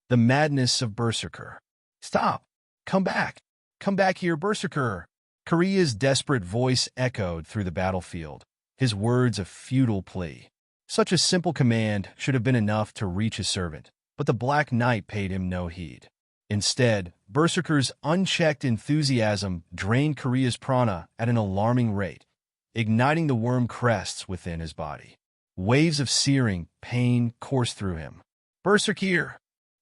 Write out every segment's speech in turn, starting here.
The madness of Berserker. Stop! Come back! Come back here, Berserker! Kirei's desperate voice echoed through the battlefield, his words a futile plea. Such a simple command should have been enough to reach his servant, but the Black Knight paid him no heed. Instead, Berserker's unchecked enthusiasm drained Kirei's prana at an alarming rate, igniting the worm crests within his body. Waves of searing pain coursed through him. "Berserker!"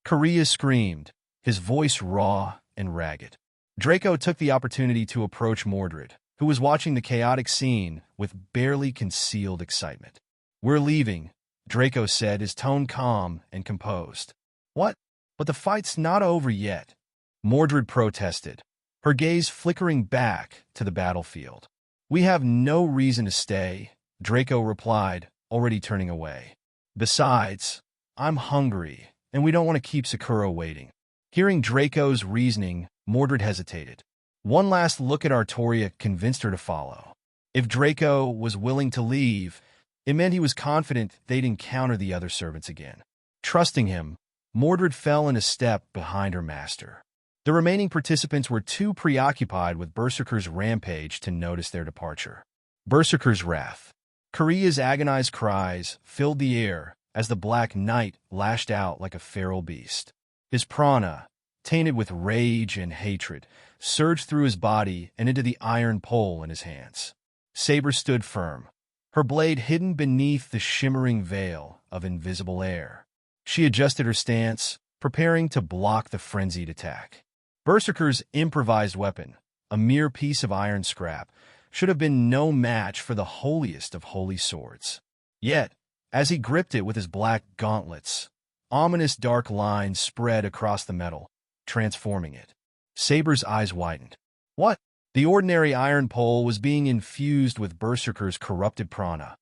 Kirei screamed, his voice raw and ragged. Draco took the opportunity to approach Mordred, who was watching the chaotic scene with barely concealed excitement. "We're leaving," Draco said, his tone calm and composed. "What? But the fight's not over yet," Mordred protested, her gaze flickering back to the battlefield. "We have no reason to stay," Draco replied, already turning away. "Besides, I'm hungry, and we don't want to keep Sakura waiting." Hearing Draco's reasoning, Mordred hesitated. One last look at Artoria convinced her to follow. If Draco was willing to leave, it meant he was confident they'd encounter the other servants again. Trusting him, Mordred fell in a step behind her master. The remaining participants were too preoccupied with Berserker's rampage to notice their departure. Berserker's wrath. Kirei's agonized cries filled the air as the Black Knight lashed out like a feral beast. His prana, tainted with rage and hatred, surged through his body and into the iron pole in his hands. Saber stood firm, her blade hidden beneath the shimmering veil of invisible air. She adjusted her stance, preparing to block the frenzied attack. Berserker's improvised weapon, a mere piece of iron scrap, should have been no match for the holiest of holy swords. Yet, as he gripped it with his black gauntlets, ominous dark lines spread across the metal, transforming it. Saber's eyes widened. What? The ordinary iron pole was being infused with Berserker's corrupted prana,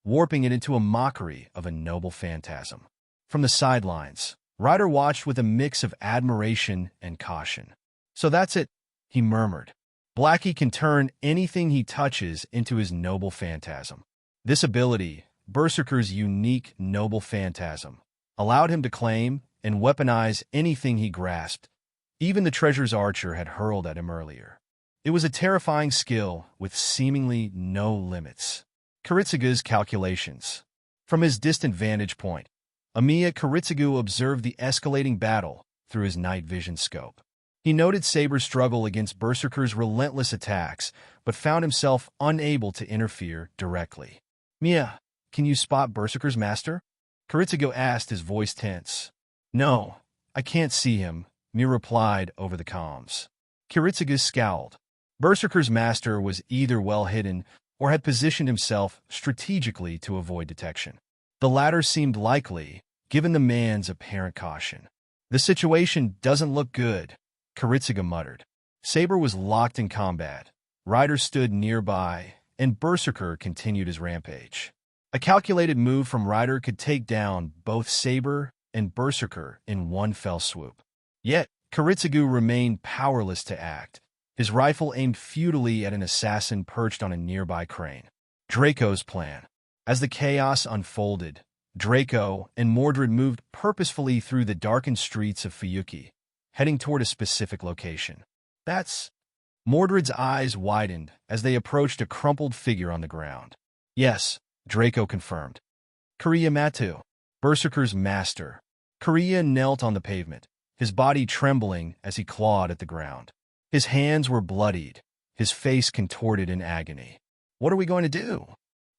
warping it into a mockery of a noble phantasm. From the sidelines, Ryder watched with a mix of admiration and caution. "So that's it," he murmured. "Blackie can turn anything he touches into his noble phantasm." This ability, Berserker's unique noble phantasm, allowed him to claim and weaponize anything he grasped, even the treasure's archer had hurled at him earlier. It was a terrifying skill with seemingly no limits. Kiritsuga's calculations. From his distant vantage point, Amiya Kiritsugu observed the escalating battle through his night vision scope. He noted Saber's struggle against Berserker's relentless attacks, but found himself unable to interfere directly. "Mia, can you spot Berserker's master?" Kiritsugu asked, his voice tense. "No, I can't see him," Mia replied over the comms. Kiritsugu scowled. Berserker's master was either well hidden or had positioned himself strategically to avoid detection. The latter seemed likely, given the man's apparent caution. "The situation doesn't look good," Kiritsugu muttered. Saber was locked in combat. Ryder stood nearby, and Berserker continued his rampage. A calculated move from Ryder could take down both Saber and Berserker in one fell swoop. Yet, Kiritsugu remained powerless to act, his rifle aimed futilely at an assassin perched on a nearby crane. Draco's plan. As the chaos unfolded, Draco and Mordred moved purposefully through the darkened streets of Fuyuki, heading toward a specific location. "That's..." Mordred's eyes widened as they approached a crumpled figure on the ground. "Yes," Draco confirmed. "Kirei Matu, Berserker's master." Kirei knelt on the pavement, his body trembling as he clawed at the ground. His hands were bloodied, his face contorted in agony. "What are we going to do?"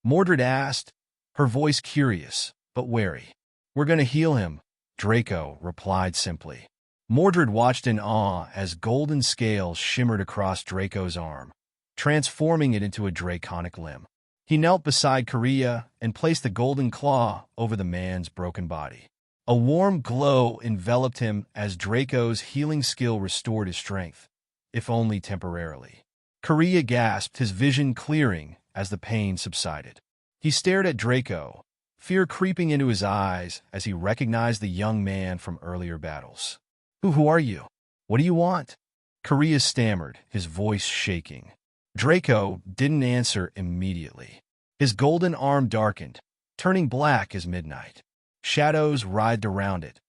Mordred asked, her voice curious but wary. "We're going to heal him," Draco replied simply. Mordred watched in awe as golden scales shimmered across Draco's arm, transforming it into a draconic limb. He knelt beside Kirei and placed the golden claw over the man's broken body. A warm glow enveloped him as Draco's healing skill restored his strength, if only temporarily. Kirei gasped, his vision clearing as the pain subsided. He stared at Draco, fear creeping into his eyes as he recognized the young man from earlier battles. Who are you? What do you want?" Kirei stammered, his voice shaking. Draco didn't answer immediately. His golden arm darkened, turning black as midnight. Shadows writhed around it,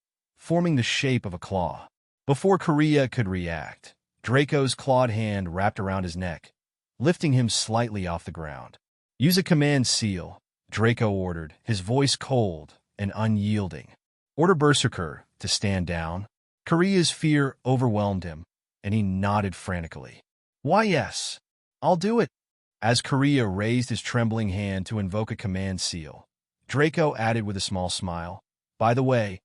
forming the shape of a claw. Before Kirei could react, Draco's clawed hand wrapped around his neck, lifting him slightly off the ground. "Use a command seal," Draco ordered, his voice cold and unyielding. "Order Berserker to stand down." Kirei's fear overwhelmed him, and he nodded frantically. "Why, yes, I'll do it." As Kirei raised his trembling hand to invoke a command seal, Draco added with a small smile, "By the way,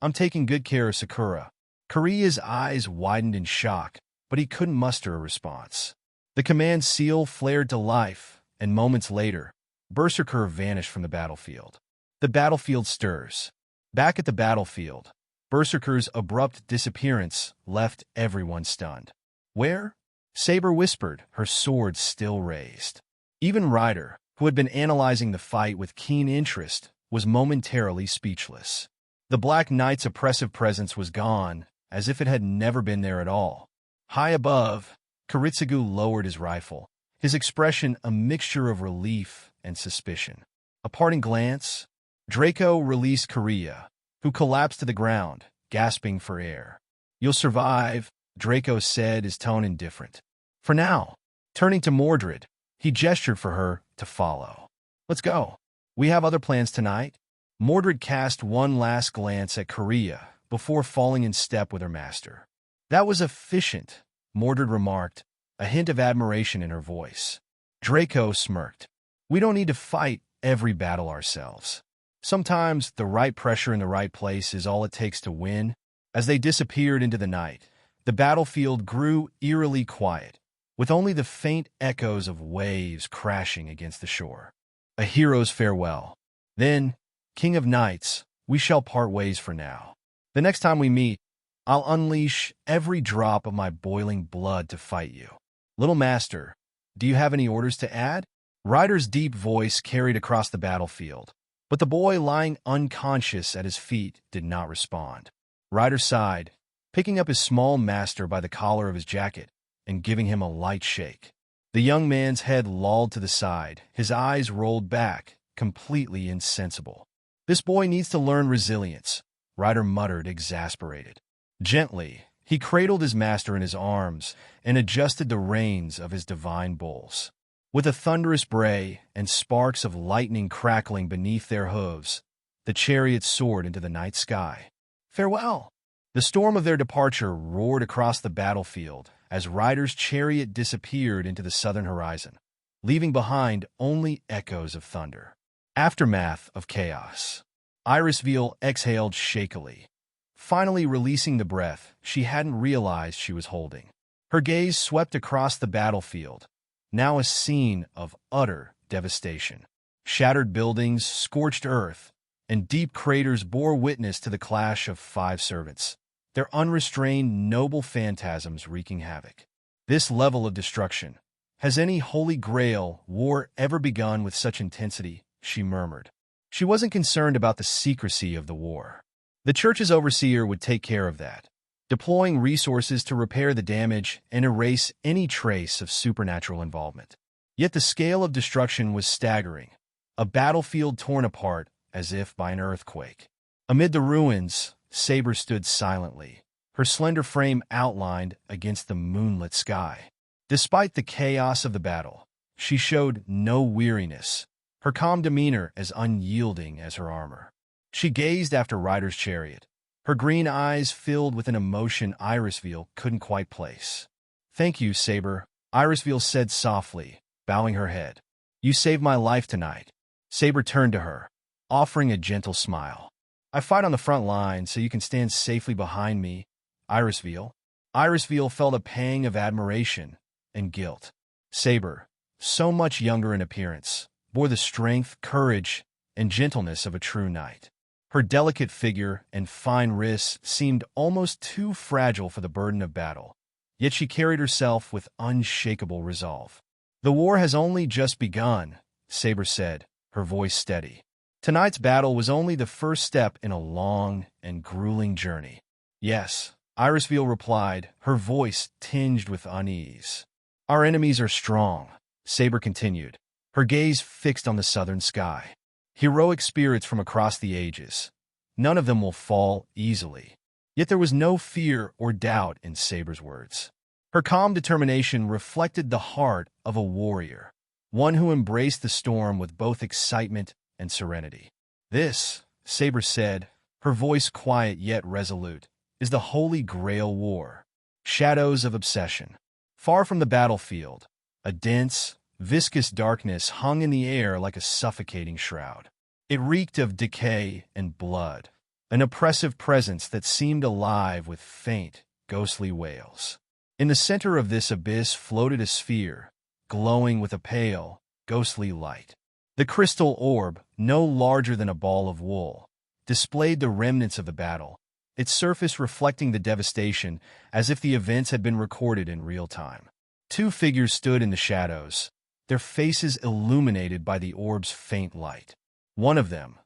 I'm taking good care of Sakura." Kirei's eyes widened in shock, but he couldn't muster a response. The command seal flared to life, and moments later, Berserker vanished from the battlefield. The battlefield stirs. Back at the battlefield, Berserker's abrupt disappearance left everyone stunned. "Where?" Saber whispered, her sword still raised. Even Ryder, who had been analyzing the fight with keen interest, was momentarily speechless. The Black Knight's oppressive presence was gone, as if it had never been there at all. High above, Kiritsugu lowered his rifle, his expression a mixture of relief and suspicion. A parting glance, Draco released Kirei, who collapsed to the ground, gasping for air. "You'll survive," Draco said, his tone indifferent. "For now." Turning to Mordred, he gestured for her to follow. "Let's go. We have other plans tonight." Mordred cast one last glance at Kirei before falling in step with her master. "That was efficient," Mordred remarked, a hint of admiration in her voice. Draco smirked. "We don't need to fight every battle ourselves. Sometimes the right pressure in the right place is all it takes to win." As they disappeared into the night, the battlefield grew eerily quiet, with only the faint echoes of waves crashing against the shore. A hero's farewell. Then, King of Knights, we shall part ways for now. The next time we meet, I'll unleash every drop of my boiling blood to fight you. Little Master, do you have any orders to add? Ryder's deep voice carried across the battlefield, but the boy lying unconscious at his feet did not respond. Ryder sighed, picking up his small master by the collar of his jacket and giving him a light shake. The young man's head lolled to the side, his eyes rolled back, completely insensible. "This boy needs to learn resilience," Ryder muttered, exasperated. Gently, he cradled his master in his arms and adjusted the reins of his divine bulls. With a thunderous bray and sparks of lightning crackling beneath their hooves, the chariot soared into the night sky. "Farewell!" The storm of their departure roared across the battlefield as Ryder's chariot disappeared into the southern horizon, leaving behind only echoes of thunder. Aftermath of chaos. Irisviel exhaled shakily, finally releasing the breath she hadn't realized she was holding. Her gaze swept across the battlefield, now a scene of utter devastation. Shattered buildings, scorched earth, and deep craters bore witness to the clash of 5 servants, their unrestrained, noble phantasms wreaking havoc. This level of destruction. Has any holy grail war ever begun with such intensity? She murmured. She wasn't concerned about the secrecy of the war. The church's overseer would take care of that, deploying resources to repair the damage and erase any trace of supernatural involvement. Yet the scale of destruction was staggering, a battlefield torn apart as if by an earthquake. Amid the ruins, Saber stood silently, her slender frame outlined against the moonlit sky. Despite the chaos of the battle, she showed no weariness, her calm demeanor as unyielding as her armor. She gazed after Ryder's chariot, her green eyes filled with an emotion Irisviel couldn't quite place. "Thank you, Saber," Irisviel said softly, bowing her head. "You saved my life tonight." Saber turned to her, offering a gentle smile. "I fight on the front line so you can stand safely behind me, Irisviel." Irisviel felt a pang of admiration and guilt. Saber, so much younger in appearance, bore the strength, courage, and gentleness of a true knight. Her delicate figure and fine wrists seemed almost too fragile for the burden of battle, yet she carried herself with unshakable resolve. "The war has only just begun," Saber said, her voice steady. "Tonight's battle was only the first step in a long and grueling journey." "Yes," Irisviel replied, her voice tinged with unease. "Our enemies are strong," Saber continued, her gaze fixed on the southern sky. "Heroic spirits from across the ages. None of them will fall easily." Yet there was no fear or doubt in Saber's words. Her calm determination reflected the heart of a warrior, one who embraced the storm with both excitement and serenity. "This," Saber said, her voice quiet yet resolute, "is the Holy Grail War. Shadows of obsession." Far from the battlefield, a dense, viscous darkness hung in the air like a suffocating shroud. It reeked of decay and blood, an oppressive presence that seemed alive with faint, ghostly wails. In the center of this abyss floated a sphere, glowing with a pale, ghostly light. The crystal orb, no larger than a ball of wool, displayed the remnants of the battle, its surface reflecting the devastation as if the events had been recorded in real time. Two figures stood in the shadows, their faces illuminated by the orb's faint light. One of them,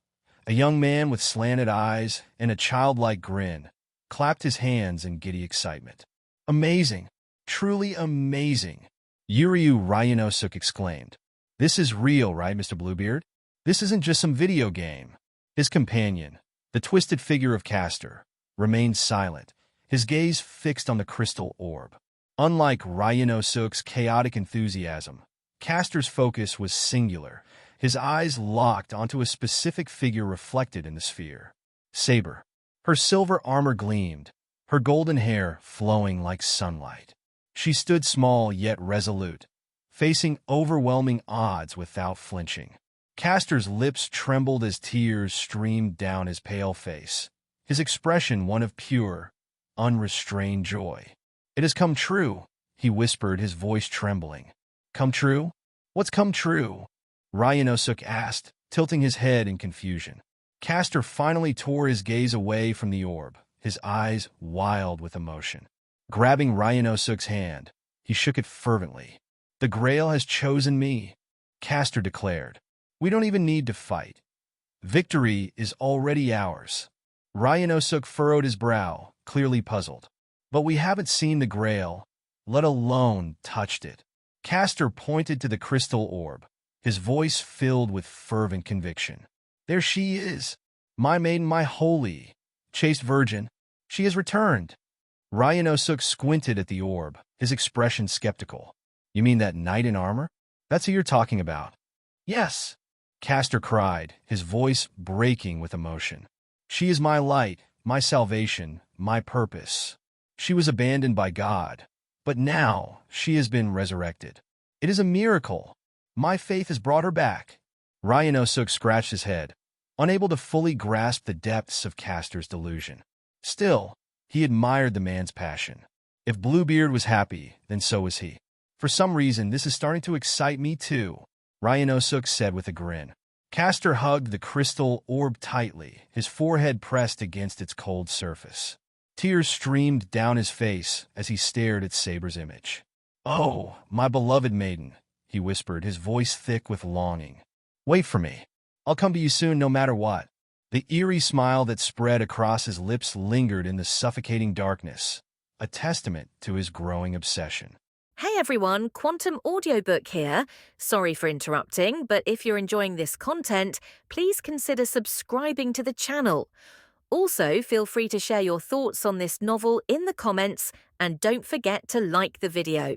a young man with slanted eyes and a childlike grin, clapped his hands in giddy excitement. "Amazing! Truly amazing!" Ryanosuk exclaimed. "This is real, right, Mr. Bluebeard? This isn't just some video game." His companion, the twisted figure of Caster, remained silent, his gaze fixed on the crystal orb. Unlike Ryanosuk's chaotic enthusiasm, Caster's focus was singular, his eyes locked onto a specific figure reflected in the sphere. Saber. Her silver armor gleamed, her golden hair flowing like sunlight. She stood small yet resolute, facing overwhelming odds without flinching. Caster's lips trembled as tears streamed down his pale face, his expression one of pure, unrestrained joy. "It has come true," he whispered, his voice trembling. "Come true? What's come true?" Ryanosuk asked, tilting his head in confusion. Caster finally tore his gaze away from the orb, his eyes wild with emotion. Grabbing Ryanosuk's hand, he shook it fervently. "The Grail has chosen me," Caster declared. "We don't even need to fight. Victory is already ours." Ryanosuk furrowed his brow, clearly puzzled. "But we haven't seen the Grail, let alone touched it." Caster pointed to the crystal orb, his voice filled with fervent conviction. "There she is, my maiden, my holy, chaste virgin. She has returned." Ryanosuk squinted at the orb, his expression skeptical. "You mean that knight in armor? That's who you're talking about?" "Yes," Caster cried, his voice breaking with emotion. "She is my light, my salvation, my purpose. She was abandoned by God, but now she has been resurrected. It is a miracle. My faith has brought her back." Ryanosuk scratched his head, unable to fully grasp the depths of Caster's delusion. Still, he admired the man's passion. If Bluebeard was happy, then so was he. "For some reason, this is starting to excite me too," Ryanosuk said with a grin. Caster hugged the crystal orb tightly, his forehead pressed against its cold surface. Tears streamed down his face as he stared at Saber's image. "Oh, my beloved maiden," he whispered, his voice thick with longing. "Wait for me. I'll come to you soon no matter what." The eerie smile that spread across his lips lingered in the suffocating darkness, a testament to his growing obsession. Hey everyone, Quantum Audiobook here. Sorry for interrupting, but if you're enjoying this content, please consider subscribing to the channel. Also, feel free to share your thoughts on this novel in the comments, and don't forget to like the video.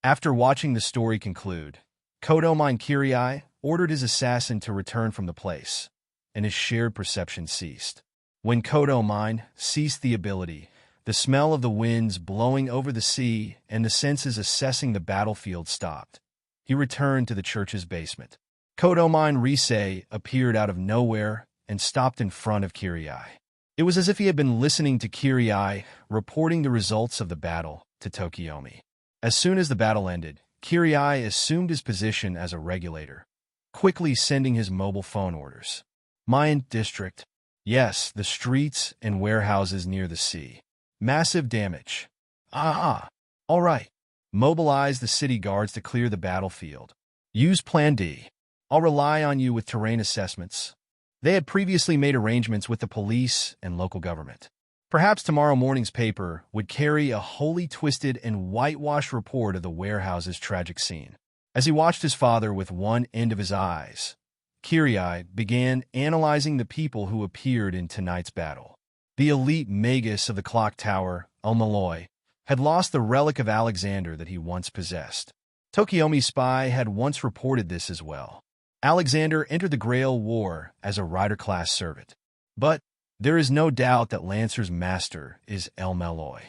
After watching the story conclude, Kodomine Kirei ordered his assassin to return from the place, and his shared perception ceased. When Kodomine ceased the ability, the smell of the winds blowing over the sea and the senses assessing the battlefield stopped. He returned to the church's basement. Kodomine Risei appeared out of nowhere and stopped in front of Kirei. It was as if he had been listening to Kirei reporting the results of the battle to Tokiomi. As soon as the battle ended, Kirei assumed his position as a regulator, quickly sending his mobile phone orders. "Mayan district. Yes, the streets and warehouses near the sea. Massive damage. All right. Mobilize the city guards to clear the battlefield. Use Plan D. I'll rely on you with terrain assessments." They had previously made arrangements with the police and local government. Perhaps tomorrow morning's paper would carry a wholly twisted and whitewashed report of the warehouse's tragic scene. As he watched his father with one end of his eyes, Kirei began analyzing the people who appeared in tonight's battle. The elite magus of the clock tower, Untimely, had lost the relic of Alexander that he once possessed. Tokiomi's spy had once reported this as well. Alexander entered the Grail War as a rider-class servant. But there is no doubt that Lancer's master is Untimely.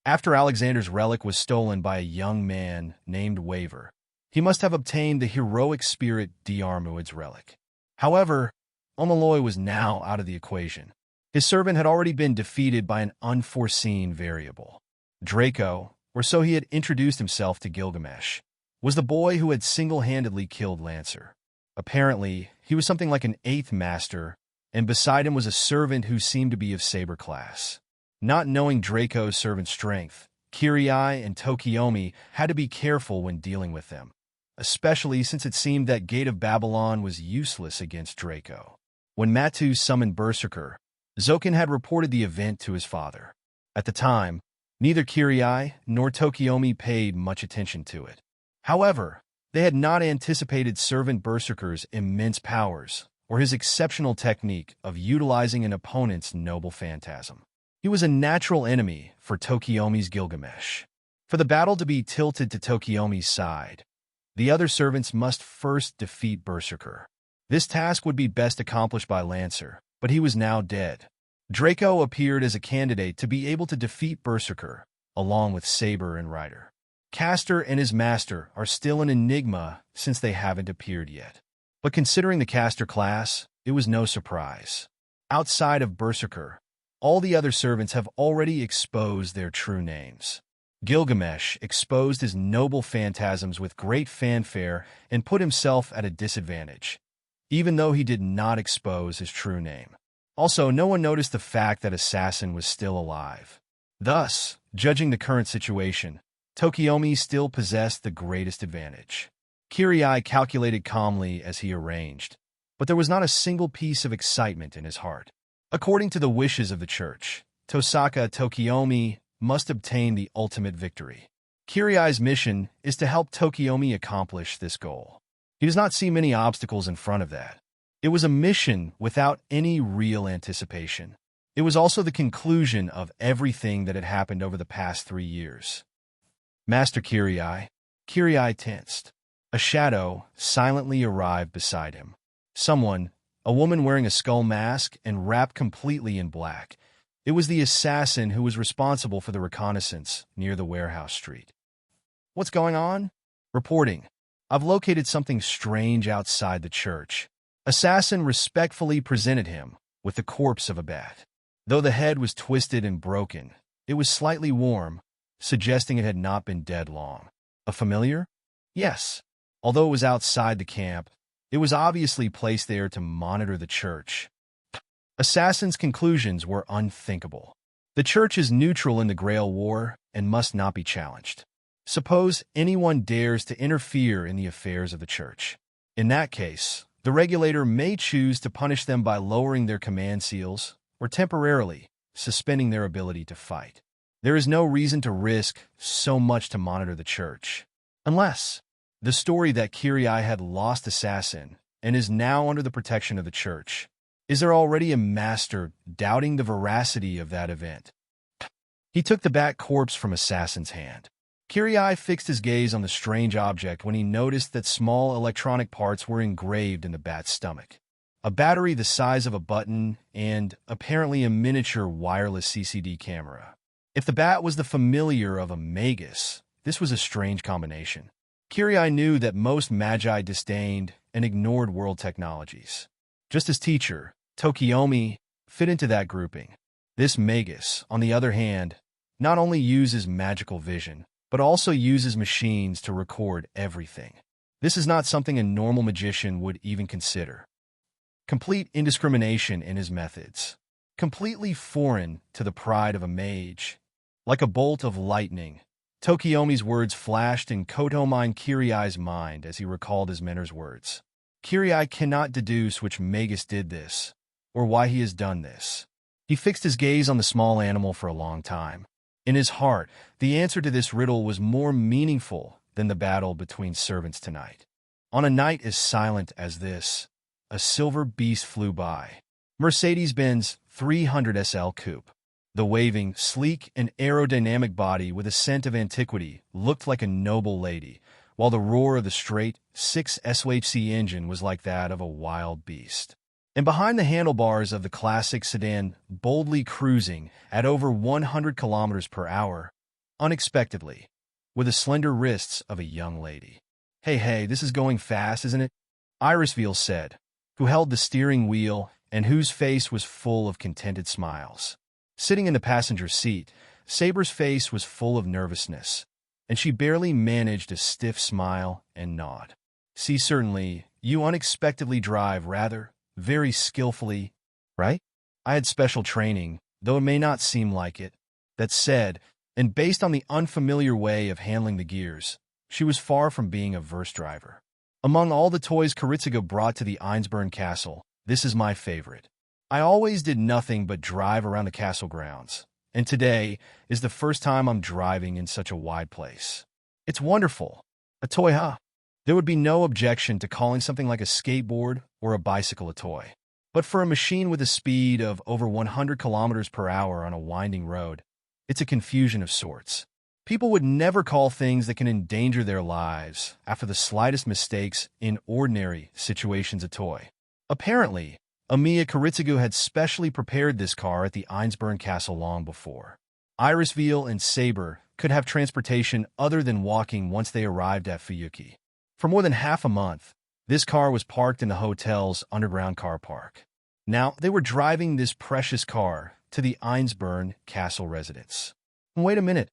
After Alexander's relic was stolen by a young man named Waver, he must have obtained the heroic spirit Diarmuid's relic. However, Untimely was now out of the equation. His servant had already been defeated by an unforeseen variable. Draco, or so he had introduced himself to Gilgamesh, was the boy who had single-handedly killed Lancer. Apparently, he was something like an 8th master, and beside him was a servant who seemed to be of Saber class. Not knowing Draco's servant strength, Kirei and Tokiomi had to be careful when dealing with them, especially since it seemed that Gate of Babylon was useless against Draco. When Matu summoned Berserker, Zoken had reported the event to his father. At the time, neither Kirei nor Tokiomi paid much attention to it. However, they had not anticipated Servant Berserker's immense powers or his exceptional technique of utilizing an opponent's noble phantasm. He was a natural enemy for Tokiomi's Gilgamesh. For the battle to be tilted to Tokiomi's side, the other servants must first defeat Berserker. This task would be best accomplished by Lancer, but he was now dead. Draco appeared as a candidate to be able to defeat Berserker, along with Saber and Rider. Caster and his master are still an enigma since they haven't appeared yet. But considering the Caster class, it was no surprise. Outside of Berserker, all the other servants have already exposed their true names. Gilgamesh exposed his noble phantasms with great fanfare and put himself at a disadvantage, even though he did not expose his true name. Also, no one noticed the fact that Assassin was still alive. Thus, judging the current situation, Tokiomi still possessed the greatest advantage. Kirei calculated calmly as he arranged, but there was not a single piece of excitement in his heart. According to the wishes of the church, Tosaka Tokiomi must obtain the ultimate victory. Kirei's mission is to help Tokiomi accomplish this goal. He does not see many obstacles in front of that. It was a mission without any real anticipation. It was also the conclusion of everything that had happened over the past 3 years. Master Kirei tensed. A shadow silently arrived beside him. Someone, a woman wearing a skull mask and wrapped completely in black. It was the assassin who was responsible for the reconnaissance near the warehouse street. "What's going on?" "Reporting. I've located something strange outside the church." Assassin respectfully presented him with the corpse of a bat. Though the head was twisted and broken, it was slightly warm, suggesting it had not been dead long. "A familiar?" "Yes. Although it was outside the camp, it was obviously placed there to monitor the church." Assassin's conclusions were unthinkable. The church is neutral in the Grail War and must not be challenged. Suppose anyone dares to interfere in the affairs of the church. In that case, the regulator may choose to punish them by lowering their command seals or temporarily suspending their ability to fight. There is no reason to risk so much to monitor the church. Unless the story that Kirei had lost Assassin and is now under the protection of the church. Is there already a master doubting the veracity of that event? He took the bat corpse from Assassin's hand. Kirei fixed his gaze on the strange object when he noticed that small electronic parts were engraved in the bat's stomach. A battery the size of a button and, apparently, a miniature wireless CCD camera. If the bat was the familiar of a magus, this was a strange combination. Kirei knew that most magi disdained and ignored world technologies. Just as teacher, Tokiomi fit into that grouping. This magus, on the other hand, not only uses magical vision, but also uses machines to record everything. This is not something a normal magician would even consider. Complete indiscrimination in his methods. Completely foreign to the pride of a mage. Like a bolt of lightning, Tokiomi's words flashed in Kotomine Kirei's mind as he recalled his mentor's words. Kirei cannot deduce which magus did this, or why he has done this. He fixed his gaze on the small animal for a long time. In his heart, the answer to this riddle was more meaningful than the battle between servants tonight. On a night as silent as this, a silver beast flew by. Mercedes-Benz 300 SL Coupe. The waving, sleek, and aerodynamic body with a scent of antiquity looked like a noble lady, while the roar of the straight, 6 SHC engine was like that of a wild beast. And behind the handlebars of the classic sedan, boldly cruising at over 100 kilometers per hour, unexpectedly, with the slender wrists of a young lady. Hey, this is going fast, isn't it? Irisviel said, who held the steering wheel and whose face was full of contented smiles. Sitting in the passenger seat, Saber's face was full of nervousness, and she barely managed a stiff smile and nod. See, certainly, you unexpectedly drive rather, very skillfully, right? I had special training, though it may not seem like it. That said, and based on the unfamiliar way of handling the gears, she was far from being a verse driver. Among all the toys Kirei brought to the Einsburn castle, this is my favorite. I always did nothing but drive around the castle grounds, and today is the first time I'm driving in such a wide place. It's wonderful. A toy, huh? There would be no objection to calling something like a skateboard or a bicycle a toy. But for a machine with a speed of over 100 kilometers per hour on a winding road, it's a confusion of sorts. People would never call things that can endanger their lives after the slightest mistakes in ordinary situations a toy. Apparently, Amiya Kirei had specially prepared this car at the Einsburn castle long before. Irisviel and Saber could have transportation other than walking once they arrived at Fuyuki. For more than half a month, this car was parked in the hotel's underground car park. Now, they were driving this precious car to the Einsburn castle residence. Wait a minute,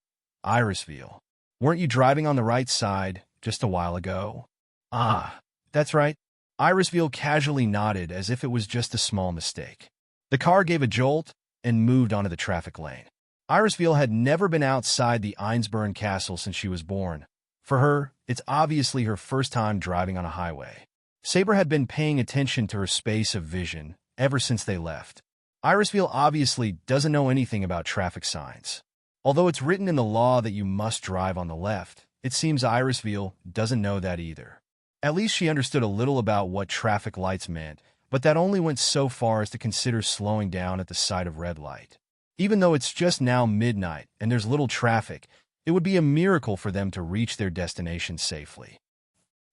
Irisviel. Weren't you driving on the right side just a while ago? Ah, that's right. Irisviel casually nodded as if it was just a small mistake. The car gave a jolt and moved onto the traffic lane. Irisviel had never been outside the Einsburn castle since she was born. For her, it's obviously her first time driving on a highway. Saber had been paying attention to her space of vision ever since they left. Irisviel obviously doesn't know anything about traffic signs. Although it's written in the law that you must drive on the left, it seems Irisviel doesn't know that either. At least she understood a little about what traffic lights meant, but that only went so far as to consider slowing down at the sight of red light. Even though it's just now midnight and there's little traffic, it would be a miracle for them to reach their destination safely.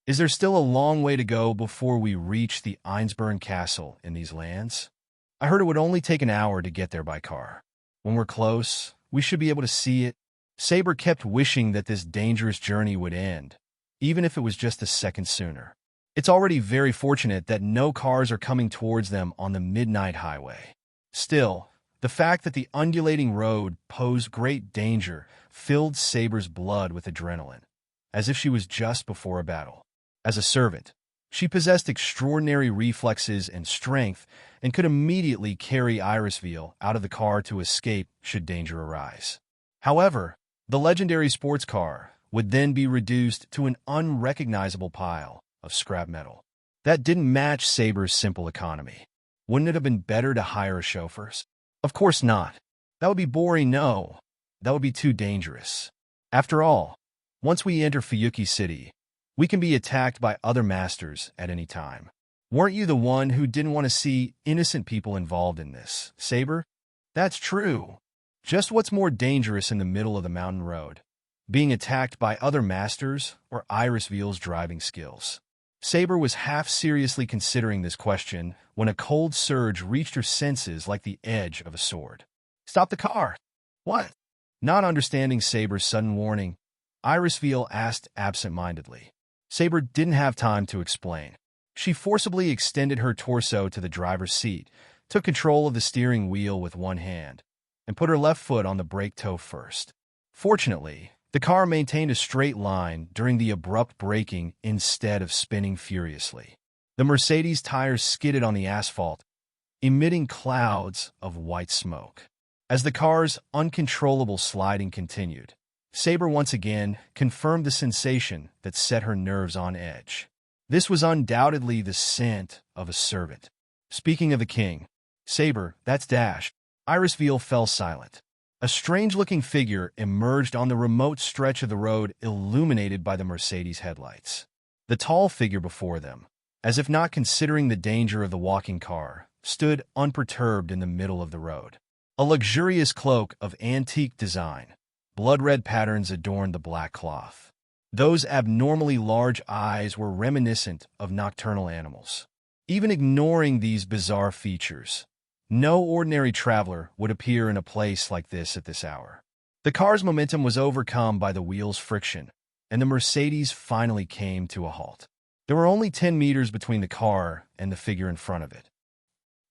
Is there still a long way to go before we reach the Einsburn castle in these lands? I heard it would only take an hour to get there by car. When we're close, we should be able to see it. Saber kept wishing that this dangerous journey would end, even if it was just a second sooner. It's already very fortunate that no cars are coming towards them on the midnight highway. Still, the fact that the undulating road posed great danger filled Saber's blood with adrenaline, as if she was just before a battle. As a servant, she possessed extraordinary reflexes and strength and could immediately carry Irisviel out of the car to escape should danger arise. However, the legendary sports car would then be reduced to an unrecognizable pile of scrap metal. That didn't match Saber's simple economy. Wouldn't it have been better to hire a chauffeur? Of course not. That would be boring, no. That would be too dangerous. After all, once we enter Fuyuki City, we can be attacked by other masters at any time. Weren't you the one who didn't want to see innocent people involved in this, Saber? That's true. Just what's more dangerous in the middle of the mountain road? Being attacked by other masters or Irisviel's driving skills? Saber was half-seriously considering this question when a cold surge reached her senses like the edge of a sword. Stop the car! What? Not understanding Saber's sudden warning, Irisviel asked absent-mindedly. Saber didn't have time to explain. She forcibly extended her torso to the driver's seat, took control of the steering wheel with one hand, and put her left foot on the brake toe first. Fortunately, the car maintained a straight line during the abrupt braking instead of spinning furiously. The Mercedes tires skidded on the asphalt, emitting clouds of white smoke. As the car's uncontrollable sliding continued, Saber once again confirmed the sensation that set her nerves on edge. This was undoubtedly the scent of a servant. Speaking of the king, Saber, that's Dash. Irisviel fell silent. A strange-looking figure emerged on the remote stretch of the road illuminated by the Mercedes headlights. The tall figure before them, as if not considering the danger of the walking car, stood unperturbed in the middle of the road. A luxurious cloak of antique design, blood-red patterns adorned the black cloth. Those abnormally large eyes were reminiscent of nocturnal animals. Even ignoring these bizarre features, no ordinary traveler would appear in a place like this at this hour. The car's momentum was overcome by the wheel's friction, and the Mercedes finally came to a halt. There were only 10 meters between the car and the figure in front of it.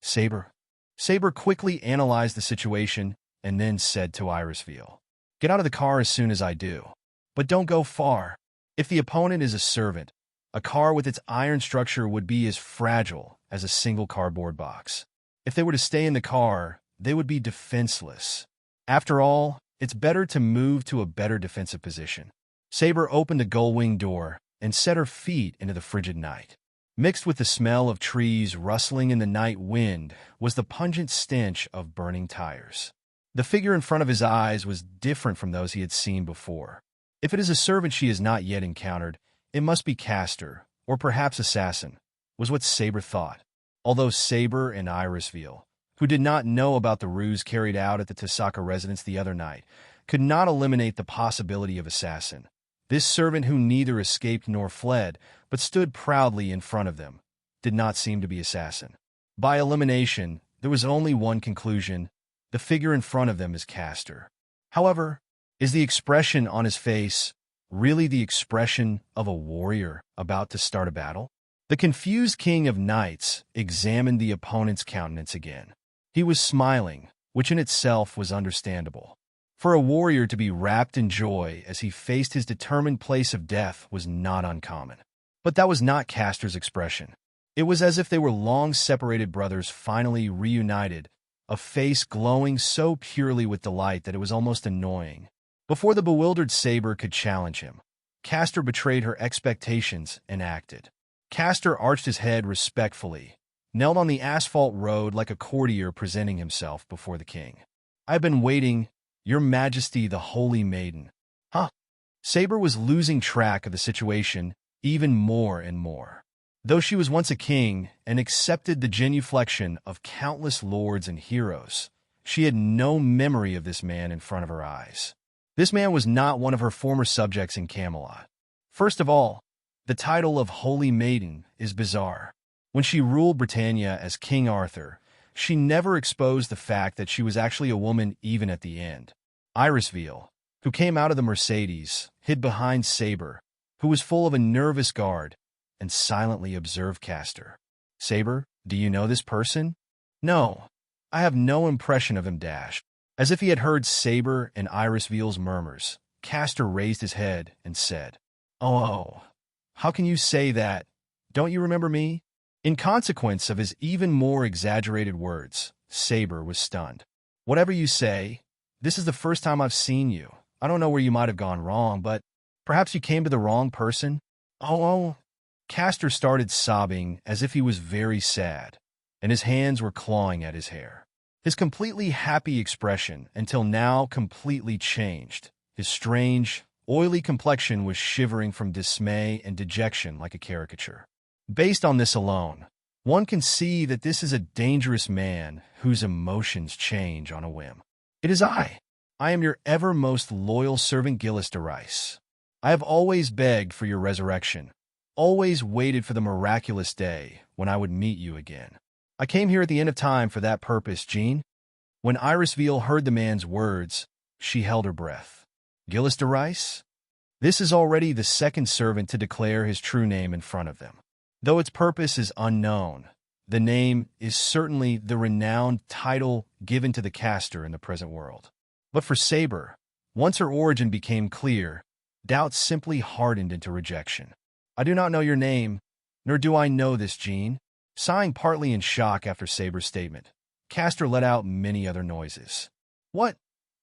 Saber. Saber quickly analyzed the situation and then said to Irisviel, "Get out of the car as soon as I do. But don't go far. If the opponent is a servant, a car with its iron structure would be as fragile as a single cardboard box. If they were to stay in the car, they would be defenseless. After all, it's better to move to a better defensive position." Saber opened the gull-wing door and set her feet into the frigid night. Mixed with the smell of trees rustling in the night wind was the pungent stench of burning tires. The figure in front of his eyes was different from those he had seen before. If it is a servant she has not yet encountered, it must be Caster, or perhaps Assassin, was what Saber thought. Although Saber and Irisviel, who did not know about the ruse carried out at the Tasaka residence the other night, could not eliminate the possibility of Assassin. This servant, who neither escaped nor fled, but stood proudly in front of them, did not seem to be Assassin. By elimination, there was only one conclusion: the figure in front of them is Caster. However, is the expression on his face really the expression of a warrior about to start a battle? The confused King of Knights examined the opponent's countenance again. He was smiling, which in itself was understandable. For a warrior to be wrapped in joy as he faced his determined place of death was not uncommon. But that was not Caster's expression. It was as if they were long-separated brothers finally reunited, a face glowing so purely with delight that it was almost annoying. Before the bewildered Saber could challenge him, Caster betrayed her expectations and acted. Caster arched his head respectfully, knelt on the asphalt road like a courtier presenting himself before the king. "I've been waiting, Your Majesty the Holy Maiden." Huh? Saber was losing track of the situation even more and more. Though she was once a king and accepted the genuflection of countless lords and heroes, she had no memory of this man in front of her eyes. This man was not one of her former subjects in Camelot. First of all, the title of Holy Maiden is bizarre. When she ruled Britannia as King Arthur, she never exposed the fact that she was actually a woman even at the end. Irisviel, who came out of the Mercedes, hid behind Saber, who was full of a nervous guard, and silently observed Caster. "Saber, do you know this person?" "No, I have no impression of him." As if he had heard Saber and Irisviel's murmurs, Caster raised his head and said, Oh, how can you say that? Don't you remember me?" In consequence of his even more exaggerated words, Saber was stunned. "Whatever you say, this is the first time I've seen you. I don't know where you might have gone wrong, but perhaps you came to the wrong person?" Oh. Caster started sobbing as if he was very sad, and his hands were clawing at his hair. His completely happy expression, until now completely changed. His strange, oily complexion was shivering from dismay and dejection like a caricature. Based on this alone, one can see that this is a dangerous man whose emotions change on a whim. "It is I. I am your ever most loyal servant Gillis de Rice. I have always begged for your resurrection, always waited for the miraculous day when I would meet you again. I came here at the end of time for that purpose, Jean." When Irisviel heard the man's words, she held her breath. Gillis de Rice? This is already the second servant to declare his true name in front of them. Though its purpose is unknown, the name is certainly the renowned title given to the caster in the present world. But for Saber, once her origin became clear, doubt simply hardened into rejection. "I do not know your name, nor do I know this, Jean." Sighing partly in shock after Saber's statement, Caster let out many other noises. "What?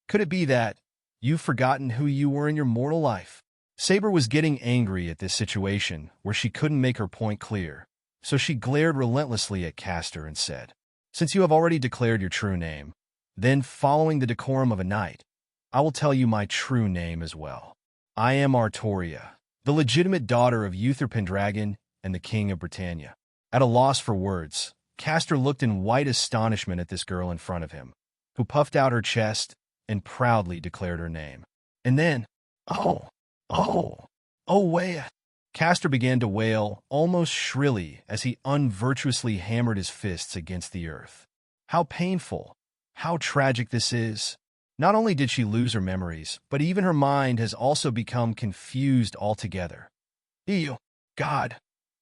Could it be that you've forgotten who you were in your mortal life?" Saber was getting angry at this situation where she couldn't make her point clear, so she glared relentlessly at Caster and said, "Since you have already declared your true name, then, following the decorum of a knight, I will tell you my true name as well. I am Artoria, the legitimate daughter of Uther Pendragon and the King of Britannia." At a loss for words, Caster looked in white astonishment at this girl in front of him, who puffed out her chest and proudly declared her name. And then, oh, wait. Caster began to wail almost shrilly as he unvirtuously hammered his fists against the earth. How painful, how tragic this is. Not only did she lose her memories, but even her mind has also become confused altogether. Ew, God,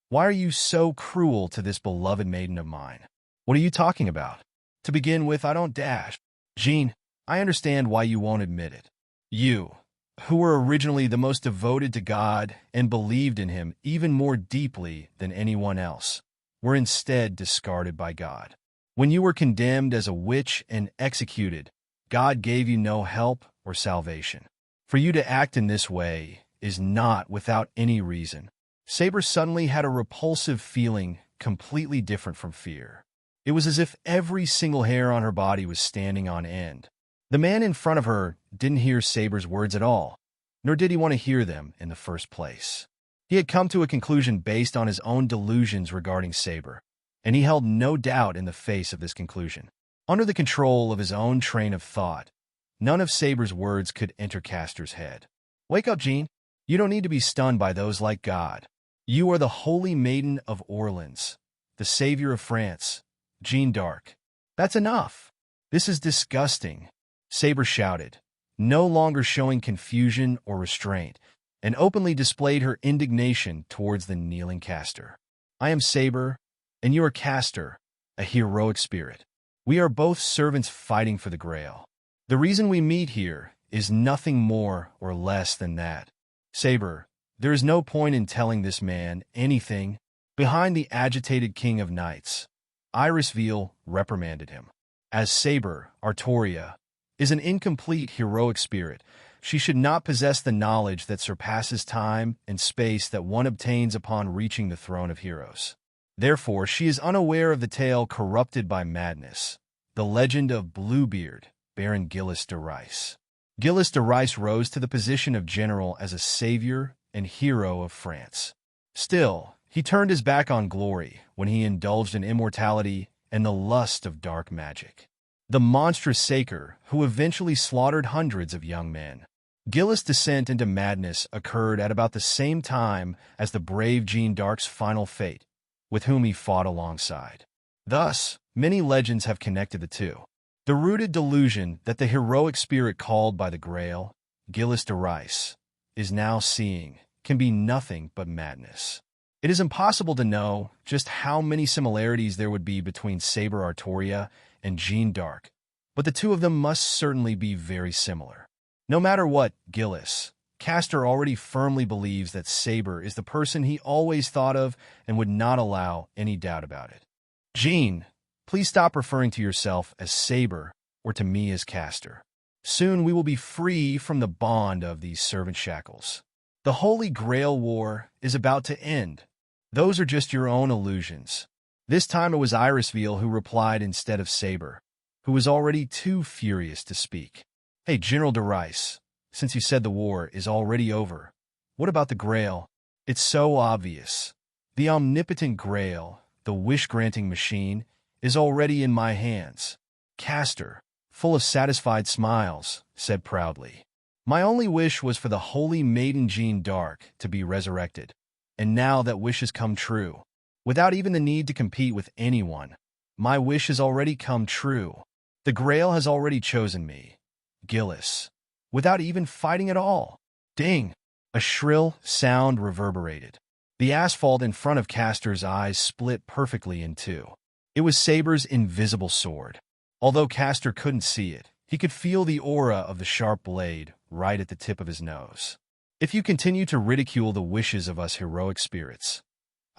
why are you so cruel to this beloved maiden of mine? What are you talking about? To begin with, I don't dash. Jean, I understand why you won't admit it. You, who were originally the most devoted to God and believed in him even more deeply than anyone else, were instead discarded by God. When you were condemned as a witch and executed, God gave you no help or salvation. For you to act in this way is not without any reason. Saber suddenly had a repulsive feeling completely different from fear. It was as if every single hair on her body was standing on end. The man in front of her didn't hear Saber's words at all, nor did he want to hear them in the first place. He had come to a conclusion based on his own delusions regarding Saber, and he held no doubt in the face of this conclusion. Under the control of his own train of thought, none of Saber's words could enter Caster's head. Wake up, Jean. You don't need to be stunned by those like God. You are the Holy Maiden of Orleans, the Savior of France, Jeanne d'Arc. That's enough. This is disgusting, Saber shouted, no longer showing confusion or restraint, and openly displayed her indignation towards the kneeling Caster. I am Saber, and you are Caster, a heroic spirit. We are both servants fighting for the Grail. The reason we meet here is nothing more or less than that. Saber, there is no point in telling this man anything. Behind the agitated king of knights, Irisviel reprimanded him. As Saber, Artoria, is an incomplete heroic spirit, she should not possess the knowledge that surpasses time and space that one obtains upon reaching the throne of heroes. Therefore, she is unaware of the tale corrupted by madness, the legend of Bluebeard, Baron Gilles de Rice. Gilles de Rice rose to the position of general as a savior and hero of France. Still, he turned his back on glory when he indulged in immortality and the lust of dark magic. The monstrous Saker, who eventually slaughtered hundreds of young men. Gilles' descent into madness occurred at about the same time as the brave Jeanne d'Arc's final fate, with whom he fought alongside. Thus, many legends have connected the two. The rooted delusion that the heroic spirit called by the Grail, Gilles de Rice, is now seeing can be nothing but madness. It is impossible to know just how many similarities there would be between Saber Artoria and Jeanne d'Arc, but the two of them must certainly be very similar. No matter what, Gilles, Caster already firmly believes that Saber is the person he always thought of and would not allow any doubt about it. Jeanne, please stop referring to yourself as Saber or to me as Caster. Soon we will be free from the bond of these servant shackles. The Holy Grail War is about to end. Those are just your own illusions. This time it was Irisviel who replied instead of Saber, who was already too furious to speak. Hey, General de Rice, since you said the war is already over, what about the Grail? It's so obvious. The omnipotent Grail, the wish-granting machine, is already in my hands. Caster, full of satisfied smiles, said proudly. My only wish was for the holy maiden Jeanne d'Arc to be resurrected, and now that wish has come true. Without even the need to compete with anyone, my wish has already come true. The Grail has already chosen me, Gilles, without even fighting at all. Ding! A shrill sound reverberated. The asphalt in front of Caster's eyes split perfectly in two. It was Saber's invisible sword. Although Caster couldn't see it, he could feel the aura of the sharp blade right at the tip of his nose. If you continue to ridicule the wishes of us heroic spirits,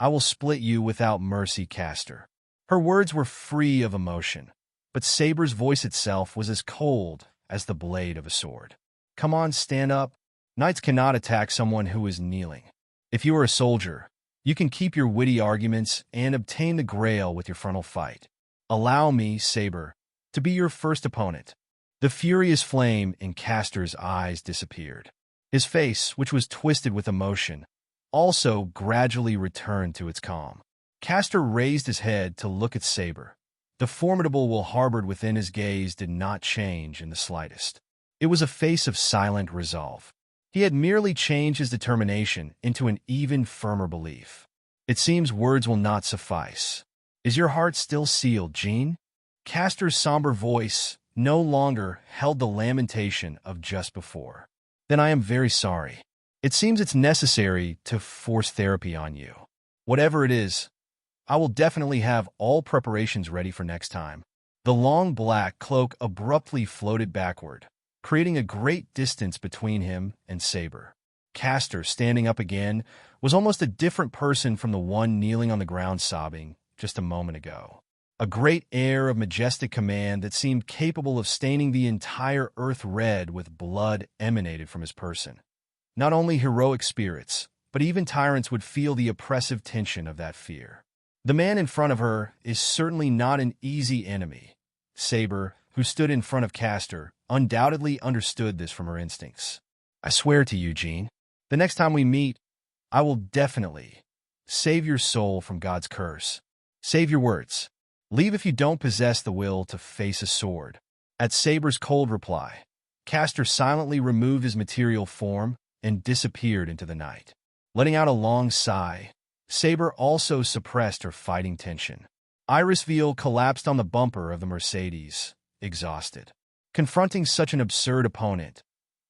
I will split you without mercy, Caster. Her words were free of emotion, but Saber's voice itself was as cold as the blade of a sword. Come on, stand up. Knights cannot attack someone who is kneeling. If you are a soldier, you can keep your witty arguments and obtain the Grail with your frontal fight. Allow me, Saber, to be your first opponent. The furious flame in Caster's eyes disappeared. His face, which was twisted with emotion, also gradually returned to its calm. Caster raised his head to look at Saber, The formidable will harbored within his gaze did not change in the slightest. It was a face of silent resolve. He had merely changed his determination into an even firmer belief. It seems words will not suffice. Is your heart still sealed, Jean? Caster's somber voice no longer held the lamentation of just before. Then I am very sorry. It seems it's necessary to force therapy on you. Whatever it is, I will definitely have all preparations ready for next time. The long black cloak abruptly floated backward, creating a great distance between him and Saber. Caster, standing up again, was almost a different person from the one kneeling on the ground sobbing just a moment ago. A great air of majestic command that seemed capable of staining the entire earth red with blood emanated from his person. Not only heroic spirits, but even tyrants would feel the oppressive tension of that fear. The man in front of her is certainly not an easy enemy. Saber, who stood in front of Caster, undoubtedly understood this from her instincts. I swear to you, Jean, the next time we meet, I will definitely save your soul from God's curse. Save your words. Leave if you don't possess the will to face a sword. At Saber's cold reply, Caster silently removed his material form and disappeared into the night. Letting out a long sigh, Saber also suppressed her fighting tension. Irisviel collapsed on the bumper of the Mercedes, exhausted. Confronting such an absurd opponent,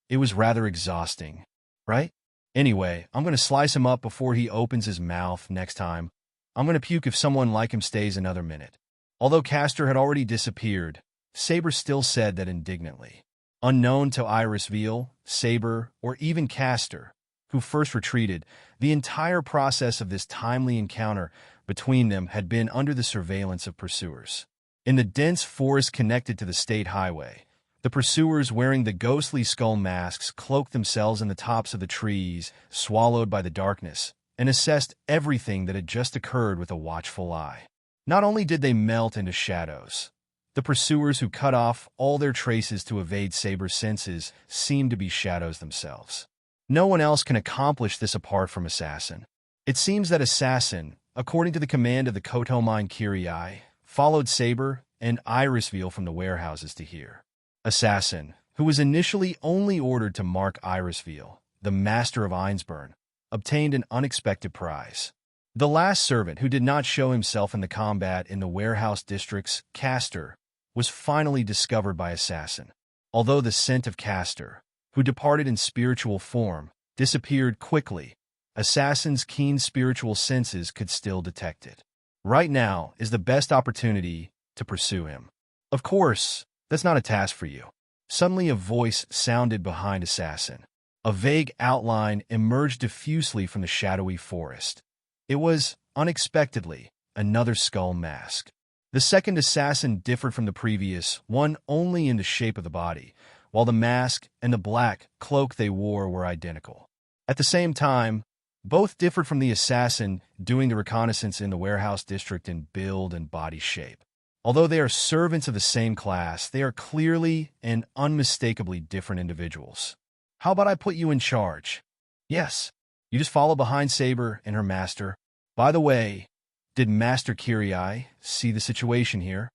it was rather exhausting, right? Anyway, I'm going to slice him up before he opens his mouth next time. I'm going to puke if someone like him stays another minute. Although Caster had already disappeared, Saber still said that indignantly. Unknown to Irisviel, Saber, or even Caster, who first retreated, the entire process of this timely encounter between them had been under the surveillance of pursuers. In the dense forest connected to the state highway, the pursuers wearing the ghostly skull masks cloaked themselves in the tops of the trees, swallowed by the darkness, and assessed everything that had just occurred with a watchful eye. Not only did they melt into shadows, the pursuers who cut off all their traces to evade Saber's senses seemed to be shadows themselves. No one else can accomplish this apart from Assassin. It seems that Assassin, according to the command of the Kotomine Kirei, followed Saber and Irisviel from the warehouses to here. Assassin, who was initially only ordered to mark Irisviel, the master of Einsburn, obtained an unexpected prize. The last servant who did not show himself in the combat in the warehouse districts, Caster, was finally discovered by Assassin. Although the scent of Caster, who departed in spiritual form, disappeared quickly, Assassin's keen spiritual senses could still detect it. Right now is the best opportunity to pursue him. Of course, that's not a task for you. Suddenly a voice sounded behind Assassin. A vague outline emerged diffusely from the shadowy forest. It was, unexpectedly, another skull mask. The second assassin differed from the previous one only in the shape of the body, while the mask and the black cloak they wore were identical. At the same time, both differed from the assassin doing the reconnaissance in the warehouse district in build and body shape. Although they are servants of the same class, they are clearly and unmistakably different individuals. How about I put you in charge? Yes. You just follow behind Saber and her master. By the way, did Master Kirei see the situation here?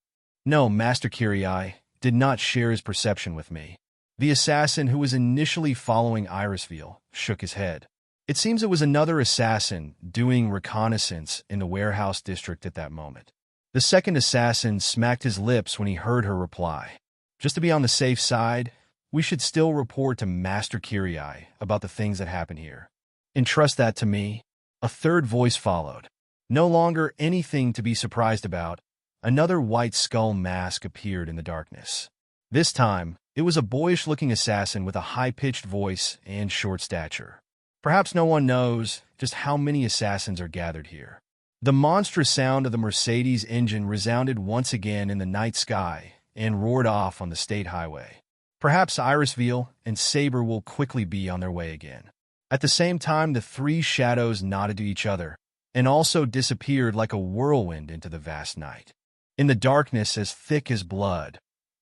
No, Master Kirei did not share his perception with me. The assassin who was initially following Irisviel shook his head. It seems it was another assassin doing reconnaissance in the warehouse district at that moment. The second assassin smacked his lips when he heard her reply. Just to be on the safe side, we should still report to Master Kirei about the things that happen here. Entrust that to me. A third voice followed. No longer anything to be surprised about, another white skull mask appeared in the darkness. This time, it was a boyish-looking assassin with a high-pitched voice and short stature. Perhaps no one knows just how many assassins are gathered here. The monstrous sound of the Mercedes engine resounded once again in the night sky and roared off on the state highway. Perhaps Irisviel and Saber will quickly be on their way again. At the same time, the three shadows nodded to each other and also disappeared like a whirlwind into the vast night. In the darkness as thick as blood,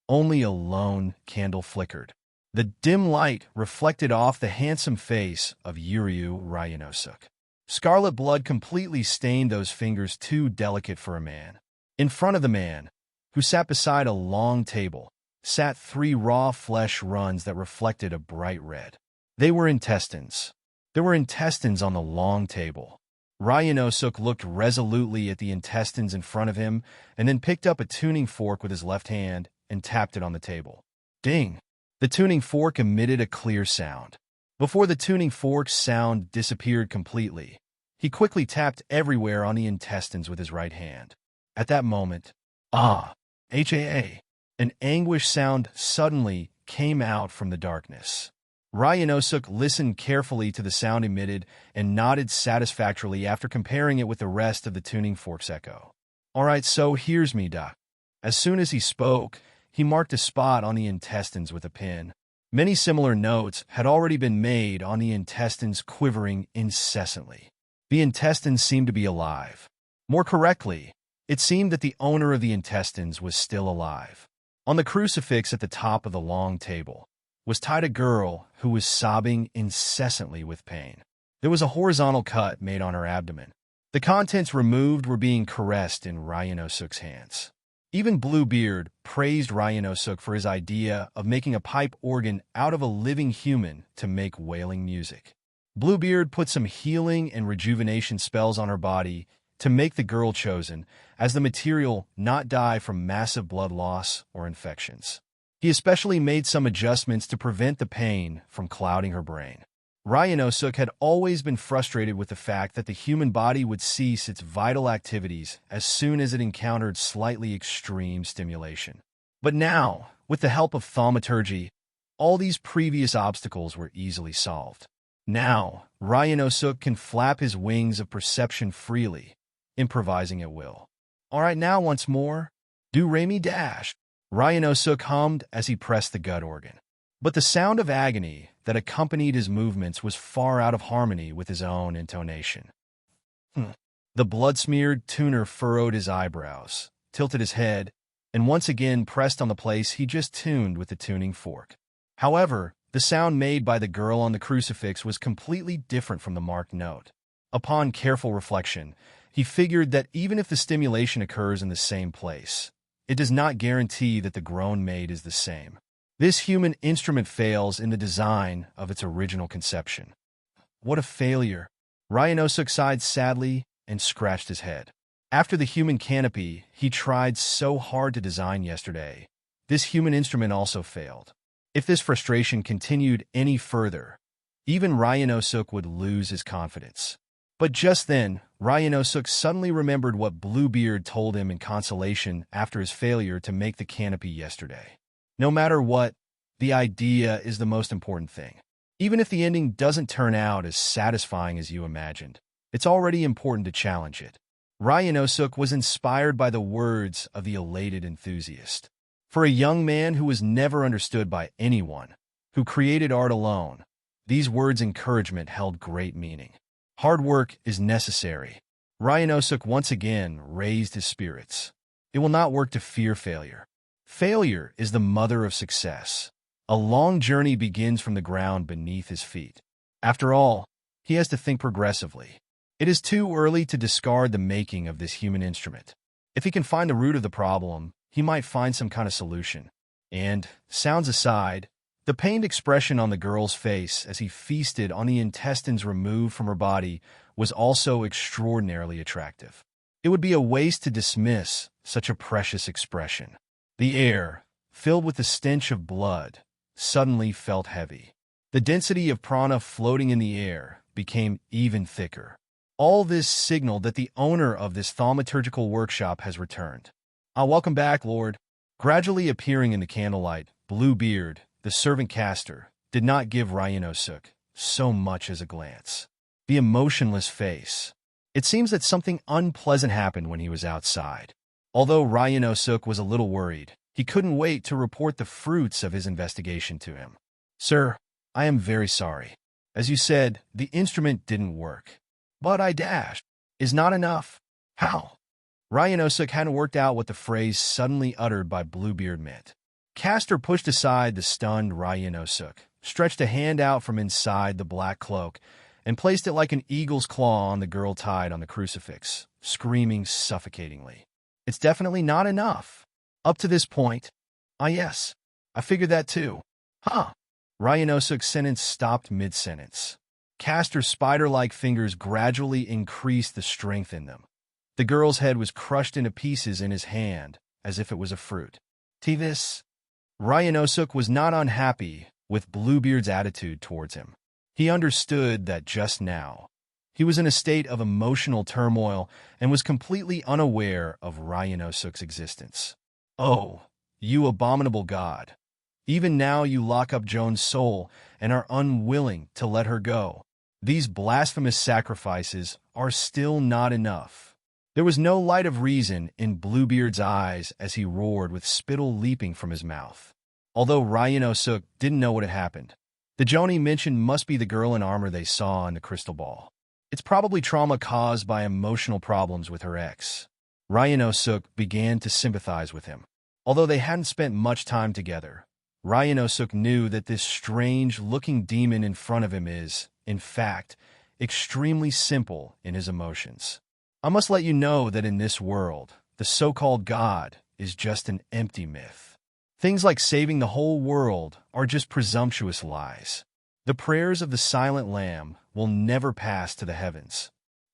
only a lone candle flickered. The dim light reflected off the handsome face of Yuryu Ryanosuk. Scarlet blood completely stained those fingers too delicate for a man. In front of the man, who sat beside a long table, sat 3 raw flesh runs that reflected a bright red. They were intestines. There were intestines on the long table. Ryanosuk looked resolutely at the intestines in front of him and then picked up a tuning fork with his left hand and tapped it on the table. Ding! The tuning fork emitted a clear sound. Before the tuning fork's sound disappeared completely, he quickly tapped everywhere on the intestines with his right hand. At that moment, HAA, an anguish sound suddenly came out from the darkness. Ryanosuk listened carefully to the sound emitted and nodded satisfactorily after comparing it with the rest of the tuning fork's echo. All right, so here's me, Doc. As soon as he spoke, he marked a spot on the intestines with a pin. Many similar notes had already been made on the intestines quivering incessantly. The intestines seemed to be alive. More correctly, it seemed that the owner of the intestines was still alive. On the crucifix at the top of the long table was tied a girl who was sobbing incessantly with pain. There was a horizontal cut made on her abdomen. The contents removed were being caressed in Ryanosuk's hands. Even Bluebeard praised Ryanosuk for his idea of making a pipe organ out of a living human to make wailing music. Bluebeard put some healing and rejuvenation spells on her body to make the girl chosen as the material not die from massive blood loss or infections. He especially made some adjustments to prevent the pain from clouding her brain. Ryanosuk had always been frustrated with the fact that the human body would cease its vital activities as soon as it encountered slightly extreme stimulation. But now, with the help of thaumaturgy, all these previous obstacles were easily solved. Now, Ryanosuk can flap his wings of perception freely, improvising at will. All right, now once more, do re mi dash. Ryanosuk hummed as he pressed the gut organ. But the sound of agony that accompanied his movements was far out of harmony with his own intonation. The blood-smeared tuner furrowed his eyebrows, tilted his head, and once again pressed on the place he just tuned with the tuning fork. However, the sound made by the girl on the crucifix was completely different from the marked note. Upon careful reflection, he figured that even if the stimulation occurs in the same place, it does not guarantee that the groan made is the same. This human instrument fails in the design of its original conception. What a failure! Ryanosuk sighed sadly and scratched his head. After the human canopy he tried so hard to design yesterday, this human instrument also failed. If this frustration continued any further, even Ryanosuk would lose his confidence. But just then, Ryanosuk suddenly remembered what Bluebeard told him in consolation after his failure to make the canopy yesterday. No matter what, the idea is the most important thing. Even if the ending doesn't turn out as satisfying as you imagined, it's already important to challenge it. Ryanosuk was inspired by the words of the elated enthusiast. For a young man who was never understood by anyone, who created art alone, these words' encouragement held great meaning. Hard work is necessary. Ryanosuk once again raised his spirits. It will not work to fear failure. Failure is the mother of success. A long journey begins from the ground beneath his feet. After all, he has to think progressively. It is too early to discard the making of this human instrument. If he can find the root of the problem, he might find some kind of solution. And, sounds aside, the pained expression on the girl's face as he feasted on the intestines removed from her body was also extraordinarily attractive. It would be a waste to dismiss such a precious expression. The air, filled with the stench of blood, suddenly felt heavy. The density of prana floating in the air became even thicker. All this signaled that the owner of this thaumaturgical workshop has returned. Welcome back, Lord. Gradually appearing in the candlelight, Bluebeard, the servant caster, did not give Ryanosuk so much as a glance. The emotionless face. It seems that something unpleasant happened when he was outside. Although Ryanosuk was a little worried, he couldn't wait to report the fruits of his investigation to him. Sir, I am very sorry. As you said, the instrument didn't work. But I dashed. Is not enough. How? Ryanosuk hadn't worked out what the phrase suddenly uttered by Bluebeard meant. Caster pushed aside the stunned Ryanosuk, stretched a hand out from inside the black cloak, and placed it like an eagle's claw on the girl tied on the crucifix, screaming suffocatingly. It's definitely not enough. Up to this point, yes, I figured that too. Huh. Ryanosuk's sentence stopped mid-sentence. Caster's spider-like fingers gradually increased the strength in them. The girl's head was crushed into pieces in his hand, as if it was a fruit. This. Ryanosuk was not unhappy with Bluebeard's attitude towards him. He understood that just now, he was in a state of emotional turmoil and was completely unaware of Ryanosuk's existence. Oh, you abominable god. Even now you lock up Joan's soul and are unwilling to let her go. These blasphemous sacrifices are still not enough. There was no light of reason in Bluebeard's eyes as he roared with spittle leaping from his mouth. Although Ryanosuk didn't know what had happened, the Joan he mentioned must be the girl in armor they saw in the crystal ball. It's probably trauma caused by emotional problems with her ex. Ryanosuk began to sympathize with him. Although they hadn't spent much time together, Ryanosuk knew that this strange-looking demon in front of him is, in fact, extremely simple in his emotions. I must let you know that in this world, the so-called God is just an empty myth. Things like saving the whole world are just presumptuous lies. The prayers of the Silent Lamb will never pass to the heavens.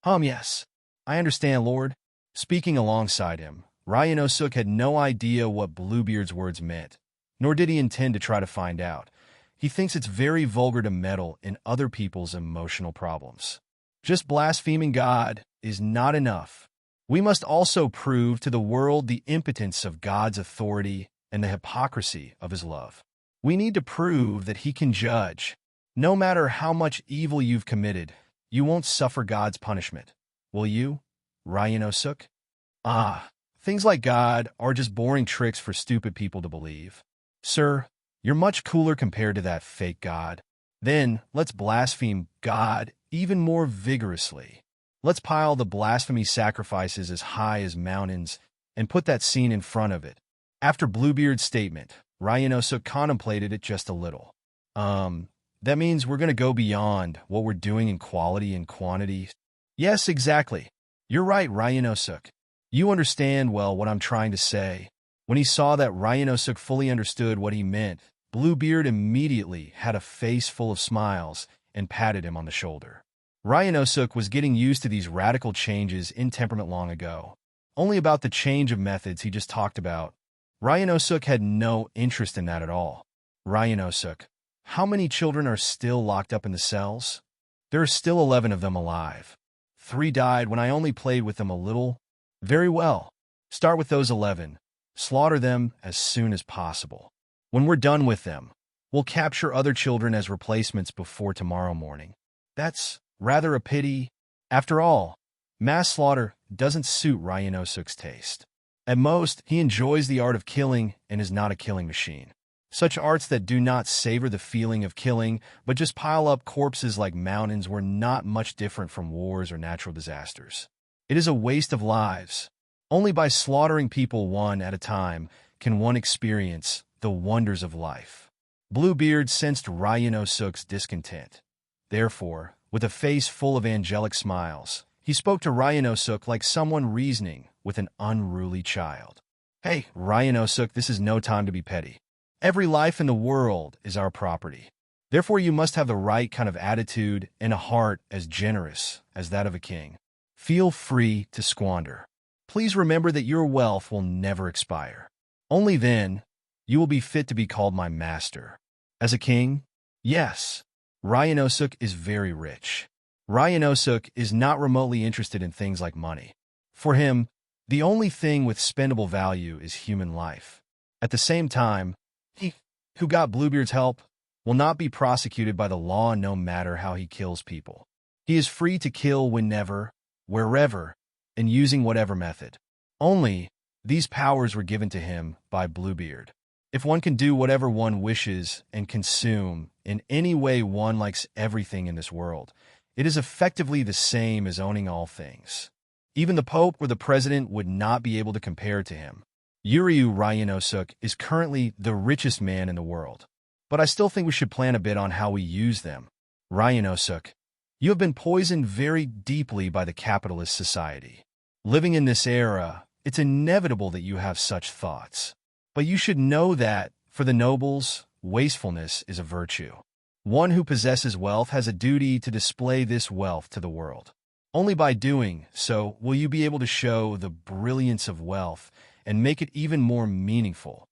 Yes, I understand, Lord. Speaking alongside him, Ryanosuk had no idea what Bluebeard's words meant, nor did he intend to try to find out. He thinks it's very vulgar to meddle in other people's emotional problems. Just blaspheming God is not enough. We must also prove to the world the impotence of God's authority and the hypocrisy of his love. We need to prove that he can judge. No matter how much evil you've committed, you won't suffer God's punishment. Will you, Ryanosuk? Things like God are just boring tricks for stupid people to believe. Sir, you're much cooler compared to that fake God. Then, let's blaspheme God even more vigorously. Let's pile the blasphemy sacrifices as high as mountains and put that scene in front of it. After Bluebeard's statement, Ryanosuk contemplated it just a little. That means we're going to go beyond what we're doing in quality and quantity. Yes, exactly. You're right, Ryanosuk. You understand well what I'm trying to say. When he saw that Ryanosuk fully understood what he meant, Bluebeard immediately had a face full of smiles and patted him on the shoulder. Ryanosuk was getting used to these radical changes in temperament long ago. Only about the change of methods he just talked about. Ryanosuk had no interest in that at all. Ryanosuk, how many children are still locked up in the cells? There are still 11 of them alive. 3 died when I only played with them a little. Very well. Start with those 11. Slaughter them as soon as possible. When we're done with them, we'll capture other children as replacements before tomorrow morning. That's rather a pity. After all, mass slaughter doesn't suit Ryanosuk's taste. At most, he enjoys the art of killing and is not a killing machine. Such arts that do not savor the feeling of killing, but just pile up corpses like mountains were not much different from wars or natural disasters. It is a waste of lives. Only by slaughtering people one at a time can one experience the wonders of life. Bluebeard sensed Ryanosuk's discontent. Therefore, with a face full of angelic smiles, he spoke to Ryanosuk like someone reasoning with an unruly child. Hey, Ryanosuk, this is no time to be petty. Every life in the world is our property. Therefore, you must have the right kind of attitude and a heart as generous as that of a king. Feel free to squander. Please remember that your wealth will never expire. Only then, you will be fit to be called my master. As a king? Yes. Ryanosuk is very rich. Ryanosuk is not remotely interested in things like money. For him, the only thing with spendable value is human life. At the same time, he who got Bluebeard's help will not be prosecuted by the law no matter how he kills people. He is free to kill whenever, wherever, and using whatever method. Only, these powers were given to him by Bluebeard. If one can do whatever one wishes and consume in any way one likes everything in this world, it is effectively the same as owning all things. Even the Pope or the President would not be able to compare to him. Uriu Ryanosuk is currently the richest man in the world, but I still think we should plan a bit on how we use them. Ryanosuk, you have been poisoned very deeply by the capitalist society. Living in this era, it's inevitable that you have such thoughts. But you should know that, for the nobles, wastefulness is a virtue. One who possesses wealth has a duty to display this wealth to the world. Only by doing so will you be able to show the brilliance of wealth and make it even more meaningful.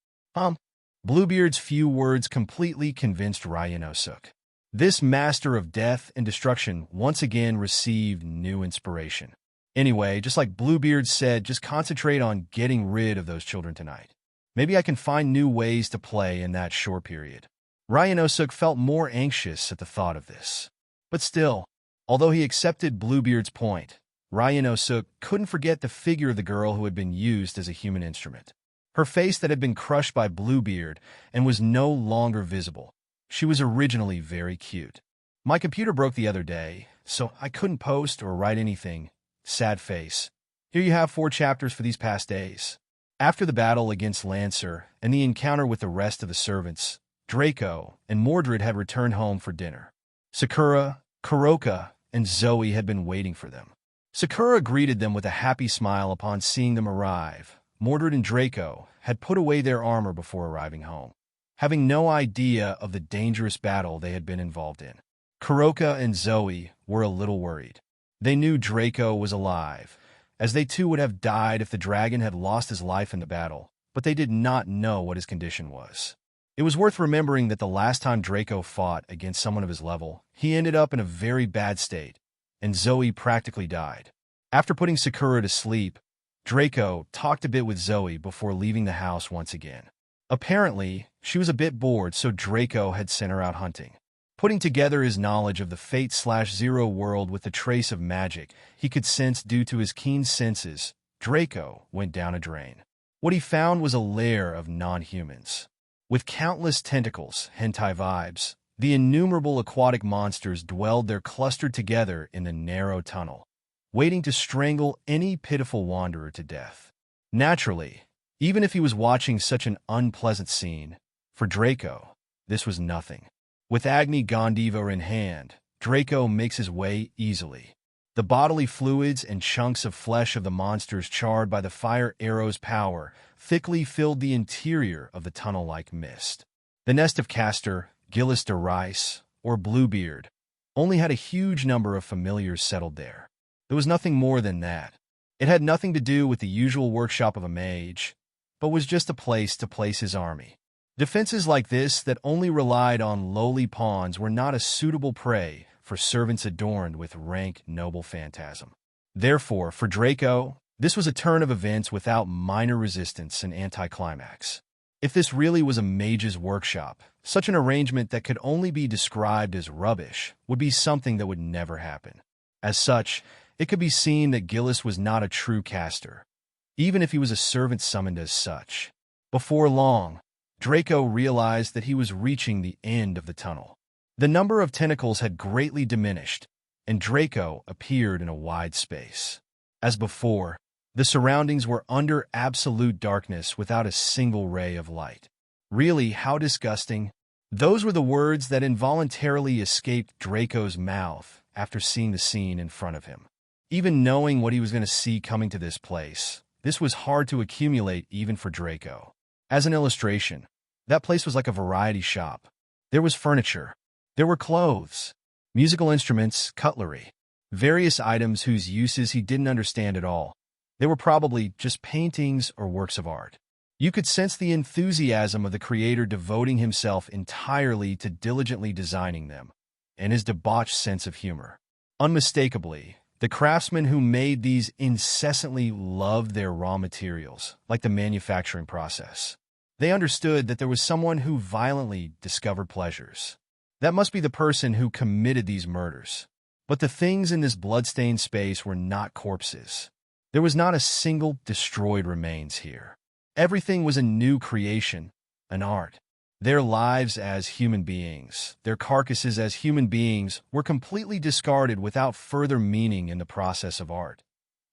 Bluebeard's few words completely convinced Ryanosuk. This master of death and destruction once again received new inspiration. Anyway, just like Bluebeard said, just concentrate on getting rid of those children tonight. Maybe I can find new ways to play in that short period. Ryanosuk felt more anxious at the thought of this. But still, although he accepted Bluebeard's point, Ryanosuk couldn't forget the figure of the girl who had been used as a human instrument. Her face that had been crushed by Bluebeard and was no longer visible. She was originally very cute. My computer broke the other day, so I couldn't post or write anything. Sad face. Here you have 4 chapters for these past days. After the battle against Lancer and the encounter with the rest of the servants, Draco and Mordred had returned home for dinner. Sakura, Kuroka, and Zoe had been waiting for them. Sakura greeted them with a happy smile upon seeing them arrive. Mordred and Draco had put away their armor before arriving home, having no idea of the dangerous battle they had been involved in. Kuroka and Zoe were a little worried. They knew Draco was alive, as they too would have died if the dragon had lost his life in the battle, but they did not know what his condition was. It was worth remembering that the last time Draco fought against someone of his level, he ended up in a very bad state, and Zoe practically died. After putting Sakura to sleep, Draco talked a bit with Zoe before leaving the house once again. Apparently, she was a bit bored, so Draco had sent her out hunting. Putting together his knowledge of the Fate/Zero world with the trace of magic he could sense due to his keen senses, Draco went down a drain. What he found was a lair of non-humans. With countless tentacles, hentai vibes, the innumerable aquatic monsters dwelled there clustered together in the narrow tunnel, waiting to strangle any pitiful wanderer to death. Naturally, even if he was watching such an unpleasant scene, for Draco, this was nothing. With Agni Gondiva in hand, Draco makes his way easily. The bodily fluids and chunks of flesh of the monsters charred by the fire arrow's power thickly filled the interior of the tunnel like mist. The nest of Caster, Gillis de Rice, or Bluebeard, only had a huge number of familiars settled there. There was nothing more than that. It had nothing to do with the usual workshop of a mage, but was just a place to place his army. Defenses like this that only relied on lowly pawns were not a suitable prey for servants adorned with rank noble phantasm. Therefore, for Draco, this was a turn of events without minor resistance and anticlimax. If this really was a mage's workshop, such an arrangement that could only be described as rubbish would be something that would never happen. As such, it could be seen that Gillis was not a true caster, even if he was a servant summoned as such. Before long, Draco realized that he was reaching the end of the tunnel. The number of tentacles had greatly diminished, and Draco appeared in a wide space. As before, the surroundings were under absolute darkness without a single ray of light. Really, how disgusting. Those were the words that involuntarily escaped Draco's mouth after seeing the scene in front of him. Even knowing what he was going to see coming to this place, this was hard to accumulate even for Draco. As an illustration, that place was like a variety shop. There was furniture. There were clothes, musical instruments, cutlery, various items whose uses he didn't understand at all. They were probably just paintings or works of art. You could sense the enthusiasm of the creator devoting himself entirely to diligently designing them, and his debauched sense of humor. Unmistakably, the craftsmen who made these incessantly loved their raw materials, like the manufacturing process. They understood that there was someone who violently discovered pleasures. That must be the person who committed these murders. But the things in this blood-stained space were not corpses. There was not a single destroyed remains here. Everything was a new creation, an art. Their lives as human beings, their carcasses as human beings, were completely discarded without further meaning in the process of art.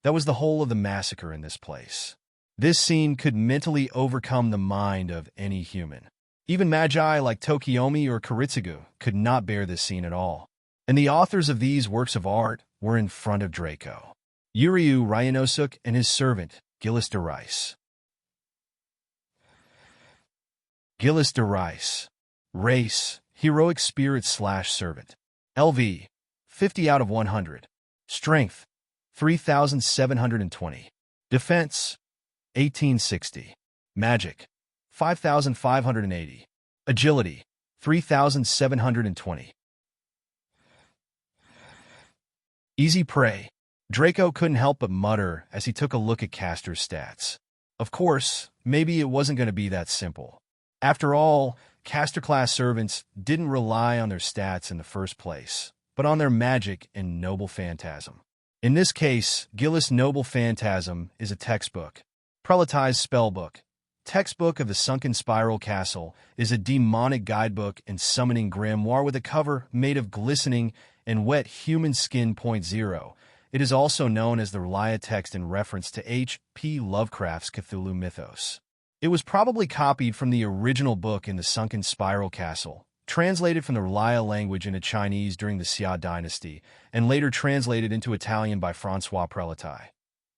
That was the whole of the massacre in this place. This scene could mentally overcome the mind of any human. Even magi like Tokiomi or Kiritsugu could not bear this scene at all. And the authors of these works of art were in front of Draco. Uryu Ryanosuk and his servant, Gillis de Rice. Gillis de Rice. Race, heroic spirit/servant. LV, 50 out of 100. Strength, 3,720. Defense, 1860. Magic, 5,580. Agility, 3,720. Easy prey. Draco couldn't help but mutter as he took a look at Caster's stats. Of course, maybe it wasn't going to be that simple. After all, Caster-class servants didn't rely on their stats in the first place, but on their magic and noble phantasm. In this case, Gillis' Noble Phantasm is a textbook. Prelatai's Spellbook. Textbook of the Sunken Spiral Castle is a demonic guidebook and summoning grimoire with a cover made of glistening and wet human skin. 0. It is also known as the Relia text in reference to H.P. Lovecraft's Cthulhu mythos. It was probably copied from the original book in the Sunken Spiral Castle, translated from the Relia language into Chinese during the Xia dynasty, and later translated into Italian by François Prelatai.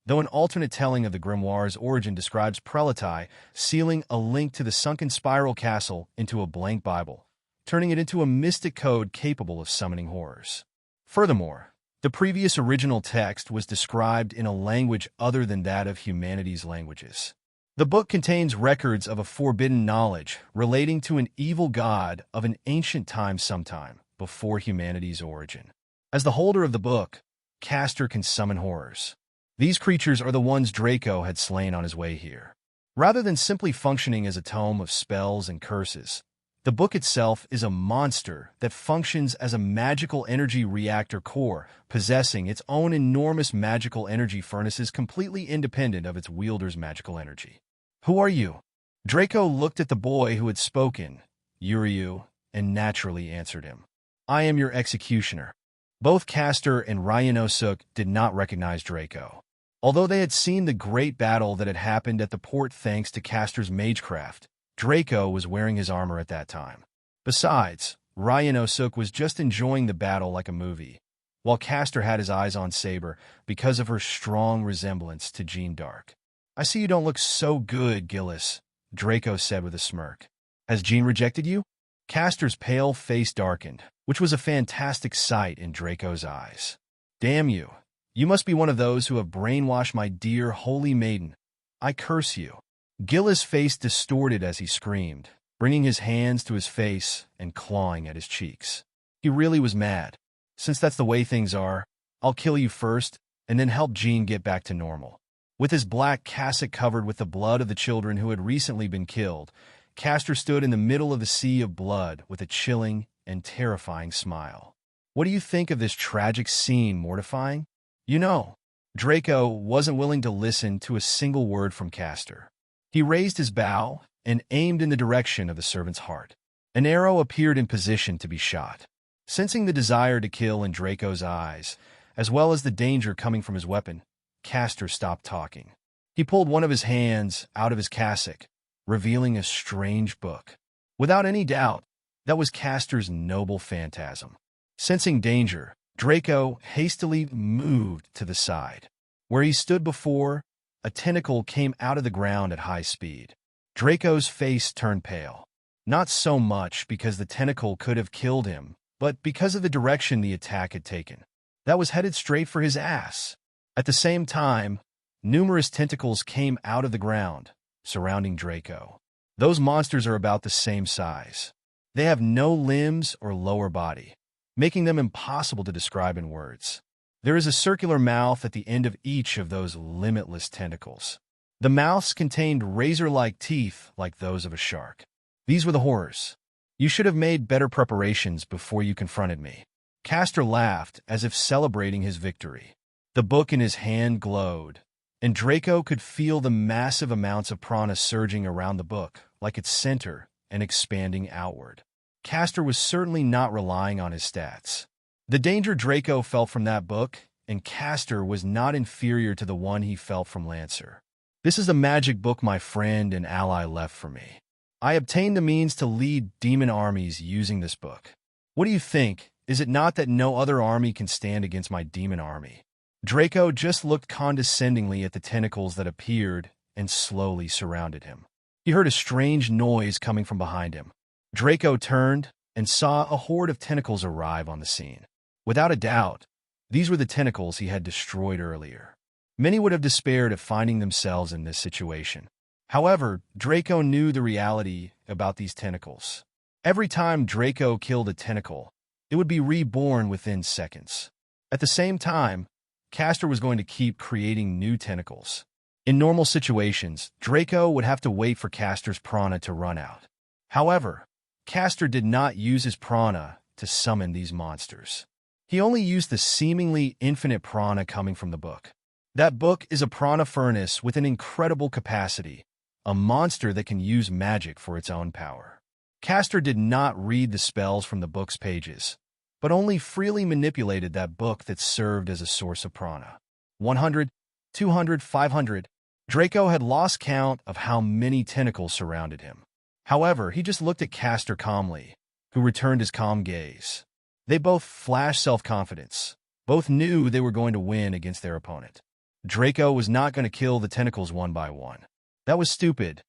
Though an alternate telling of the grimoire's origin describes Prelatai sealing a link to the Sunken Spiral Castle into a blank Bible, turning it into a mystic code capable of summoning horrors. Furthermore, the previous original text was described in a language other than that of humanity's languages. The book contains records of a forbidden knowledge relating to an evil god of an ancient time sometime before humanity's origin. As the holder of the book, Caster can summon horrors. These creatures are the ones Draco had slain on his way here. Rather than simply functioning as a tome of spells and curses, the book itself is a monster that functions as a magical energy reactor core, possessing its own enormous magical energy furnaces completely independent of its wielder's magical energy. Who are you? Draco looked at the boy who had spoken, Uriu, and naturally answered him. I am your executioner. Both Caster and Ryanosuk did not recognize Draco. Although they had seen the great battle that had happened at the port thanks to Caster's magecraft, Draco was wearing his armor at that time. Besides, Ryanosuk was just enjoying the battle like a movie, while Caster had his eyes on Saber because of her strong resemblance to Jeanne d'Arc. I see you don't look so good, Gillis, Draco said with a smirk. Has Jeanne rejected you? Caster's pale face darkened, which was a fantastic sight in Draco's eyes. Damn you. You must be one of those who have brainwashed my dear holy maiden. I curse you. Gillis' face distorted as he screamed, bringing his hands to his face and clawing at his cheeks. He really was mad. Since that's the way things are, I'll kill you first and then help Jeanne get back to normal. With his black cassock covered with the blood of the children who had recently been killed, Caster stood in the middle of the sea of blood with a chilling and terrifying smile. What do you think of this tragic scene, mortifying? You know, Draco wasn't willing to listen to a single word from Caster. He raised his bow and aimed in the direction of the servant's heart. An arrow appeared in position to be shot. Sensing the desire to kill in Draco's eyes, as well as the danger coming from his weapon, Caster stopped talking. He pulled one of his hands out of his cassock, revealing a strange book. Without any doubt, that was Caster's Noble Phantasm. Sensing danger, Draco hastily moved to the side. Where he stood before, a tentacle came out of the ground at high speed. Draco's face turned pale. Not so much because the tentacle could have killed him, but because of the direction the attack had taken. That was headed straight for his ass. At the same time, numerous tentacles came out of the ground, surrounding Draco. Those monsters are about the same size. They have no limbs or lower body, making them impossible to describe in words. There is a circular mouth at the end of each of those limitless tentacles. The mouths contained razor-like teeth like those of a shark. These were the horrors. You should have made better preparations before you confronted me. Caster laughed as if celebrating his victory. The book in his hand glowed, and Draco could feel the massive amounts of prana surging around the book, like its center, and expanding outward. Caster was certainly not relying on his stats. The danger Draco felt from that book, and Caster was not inferior to the one he felt from Lancer. This is a magic book my friend and ally left for me. I obtained the means to lead demon armies using this book. What do you think? Is it not that no other army can stand against my demon army? Draco just looked condescendingly at the tentacles that appeared and slowly surrounded him. He heard a strange noise coming from behind him. Draco turned and saw a horde of tentacles arrive on the scene. Without a doubt, these were the tentacles he had destroyed earlier. Many would have despaired of finding themselves in this situation. However, Draco knew the reality about these tentacles. Every time Draco killed a tentacle, it would be reborn within seconds. At the same time, Caster was going to keep creating new tentacles. In normal situations, Draco would have to wait for Caster's prana to run out. However, Caster did not use his prana to summon these monsters. He only used the seemingly infinite prana coming from the book. That book is a prana furnace with an incredible capacity, a monster that can use magic for its own power. Caster did not read the spells from the book's pages, but only freely manipulated that book that served as a source of prana. 100, 200, 500. Draco had lost count of how many tentacles surrounded him. However, he just looked at Caster calmly, who returned his calm gaze. They both flashed self-confidence. Both knew they were going to win against their opponent. Draco was not going to kill the tentacles one by one. That was stupid.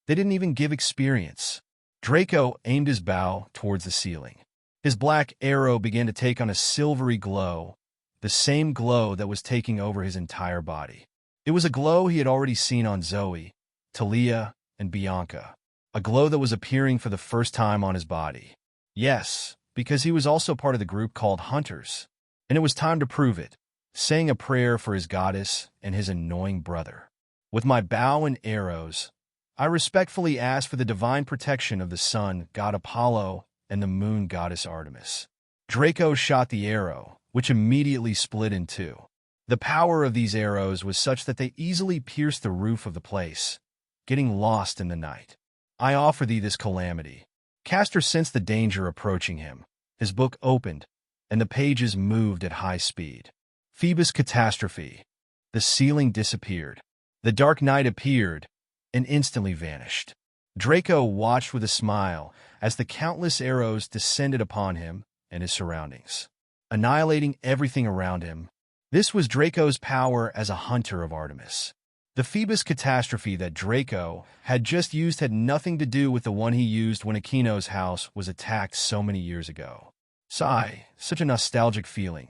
They didn't even give experience. Draco aimed his bow towards the ceiling. His black arrow began to take on a silvery glow, the same glow that was taking over his entire body. It was a glow he had already seen on Zoe, Talia, and Bianca. A glow that was appearing for the first time on his body. Yes, because he was also part of the group called Hunters. And it was time to prove it, saying a prayer for his goddess and his annoying brother. With my bow and arrows, I respectfully ask for the divine protection of the sun, god Apollo, and the moon goddess Artemis. Draco shot the arrow, which immediately split in two. The power of these arrows was such that they easily pierced the roof of the place, getting lost in the night. I offer thee this calamity. Caster sensed the danger approaching him. His book opened, and the pages moved at high speed. Phoebus catastrophe. The ceiling disappeared. The dark night appeared and instantly vanished. Draco watched with a smile as the countless arrows descended upon him and his surroundings, annihilating everything around him. This was Draco's power as a hunter of Artemis. The Phoebus catastrophe that Draco had just used had nothing to do with the one he used when Aquino's house was attacked so many years ago. Sigh, such a nostalgic feeling.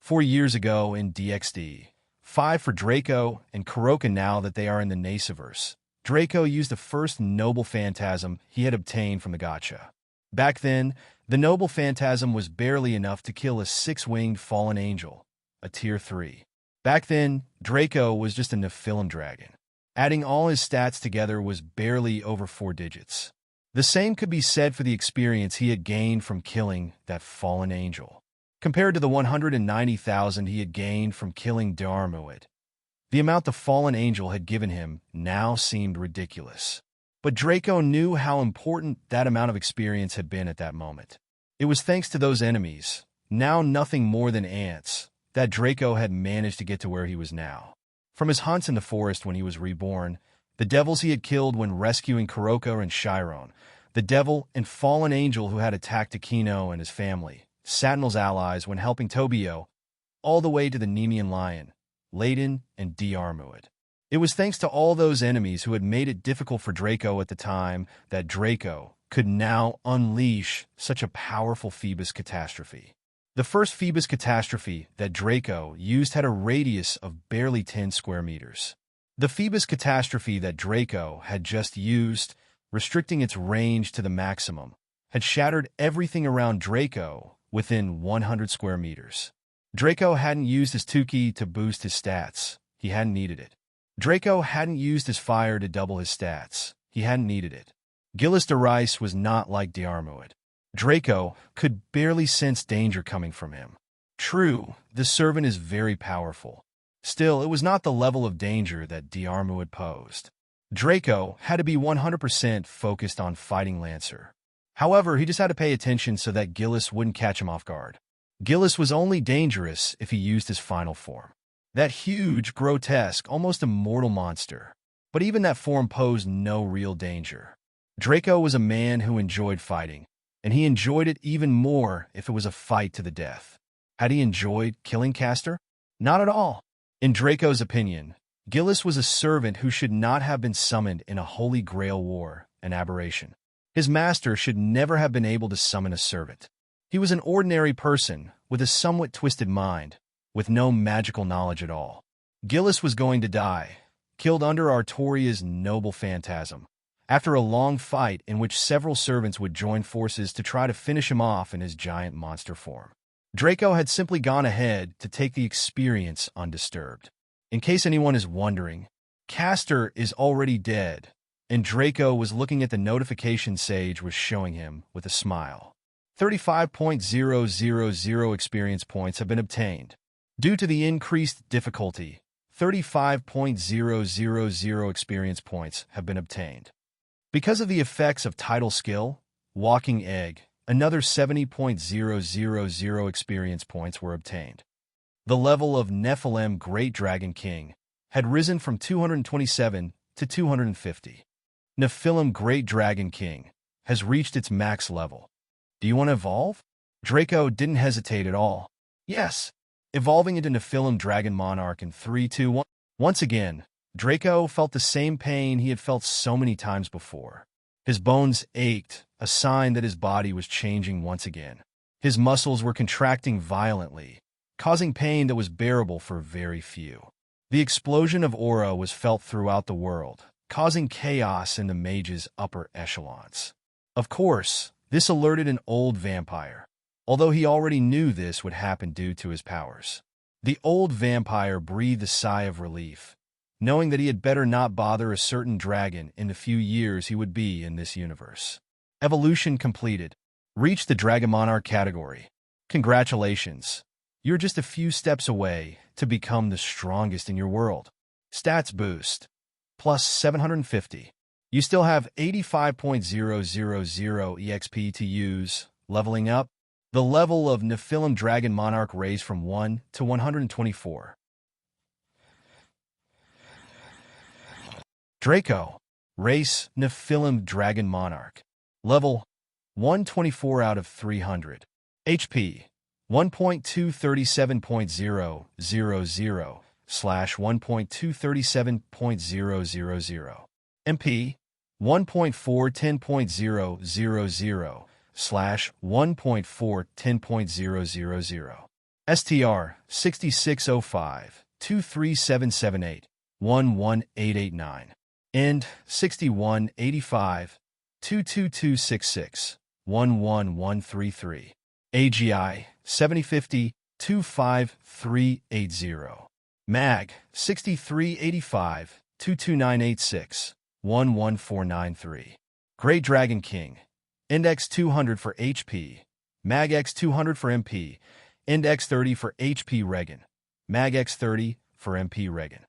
4 years ago in DxD, 5 for Draco and Kuroka now that they are in the Naceverse. Draco used the first noble phantasm he had obtained from the gacha. Back then, the noble phantasm was barely enough to kill a 6-winged fallen angel, a tier 3. Back then, Draco was just a Nephilim dragon. Adding all his stats together was barely over 4 digits. The same could be said for the experience he had gained from killing that fallen angel. Compared to the 190,000 he had gained from killing Darmuid, the amount the fallen angel had given him now seemed ridiculous. But Draco knew how important that amount of experience had been at that moment. It was thanks to those enemies, now nothing more than ants, that Draco had managed to get to where he was now. From his hunts in the forest when he was reborn, the devils he had killed when rescuing Kuroka and Chiron, the devil and fallen angel who had attacked Aquino and his family, Satinel's allies when helping Tobio, all the way to the Nemean lion, Layden, and Darmuid. It was thanks to all those enemies who had made it difficult for Draco at the time that Draco could now unleash such a powerful Phoebus catastrophe. The first Phoebus catastrophe that Draco used had a radius of barely 10 square meters. The Phoebus catastrophe that Draco had just used, restricting its range to the maximum, had shattered everything around Draco within 100 square meters. Draco hadn't used his Tuki to boost his stats. He hadn't needed it. Draco hadn't used his fire to double his stats. He hadn't needed it. Gillis de Rice was not like Darmuid. Draco could barely sense danger coming from him. True, the servant is very powerful. Still, it was not the level of danger that Darmuid posed. Draco had to be 100% focused on fighting Lancer. However, he just had to pay attention so that Gillis wouldn't catch him off guard. Gillis was only dangerous if he used his final form. That huge, grotesque, almost immortal monster. But even that form posed no real danger. Draco was a man who enjoyed fighting, and he enjoyed it even more if it was a fight to the death. Had he enjoyed killing Caster? Not at all. In Draco's opinion, Gillis was a servant who should not have been summoned in a Holy Grail war, an aberration. His master should never have been able to summon a servant. He was an ordinary person, with a somewhat twisted mind, with no magical knowledge at all. Gillis was going to die, killed under Artoria's noble phantasm, after a long fight in which several servants would join forces to try to finish him off in his giant monster form. Draco had simply gone ahead to take the experience undisturbed. In case anyone is wondering, Caster is already dead, and Draco was looking at the notification Sage was showing him with a smile. 35,000 experience points have been obtained. Due to the increased difficulty, 35,000 experience points have been obtained. Because of the effects of Tidal Skill, Walking Egg, another 70,000 experience points were obtained. The level of Nephilim Great Dragon King had risen from 227 to 250. Nephilim Great Dragon King has reached its max level. Do you want to evolve? Draco didn't hesitate at all. Yes. Evolving into Nephilim Dragon Monarch in 3, 2, 1. Once again, Draco felt the same pain he had felt so many times before. His bones ached, a sign that his body was changing once again. His muscles were contracting violently, causing pain that was bearable for very few. The explosion of aura was felt throughout the world, causing chaos in the mage's upper echelons. Of course, this alerted an old vampire, although he already knew this would happen due to his powers. The old vampire breathed a sigh of relief, knowing that he had better not bother a certain dragon in the few years he would be in this universe. Evolution completed. Reach the Dragon Monarch category. Congratulations. You're just a few steps away to become the strongest in your world. Stats boost. Plus 750. You still have 85,000 EXP to use. Leveling up. The level of Nephilim Dragon Monarch raised from 1 to 124. Draco. Race Nephilim Dragon Monarch. Level 124 out of 300. HP 1.237.000 / 1.237.000. MP 1.410.000 / 1.410.000. STR 6605 23778 11889. End 6185 22266 11133. AGI 7050 25380. MAG 6385 22986 11493. Great Dragon King. Index 200 for HP. MAG X 200 for MP. Index 30 for HP Regen. MAG X 30 for MP Regen.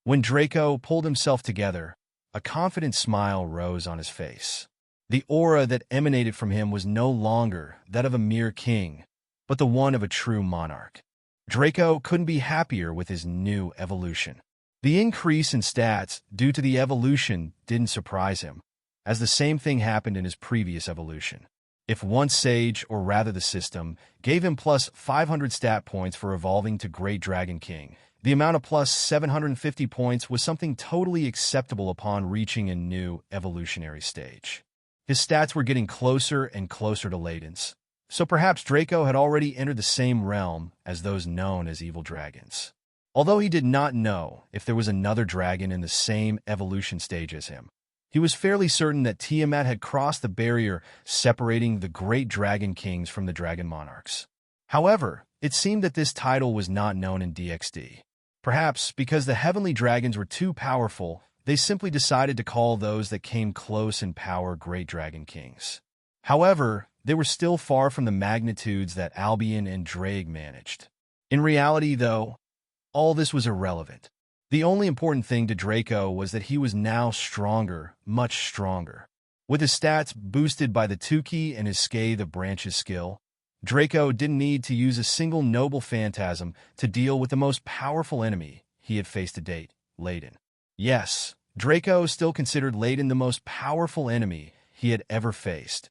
When Draco pulled himself together, a confident smile rose on his face. The aura that emanated from him was no longer that of a mere king, but the one of a true monarch. Draco couldn't be happier with his new evolution. The increase in stats due to the evolution didn't surprise him, as the same thing happened in his previous evolution. If once Sage, or rather the system, gave him plus 500 stat points for evolving to Great Dragon King, the amount of plus 750 points was something totally acceptable upon reaching a new evolutionary stage. His stats were getting closer and closer to Layden's, so perhaps Draco had already entered the same realm as those known as evil dragons. Although he did not know if there was another dragon in the same evolution stage as him, he was fairly certain that Tiamat had crossed the barrier separating the Great Dragon Kings from the Dragon Monarchs. However, it seemed that this title was not known in DxD. Perhaps because the heavenly dragons were too powerful, they simply decided to call those that came close in power Great Dragon Kings. However, they were still far from the magnitudes that Albion and Drake managed. In reality, though, all this was irrelevant. The only important thing to Draco was that he was now stronger, much stronger. With his stats boosted by the Tuki and his Scathe of Branches skill, Draco didn't need to use a single noble phantasm to deal with the most powerful enemy he had faced to date, Layden. Yes, Draco still considered Layden the most powerful enemy he had ever faced,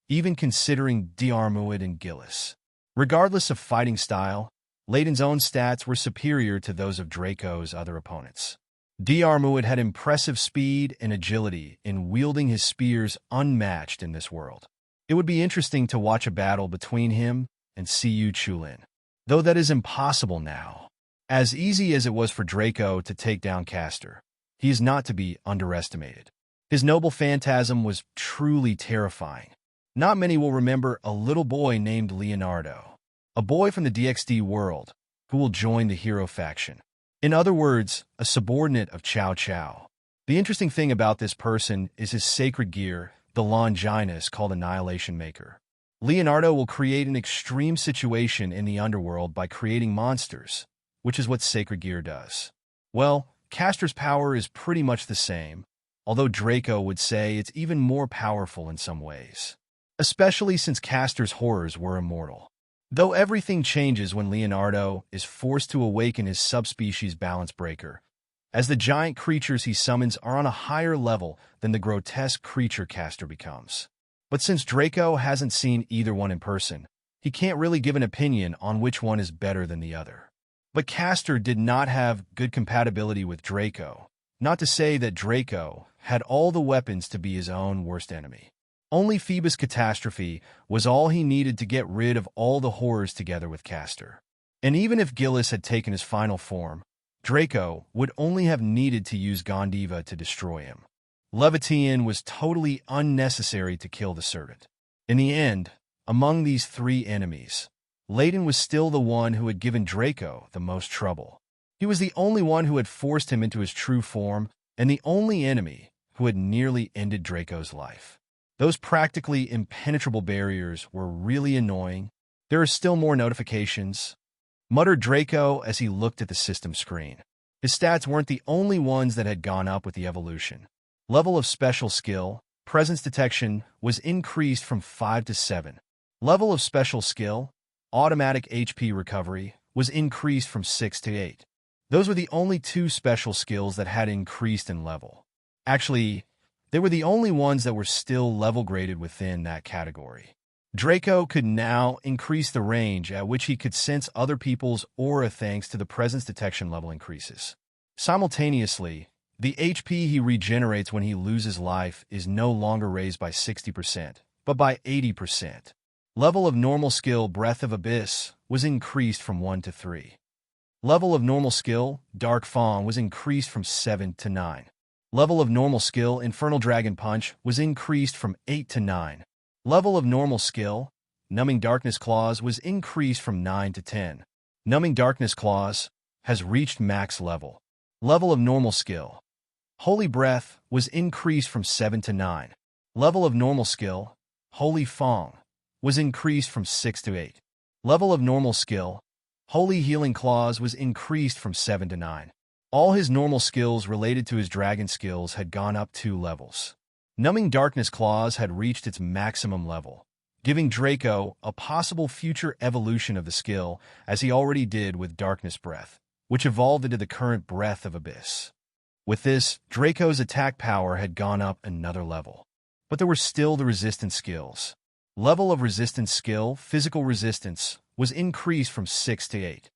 even considering Diarmuid and Gillis. Regardless of fighting style, Leighton's own stats were superior to those of Draco's other opponents. Diarmuid had impressive speed and agility in wielding his spears unmatched in this world. It would be interesting to watch a battle between him and Siyu Chulin, though that is impossible now. As easy as it was for Draco to take down Caster, he is not to be underestimated. His noble phantasm was truly terrifying. Not many will remember a little boy named Leonardo, a boy from the DxD world who will join the hero faction. In other words, a subordinate of Cao Cao. The interesting thing about this person is his sacred gear, the Longinus called Annihilation Maker. Leonardo will create an extreme situation in the underworld by creating monsters, which is what sacred gear does. Well, Caster's power is pretty much the same, although Draco would say it's even more powerful in some ways, especially since Caster's horrors were immortal. Though everything changes when Leonardo is forced to awaken his subspecies balance breaker, as the giant creatures he summons are on a higher level than the grotesque creature Caster becomes. But since Draco hasn't seen either one in person, he can't really give an opinion on which one is better than the other. But Caster did not have good compatibility with Draco, not to say that Draco had all the weapons to be his own worst enemy. Only Phoebus' catastrophe was all he needed to get rid of all the horrors together with Caster. And even if Gillis had taken his final form, Draco would only have needed to use Gondiva to destroy him. Levitian was totally unnecessary to kill the servant. In the end, among these three enemies, Leighton was still the one who had given Draco the most trouble. He was the only one who had forced him into his true form, and the only enemy who had nearly ended Draco's life. Those practically impenetrable barriers were really annoying. There are still more notifications, muttered Draco as he looked at the system screen. His stats weren't the only ones that had gone up with the evolution. Level of special skill, presence detection, was increased from 5 to 7. Level of special skill, automatic HP recovery, was increased from 6 to 8. Those were the only two special skills that had increased in level. Actually, they were the only ones that were still level graded within that category. Draco could now increase the range at which he could sense other people's aura thanks to the presence detection level increases. Simultaneously, the HP he regenerates when he loses life is no longer raised by 60%, but by 80%. Level of normal skill Breath of Abyss was increased from 1 to 3. Level of normal skill Dark Fawn was increased from 7 to 9. Level of normal skill Infernal Dragon Punch was increased from 8 to 9. Level of normal skill Numbing Darkness Claws was increased from 9 to 10. Numbing Darkness Claws has reached max level. Level of normal skill Holy Breath was increased from 7 to 9. Level of normal skill Holy Fong was increased from 6 to 8. Level of normal skill Holy Healing Claws was increased from 7 to 9. All his normal skills related to his dragon skills had gone up 2 levels. Numbing Darkness Claws had reached its maximum level, giving Draco a possible future evolution of the skill, as he already did with Darkness Breath, which evolved into the current Breath of Abyss. With this, Draco's attack power had gone up another level. But there were still the resistance skills. Level of resistance skill, Physical Resistance, was increased from 6 to 8.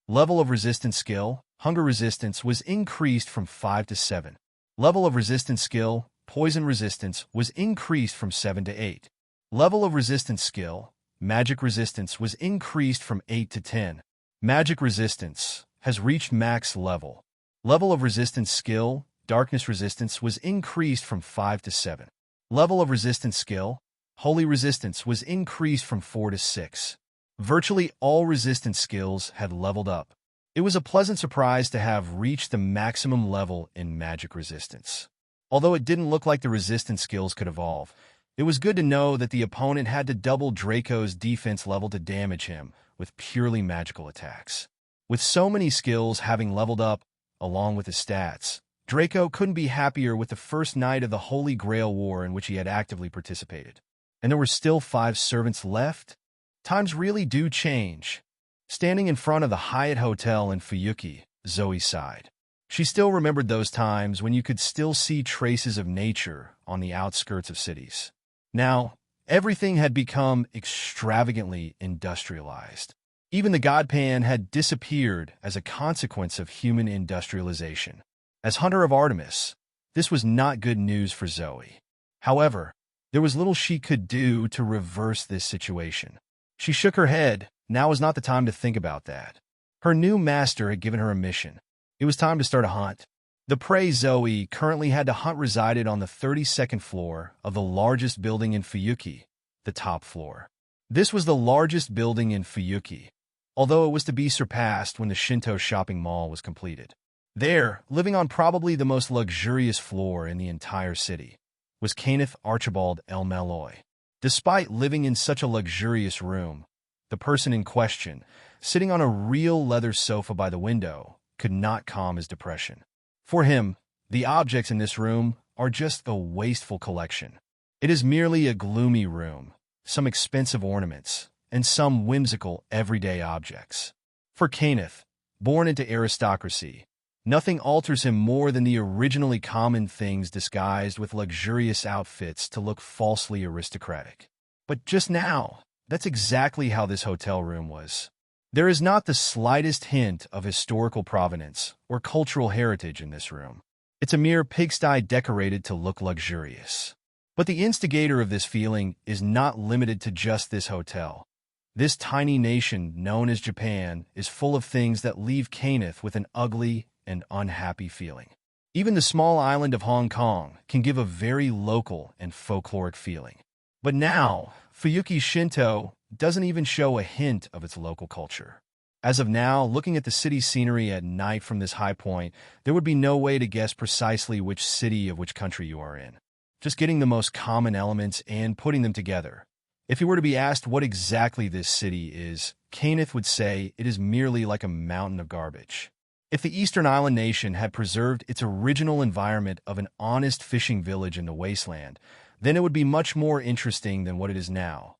Level of resistance skill, Hunger Resistance, was increased from 5 to 7. Level of resistance skill, Poison Resistance, was increased from 7 to 8. Level of resistance skill, Magic Resistance, was increased from 8 to 10. Magic Resistance has reached max level. Level of resistance skill, Darkness Resistance, was increased from 5 to 7. Level of resistance skill, Holy Resistance, was increased from 4 to 6. Virtually all resistance skills had leveled up. It was a pleasant surprise to have reached the maximum level in magic resistance. Although it didn't look like the resistance skills could evolve, it was good to know that the opponent had to double Draco's defense level to damage him with purely magical attacks. With so many skills having leveled up, along with his stats, Draco couldn't be happier with the first night of the Holy Grail War in which he had actively participated. And there were still 5 servants left? Times really do change. Standing in front of the Hyatt Hotel in Fuyuki, Zoe sighed. She still remembered those times when you could still see traces of nature on the outskirts of cities. Now, everything had become extravagantly industrialized. Even the godpan had disappeared as a consequence of human industrialization. As Hunter of Artemis, this was not good news for Zoe. However, there was little she could do to reverse this situation. She shook her head. Now was not the time to think about that. Her new master had given her a mission. It was time to start a hunt. The prey Zoe currently had to hunt resided on the 32nd floor of the largest building in Fuyuki, the top floor. This was the largest building in Fuyuki, although it was to be surpassed when the Shinto shopping mall was completed. There, living on probably the most luxurious floor in the entire city, was Kayneth Archibald L. Malloy. Despite living in such a luxurious room, the person in question, sitting on a real leather sofa by the window, could not calm his depression. For him, the objects in this room are just a wasteful collection. It is merely a gloomy room, some expensive ornaments, and some whimsical everyday objects. For Kayneth, born into aristocracy, nothing alters him more than the originally common things disguised with luxurious outfits to look falsely aristocratic. But just now, that's exactly how this hotel room was. There is not the slightest hint of historical provenance or cultural heritage in this room. It's a mere pigsty decorated to look luxurious. But the instigator of this feeling is not limited to just this hotel. This tiny nation known as Japan is full of things that leave Kayneth with an ugly and unhappy feeling. Even the small island of Hong Kong can give a very local and folkloric feeling. But now, Fuyuki Shinto doesn't even show a hint of its local culture. As of now, looking at the city's scenery at night from this high point, there would be no way to guess precisely which city of which country you are in. Just getting the most common elements and putting them together. If you were to be asked what exactly this city is, Kayneth would say it is merely like a mountain of garbage. If the Eastern Island nation had preserved its original environment of an honest fishing village in the wasteland, then it would be much more interesting than what it is now.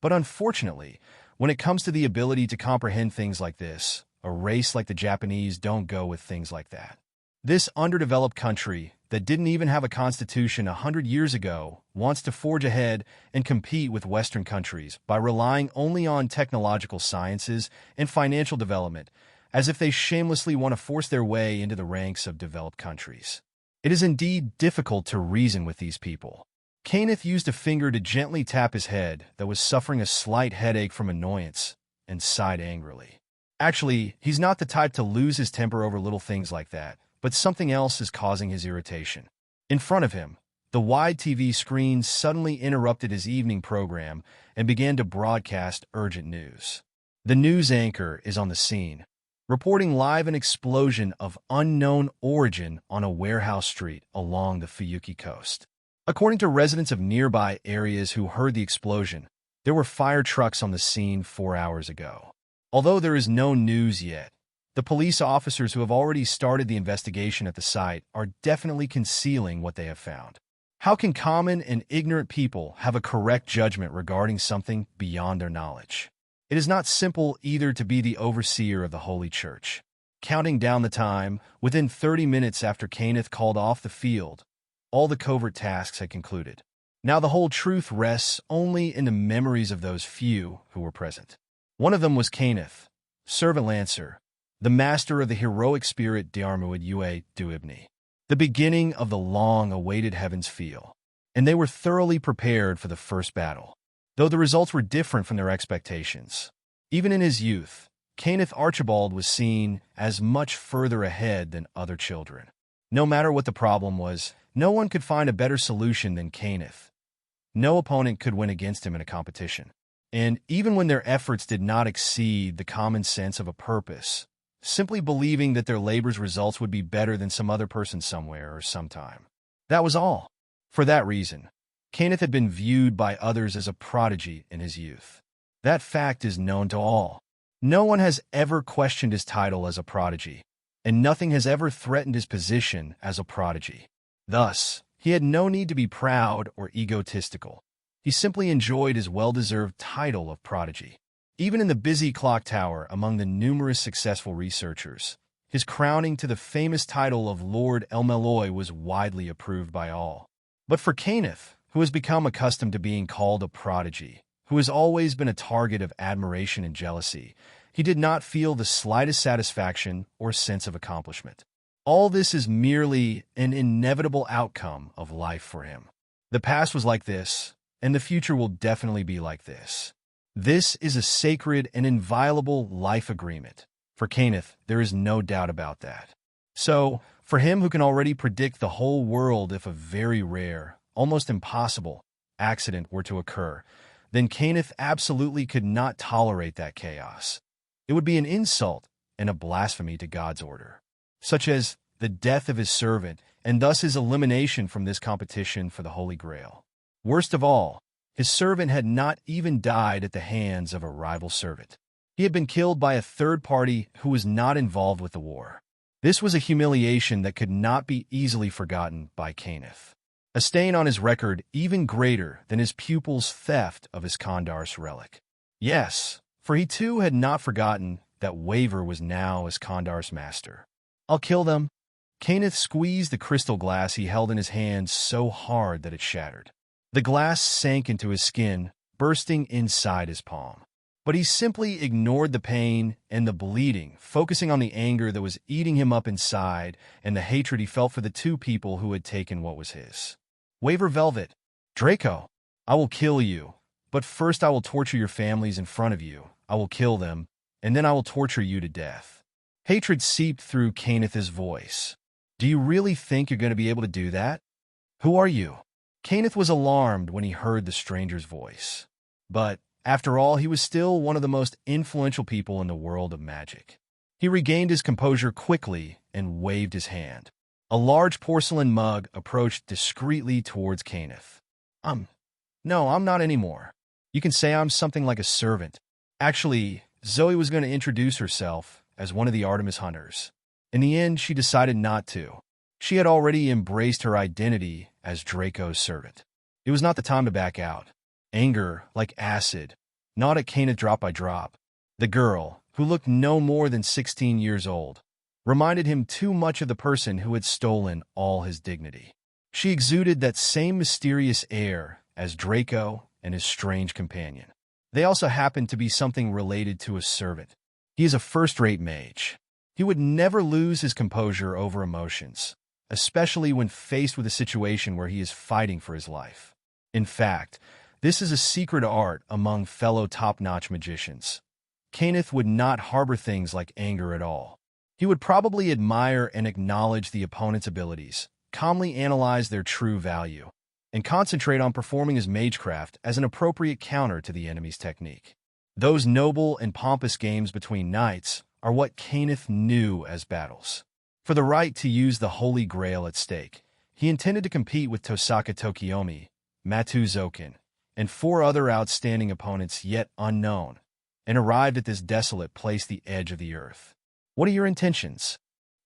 But unfortunately, when it comes to the ability to comprehend things like this, a race like the Japanese don't go with things like that. This underdeveloped country that didn't even have a constitution 100 years ago wants to forge ahead and compete with Western countries by relying only on technological sciences and financial development, as if they shamelessly want to force their way into the ranks of developed countries. It is indeed difficult to reason with these people. Kayneth used a finger to gently tap his head that was suffering a slight headache from annoyance and sighed angrily. Actually, he's not the type to lose his temper over little things like that, but something else is causing his irritation. In front of him, the wide TV screen suddenly interrupted his evening program and began to broadcast urgent news. The news anchor is on the scene, reporting live an explosion of unknown origin on a warehouse street along the Fuyuki coast. According to residents of nearby areas who heard the explosion, there were fire trucks on the scene 4 hours ago. Although there is no news yet, the police officers who have already started the investigation at the site are definitely concealing what they have found. How can common and ignorant people have a correct judgment regarding something beyond their knowledge? It is not simple either to be the overseer of the Holy Church. Counting down the time, within 30 minutes after Kayneth called off the field, all the covert tasks had concluded. Now the whole truth rests only in the memories of those few who were present. One of them was Kayneth, servant lancer, the master of the heroic spirit Diarmuid Ue Duibni, the beginning of the long-awaited Heaven's Feel. And they were thoroughly prepared for the first battle, though the results were different from their expectations. Even in his youth, Kayneth Archibald was seen as much further ahead than other children. No matter what the problem was, no one could find a better solution than Kayneth. No opponent could win against him in a competition. And even when their efforts did not exceed the common sense of a purpose, simply believing that their labor's results would be better than some other person somewhere or sometime. That was all. For that reason, Kayneth had been viewed by others as a prodigy in his youth. That fact is known to all. No one has ever questioned his title as a prodigy, and nothing has ever threatened his position as a prodigy. Thus, he had no need to be proud or egotistical. He simply enjoyed his well-deserved title of prodigy. Even in the busy clock tower among the numerous successful researchers, his crowning to the famous title of Lord Elmeloy was widely approved by all. But for Kayneth, who has become accustomed to being called a prodigy, who has always been a target of admiration and jealousy, He did not feel the slightest satisfaction or sense of accomplishment. All this is merely an inevitable outcome of life for him. The past was like this, and the future will definitely be like this. This is a sacred and inviolable life agreement. For Kayneth, there is no doubt about that. So, for him who can already predict the whole world if a very rare, almost impossible, accident were to occur, then Kayneth absolutely could not tolerate that chaos. It would be an insult and a blasphemy to God's order, such as the death of his servant and thus his elimination from this competition for the Holy Grail. Worst of all, his servant had not even died at the hands of a rival servant. He had been killed by a third party who was not involved with the war. This was a humiliation that could not be easily forgotten by Kayneth. A stain on his record even greater than his pupil's theft of Iskandar's relic. Yes, for he too had not forgotten that Waver was now Iskandar's master. I'll kill them. Kayneth squeezed the crystal glass he held in his hand so hard that it shattered. The glass sank into his skin, bursting inside his palm. But he simply ignored the pain and the bleeding, focusing on the anger that was eating him up inside and the hatred he felt for the two people who had taken what was his. Waver Velvet, Draco, I will kill you, but first I will torture your families in front of you. I will kill them, and then I will torture you to death. Hatred seeped through Kayneth's voice. Do you really think you're going to be able to do that? Who are you? Kayneth was alarmed when he heard the stranger's voice. But, after all, he was still one of the most influential people in the world of magic. He regained his composure quickly and waved his hand. A large porcelain mug approached discreetly towards Kayneth. No, I'm not anymore. You can say I'm something like a servant. Actually, Zoe was going to introduce herself as one of the Artemis hunters. In the end, she decided not to. She had already embraced her identity as Draco's servant. It was not the time to back out. Anger, like acid, gnawed at Kayneth drop by drop. The girl, who looked no more than 16 years old, reminded him too much of the person who had stolen all his dignity. She exuded that same mysterious air as Draco and his strange companion. They also happened to be something related to a servant. He is a first-rate mage. He would never lose his composure over emotions, especially when faced with a situation where he is fighting for his life. In fact, this is a secret art among fellow top-notch magicians. Kayneth would not harbor things like anger at all. He would probably admire and acknowledge the opponent's abilities, calmly analyze their true value, and concentrate on performing his magecraft as an appropriate counter to the enemy's technique. Those noble and pompous games between knights are what Kayneth knew as battles. For the right to use the Holy Grail at stake, he intended to compete with Tosaka Tokiomi, Matu Zokin, and 4 other outstanding opponents yet unknown, and arrived at this desolate place the edge of the earth. What are your intentions?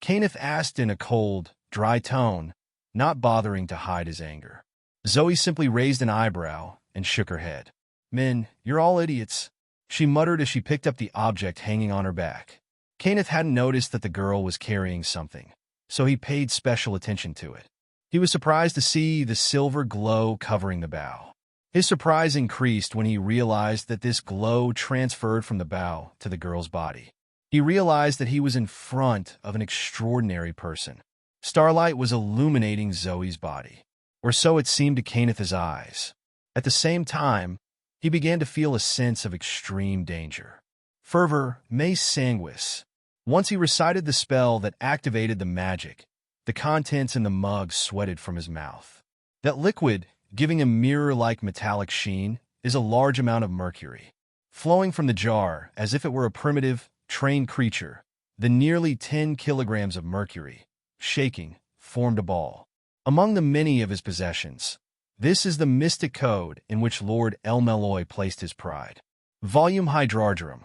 Kayneth asked in a cold, dry tone, not bothering to hide his anger. Zoe simply raised an eyebrow and shook her head. Men, you're all idiots, she muttered as she picked up the object hanging on her back. Kayneth hadn't noticed that the girl was carrying something, so he paid special attention to it. He was surprised to see the silver glow covering the bow. His surprise increased when he realized that this glow transferred from the bow to the girl's body. He realized that he was in front of an extraordinary person. Starlight was illuminating Zoe's body, or so it seemed to Kayneth's eyes. At the same time, he began to feel a sense of extreme danger. Fervor me sanguis. Once he recited the spell that activated the magic, the contents in the mug sweated from his mouth. That liquid, giving a mirror-like metallic sheen, is a large amount of mercury. Flowing from the jar, as if it were a primitive, trained creature, the nearly 10 kilograms of mercury, shaking, formed a ball. Among the many of his possessions, this is the mystic code in which Lord Elmeloy placed his pride. Volume Hydrargyrum,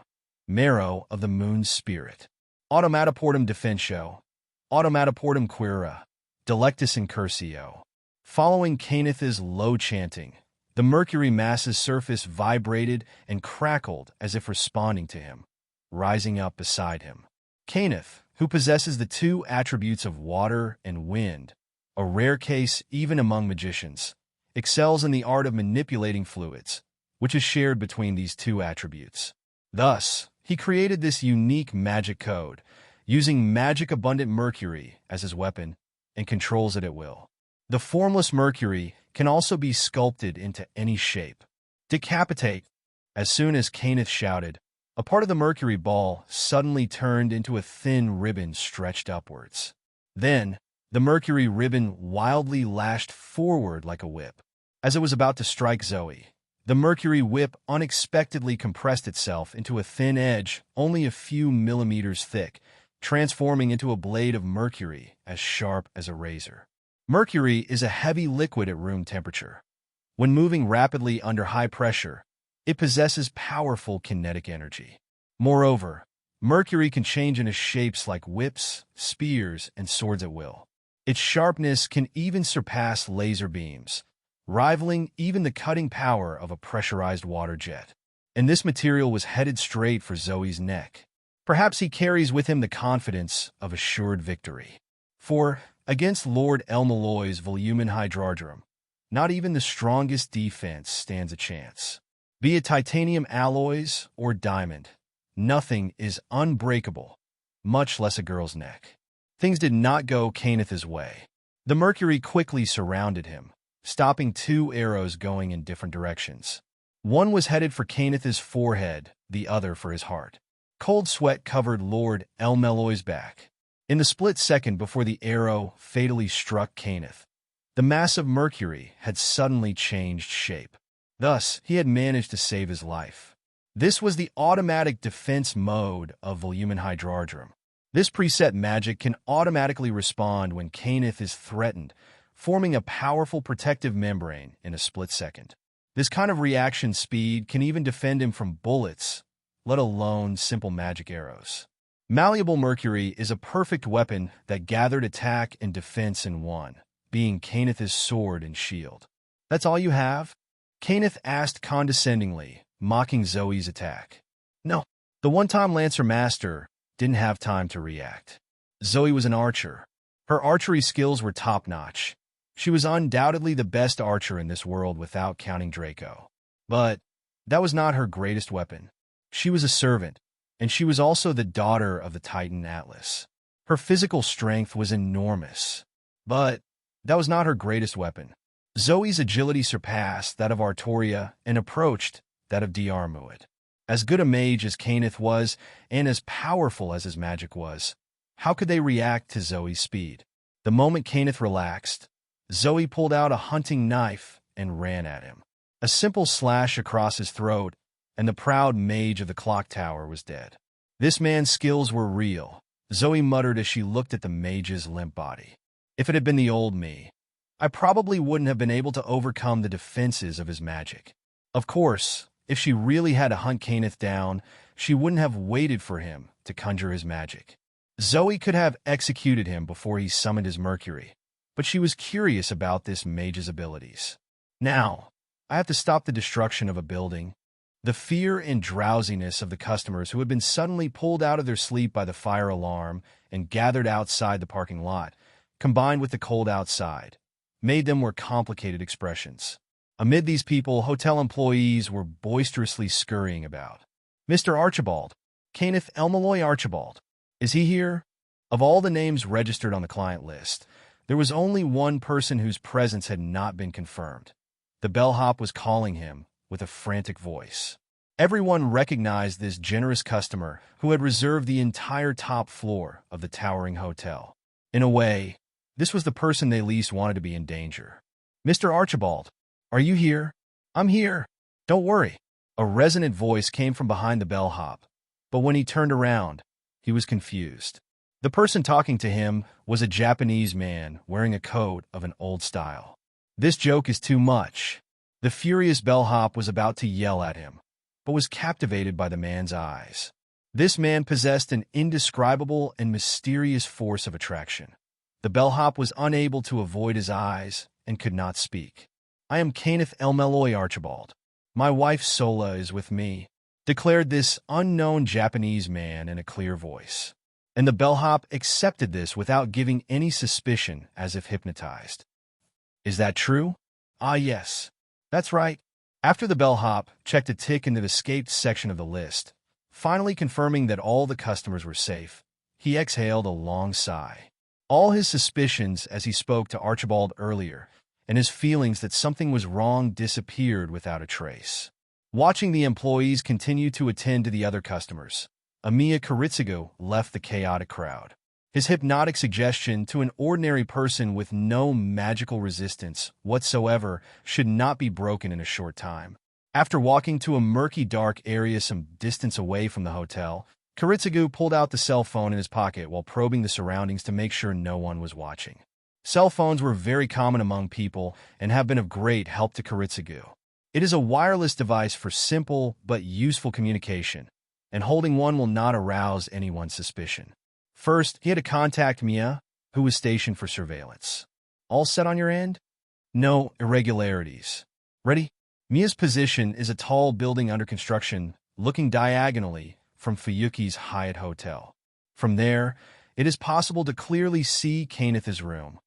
Marrow of the Moon's Spirit. Automatoportum Defensio, Automatoportum Quira, Delectus Incursio. Following Kayneth's low chanting, the mercury mass's surface vibrated and crackled as if responding to him, rising up beside him. Kayneth, who possesses the 2 attributes of water and wind, a rare case even among magicians, excels in the art of manipulating fluids, which is shared between these 2 attributes. Thus, He created this unique magic code, using magic-abundant Mercury as his weapon, and controls it at will. The formless Mercury can also be sculpted into any shape. Decapitate. As soon as Kayneth shouted, a part of the Mercury ball suddenly turned into a thin ribbon stretched upwards. Then, the Mercury ribbon wildly lashed forward like a whip. As it was about to strike Zoe, the Mercury whip unexpectedly compressed itself into a thin edge only a few millimeters thick, transforming into a blade of mercury as sharp as a razor. Mercury is a heavy liquid at room temperature. When moving rapidly under high pressure, it possesses powerful kinetic energy. Moreover, Mercury can change into shapes like whips, spears, and swords at will. Its sharpness can even surpass laser beams, rivaling even the cutting power of a pressurized water jet. And this material was headed straight for Zoe's neck. Perhaps he carries with him the confidence of assured victory. For, against Lord Elmaloy's volumen hydrargyrum, not even the strongest defense stands a chance. Be it titanium alloys or diamond, nothing is unbreakable, much less a girl's neck. Things did not go Kayneth's way. The Mercury quickly surrounded him, stopping two arrows going in different directions. One was headed for Kayneth's forehead, the other for his heart. Cold sweat covered Lord Elmaloy's back. In the split second before the arrow fatally struck Kayneth, the massive Mercury had suddenly changed shape. Thus, he had managed to save his life. This was the automatic defense mode of volumen hydrargyrum. This preset magic can automatically respond when Kayneth is threatened, forming a powerful protective membrane in a split second. This kind of reaction speed can even defend him from bullets, let alone simple magic arrows. Malleable Mercury is a perfect weapon that gathered attack and defense in one, being Kayneth's sword and shield. That's all you have? Kayneth asked condescendingly, mocking Zoe's attack. No, the one-time Lancer Master didn't have time to react. Zoe was an archer. Her archery skills were top-notch. She was undoubtedly the best archer in this world without counting Draco. But that was not her greatest weapon. She was a servant, and she was also the daughter of the Titan Atlas. Her physical strength was enormous, but that was not her greatest weapon. Zoe's agility surpassed that of Artoria and approached that of Diarmuid. As good a mage as Kayneth was, and as powerful as his magic was, how could they react to Zoe's speed? The moment Kayneth relaxed, Zoe pulled out a hunting knife and ran at him. A simple slash across his throat, and the proud mage of the clock tower was dead. This man's skills were real, Zoe muttered as she looked at the mage's limp body. If it had been the old me, I probably wouldn't have been able to overcome the defenses of his magic. Of course, if she really had to hunt Kayneth down, she wouldn't have waited for him to conjure his magic. Zoe could have executed him before he summoned his Mercury, but she was curious about this mage's abilities. Now, I have to stop the destruction of a building. The fear and drowsiness of the customers who had been suddenly pulled out of their sleep by the fire alarm and gathered outside the parking lot, combined with the cold outside, made them more complicated expressions. Amid these people, hotel employees were boisterously scurrying about. Mr. Archibald, Kayneth Elmaloy Archibald. Is he here? Of all the names registered on the client list, there was only one person whose presence had not been confirmed. The bellhop was calling him with a frantic voice. Everyone recognized this generous customer who had reserved the entire top floor of the towering hotel. In a way, this was the person they least wanted to be in danger. Mr. Archibald, are you here? I'm here. Don't worry. A resonant voice came from behind the bellhop, but when he turned around, he was confused. The person talking to him was a Japanese man wearing a coat of an old style. This joke is too much. The furious bellhop was about to yell at him, but was captivated by the man's eyes. This man possessed an indescribable and mysterious force of attraction. The bellhop was unable to avoid his eyes and could not speak. I am Kayneth Elmaloy Archibald. My wife Sola is with me, declared this unknown Japanese man in a clear voice. And the bellhop accepted this without giving any suspicion, as if hypnotized. Is that true? Ah, yes. That's right. After the bellhop checked a tick in the escaped section of the list, Finally confirming that all the customers were safe, he exhaled a long sigh. All his suspicions as he spoke to Archibald earlier, and his feelings that something was wrong disappeared without a trace. Watching the employees continue to attend to the other customers, Amiya Kiritsugu left the chaotic crowd. His hypnotic suggestion to an ordinary person with no magical resistance whatsoever should not be broken in a short time. After walking to a murky dark area some distance away from the hotel, Kiritsugu pulled out the cell phone in his pocket while probing the surroundings to make sure no one was watching. Cell phones were very common among people and have been of great help to Kiritsugu. It is a wireless device for simple but useful communication, and holding one will not arouse anyone's suspicion. First, he had to contact Mia, who was stationed for surveillance. All set on your end? No irregularities. Ready? Mia's position is a tall building under construction, looking diagonally from Fuyuki's Hyatt Hotel. From there, it is possible to clearly see Kayneth's room.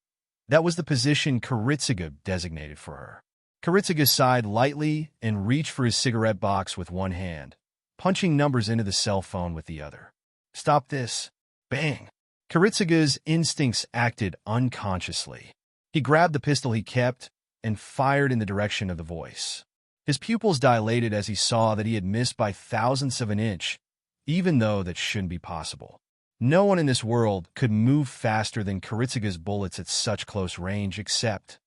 That was the position Kiritsugu designated for her. Kiritsugu sighed lightly and reached for his cigarette box with one hand, punching numbers into the cell phone with the other. Stop this. Bang! Kiritsugu's instincts acted unconsciously. He grabbed the pistol he kept and fired in the direction of the voice. His pupils dilated as he saw that he had missed by thousandths of an inch, even though that shouldn't be possible. No one in this world could move faster than Kiritsugu's bullets at such close range except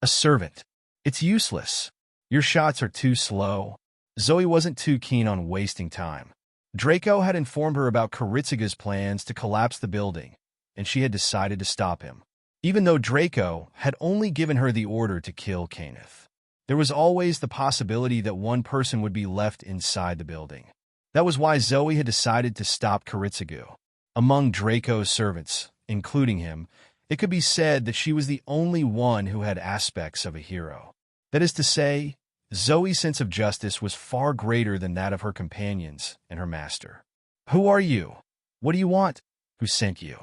a servant. It's useless. Your shots are too slow. Zoe wasn't too keen on wasting time. Draco had informed her about Kiritsugu's plans to collapse the building, and she had decided to stop him. Even though Draco had only given her the order to kill Kayneth, there was always the possibility that one person would be left inside the building. That was why Zoe had decided to stop Kiritsugu. Among Draco's servants, including him, it could be said that she was the only one who had aspects of a hero. That is to say, Zoe's sense of justice was far greater than that of her companions and her master. Who are you? What do you want? Who sent you?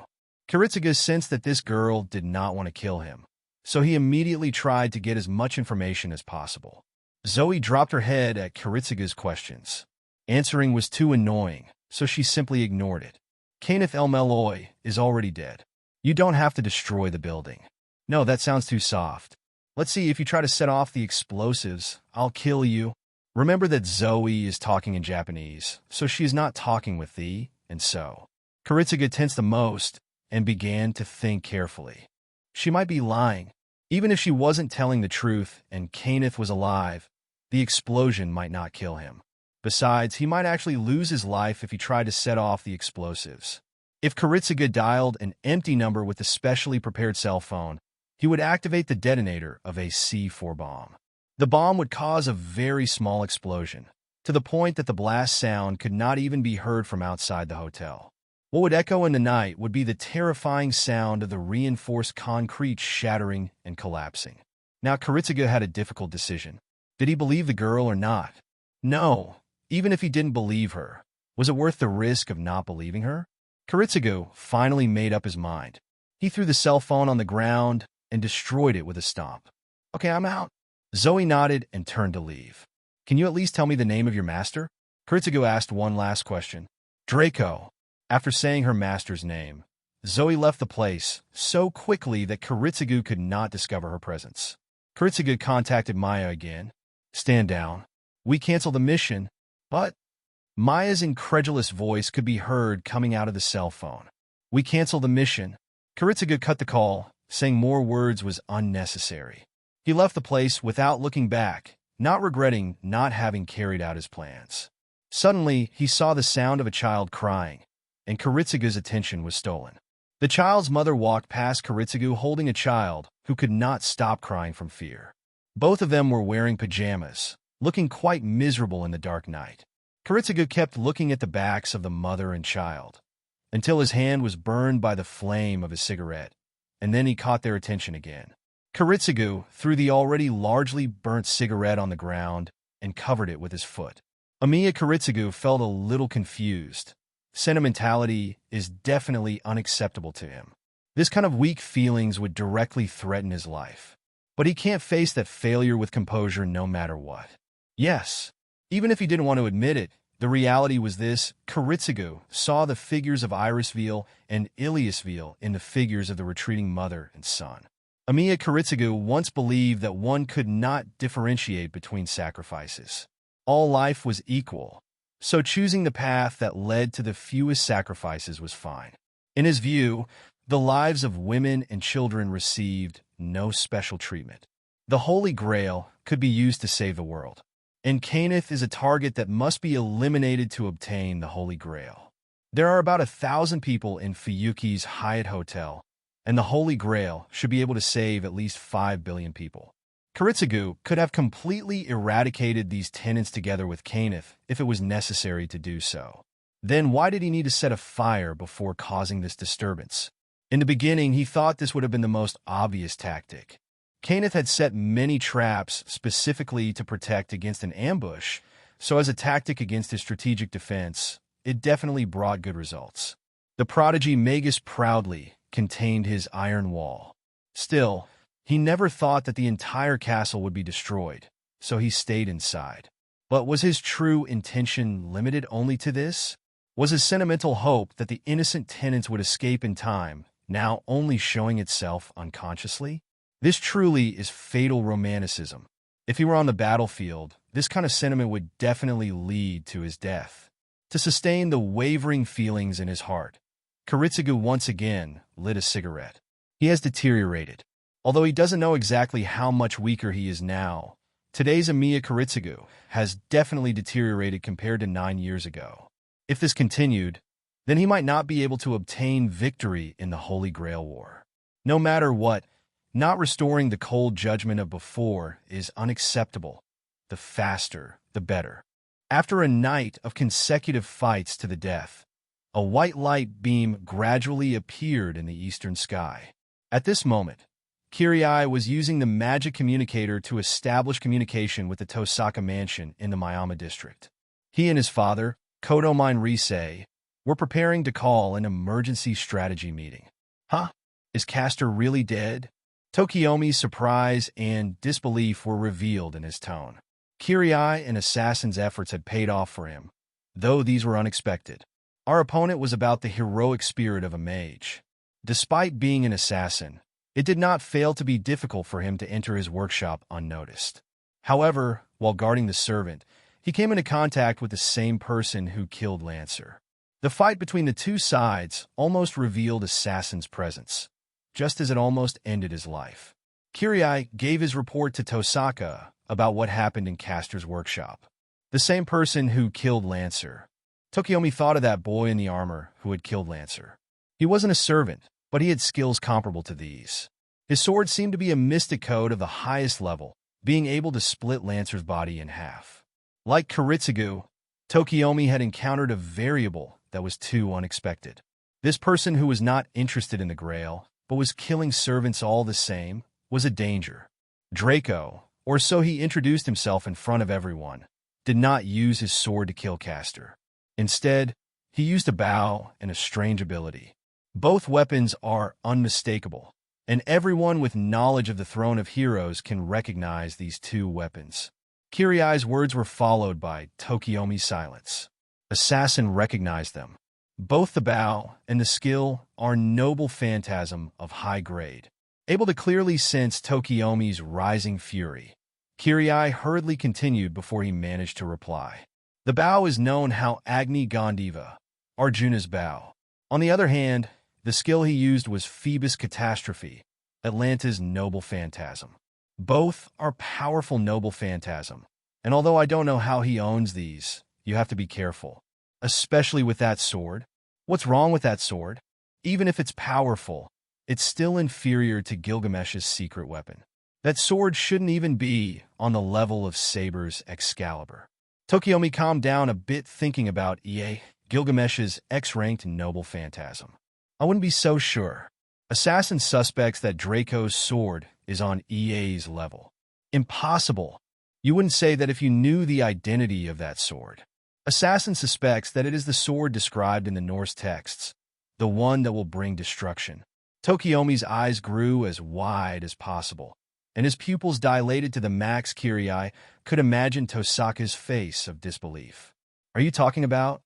Kiritsugu sensed that this girl did not want to kill him, so he immediately tried to get as much information as possible. Zoe dropped her head at Kiritsugu's questions. Answering was too annoying, so she simply ignored it. Kayneth El-Meloy is already dead. You don't have to destroy the building. No, that sounds too soft. Let's see, if you try to set off the explosives, I'll kill you. Remember that Zoe is talking in Japanese, so she is not talking with thee, and so. Kiritsugu tensed the most and began to think carefully. She might be lying. Even if she wasn't telling the truth and Kayneth was alive, the explosion might not kill him. Besides, he might actually lose his life if he tried to set off the explosives. If Kiritsugu dialed an empty number with a specially prepared cell phone, he would activate the detonator of a C4 bomb. The bomb would cause a very small explosion, to the point that the blast sound could not even be heard from outside the hotel. What would echo in the night would be the terrifying sound of the reinforced concrete shattering and collapsing. Now Kiritsugu had a difficult decision. Did he believe the girl or not? No, even if he didn't believe her. Was it worth the risk of not believing her? Kiritsugu finally made up his mind. He threw the cell phone on the ground and destroyed it with a stomp. Okay, I'm out. Zoe nodded and turned to leave. Can you at least tell me the name of your master? Kiritsugu asked one last question. Draco. After saying her master's name, Zoe left the place so quickly that Kiritsugu could not discover her presence. Kiritsugu contacted Maya again. Stand down. We cancel the mission, but Maya's incredulous voice could be heard coming out of the cell phone. We cancel the mission. Kiritsugu cut the call, saying more words was unnecessary. He left the place without looking back, not regretting not having carried out his plans. Suddenly, he saw the sound of a child crying, and Kiritsugu's attention was stolen. The child's mother walked past Kiritsugu holding a child who could not stop crying from fear. Both of them were wearing pajamas, looking quite miserable in the dark night. Kiritsugu kept looking at the backs of the mother and child, until his hand was burned by the flame of his cigarette, and then he caught their attention again. Kiritsugu threw the already largely burnt cigarette on the ground and covered it with his foot. Amiya Kiritsugu felt a little confused. Sentimentality is definitely unacceptable to him. This kind of weak feelings would directly threaten his life. But he can't face that failure with composure no matter what. Yes, even if he didn't want to admit it, The reality was this: Kiritsugu saw the figures of Irisviel and Irisviel in the figures of the retreating mother and son. Amiya Kiritsugu once believed that one could not differentiate between sacrifices. All life was equal, so choosing the path that led to the fewest sacrifices was fine. In his view, the lives of women and children received no special treatment. The Holy Grail could be used to save the world, and Kayneth is a target that must be eliminated to obtain the Holy Grail. There are about 1,000 people in Fuyuki's Hyatt Hotel, and the Holy Grail should be able to save at least 5 billion people. Kiritsugu could have completely eradicated these tenants together with Kayneth if it was necessary to do so. Then why did he need to set a fire before causing this disturbance? In the beginning, he thought this would have been the most obvious tactic. Kayneth had set many traps specifically to protect against an ambush, so as a tactic against his strategic defense, it definitely brought good results. The prodigy Magus proudly contained his iron wall. Still, he never thought that the entire castle would be destroyed, so he stayed inside. But was his true intention limited only to this? Was his sentimental hope that the innocent tenants would escape in time now only showing itself unconsciously? This truly is fatal romanticism. If he were on the battlefield, this kind of sentiment would definitely lead to his death. To sustain the wavering feelings in his heart, Kiritsugu once again lit a cigarette. He has deteriorated. Although he doesn't know exactly how much weaker he is now, today's Amiya Kiritsugu has definitely deteriorated compared to 9 years ago. If this continued, then he might not be able to obtain victory in the Holy Grail War. No matter what, not restoring the cold judgment of before is unacceptable. The faster, the better. After a night of consecutive fights to the death, a white light beam gradually appeared in the eastern sky. At this moment, Kirei was using the magic communicator to establish communication with the Tosaka mansion in the Miyama district. He and his father, Kodomine Risei, were preparing to call an emergency strategy meeting. Huh? Is Caster really dead? Tokiomi's surprise and disbelief were revealed in his tone. Kirei and Assassin's efforts had paid off for him, though these were unexpected. Our opponent was about the heroic spirit of a mage. Despite being an assassin, it did not fail to be difficult for him to enter his workshop unnoticed. However, while guarding the servant, he came into contact with the same person who killed Lancer. The fight between the two sides almost revealed Assassin's presence, just as it almost ended his life. Kirei gave his report to Tosaka about what happened in Caster's workshop. The same person who killed Lancer. Tokiomi thought of that boy in the armor who had killed Lancer. He wasn't a servant, but he had skills comparable to these. His sword seemed to be a mystic code of the highest level, being able to split Lancer's body in half. Like Kiritsugu, Tokiomi had encountered a variable that was too unexpected. This person who was not interested in the Grail, but was killing servants all the same, was a danger. Draco, or so he introduced himself in front of everyone, did not use his sword to kill Caster. Instead, he used a bow and a strange ability. Both weapons are unmistakable, and everyone with knowledge of the Throne of Heroes can recognize these two weapons. Kirei's words were followed by Tokiomi's silence. Assassin recognized them. Both the bow and the skill are noble phantasm of high grade. Able to clearly sense Tokiomi's rising fury, Kirei hurriedly continued before he managed to reply. The bow is known how Agni Gandiva, Arjuna's bow. On the other hand, the skill he used was Phoebus Catastrophe, Atlanta's noble phantasm. Both are powerful noble phantasm, and although I don't know how he owns these, you have to be careful. Especially with that sword. What's wrong with that sword? Even if it's powerful, it's still inferior to Gilgamesh's secret weapon. That sword shouldn't even be on the level of Saber's Excalibur. Tokiomi calmed down a bit thinking about Gilgamesh's X-ranked noble phantasm. I wouldn't be so sure. Assassin suspects that Draco's sword is on EA's level. Impossible. You wouldn't say that if you knew the identity of that sword. Assassin suspects that it is the sword described in the Norse texts, the one that will bring destruction. Tokiomi's eyes grew as wide as possible, and his pupils dilated to the max. Kirei could imagine Tosaka's face of disbelief. Are you talking about?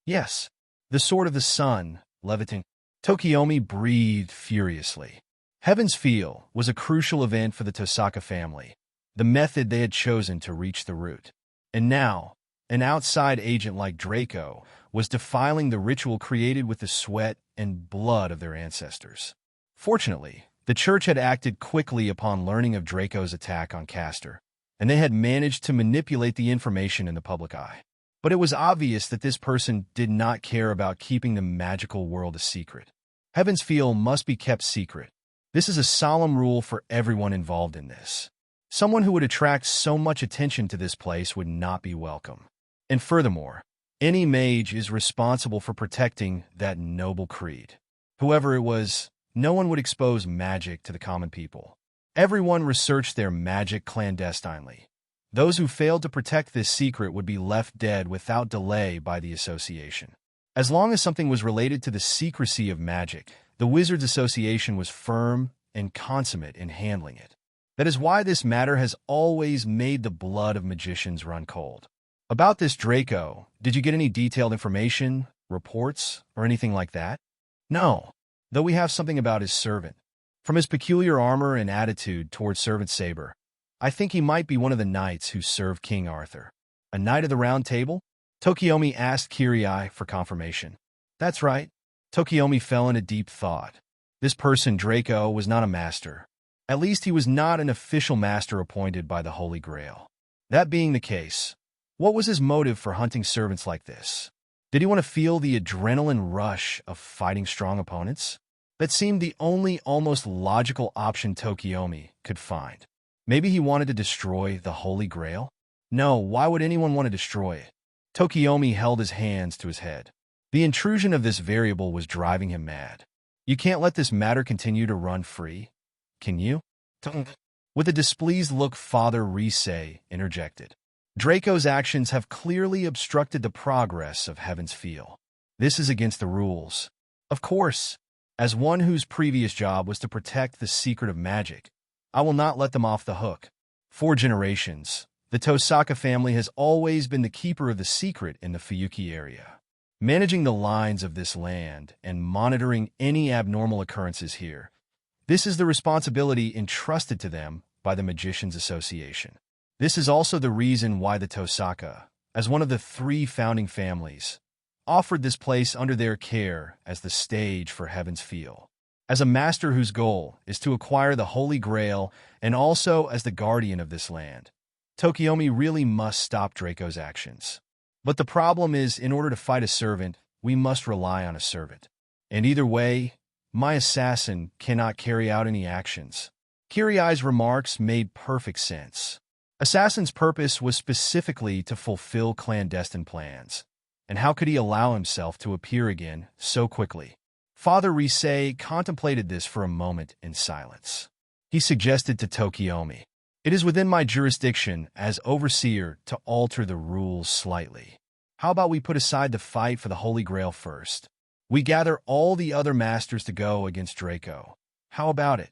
Yes. The Sword of the Sun, Levitin. Tokiomi breathed furiously. Heaven's Feel was a crucial event for the Tosaka family, the method they had chosen to reach the root. And now, an outside agent like Draco was defiling the ritual created with the sweat and blood of their ancestors. Fortunately, the church had acted quickly upon learning of Draco's attack on Caster, and they had managed to manipulate the information in the public eye. But it was obvious that this person did not care about keeping the magical world a secret. Heaven's Feel must be kept secret. This is a solemn rule for everyone involved in this. Someone who would attract so much attention to this place would not be welcome. And furthermore, any mage is responsible for protecting that noble creed. Whoever it was, no one would expose magic to the common people. Everyone researched their magic clandestinely. Those who failed to protect this secret would be left dead without delay by the association. As long as something was related to the secrecy of magic, the Wizards Association was firm and consummate in handling it. That is why this matter has always made the blood of magicians run cold. About this Draco, did you get any detailed information, reports, or anything like that? No, though we have something about his servant. From his peculiar armor and attitude toward Servant Saber, I think he might be one of the knights who served King Arthur. A knight of the Round Table? Tokiomi asked Kirei for confirmation. That's right. Tokiomi fell into deep thought. This person, Draco, was not a master. At least he was not an official master appointed by the Holy Grail. That being the case, what was his motive for hunting servants like this? Did he want to feel the adrenaline rush of fighting strong opponents? That seemed the only almost logical option Tokiomi could find. Maybe he wanted to destroy the Holy Grail? No, why would anyone want to destroy it? Tokiomi held his hands to his head. The intrusion of this variable was driving him mad. You can't let this matter continue to run free, can you? With a displeased look, Father Risei interjected. Draco's actions have clearly obstructed the progress of Heaven's Feel. This is against the rules. Of course, as one whose previous job was to protect the secret of magic, I will not let them off the hook. For generations, the Tosaka family has always been the keeper of the secret in the Fuyuki area, managing the lines of this land and monitoring any abnormal occurrences here. This is the responsibility entrusted to them by the Magicians Association. This is also the reason why the Tosaka, as one of the 3 founding families, offered this place under their care as the stage for Heaven's Feel. As a master whose goal is to acquire the Holy Grail and also as the guardian of this land, Tokiomi really must stop Draco's actions. But the problem is, in order to fight a servant, we must rely on a servant. And either way, my assassin cannot carry out any actions. Kirei's remarks made perfect sense. Assassin's purpose was specifically to fulfill clandestine plans. And how could he allow himself to appear again so quickly? Father Risei contemplated this for a moment in silence. He suggested to Tokiomi, "It is within my jurisdiction as overseer to alter the rules slightly. How about we put aside the fight for the Holy Grail first? We gather all the other masters to go against Draco. How about it?"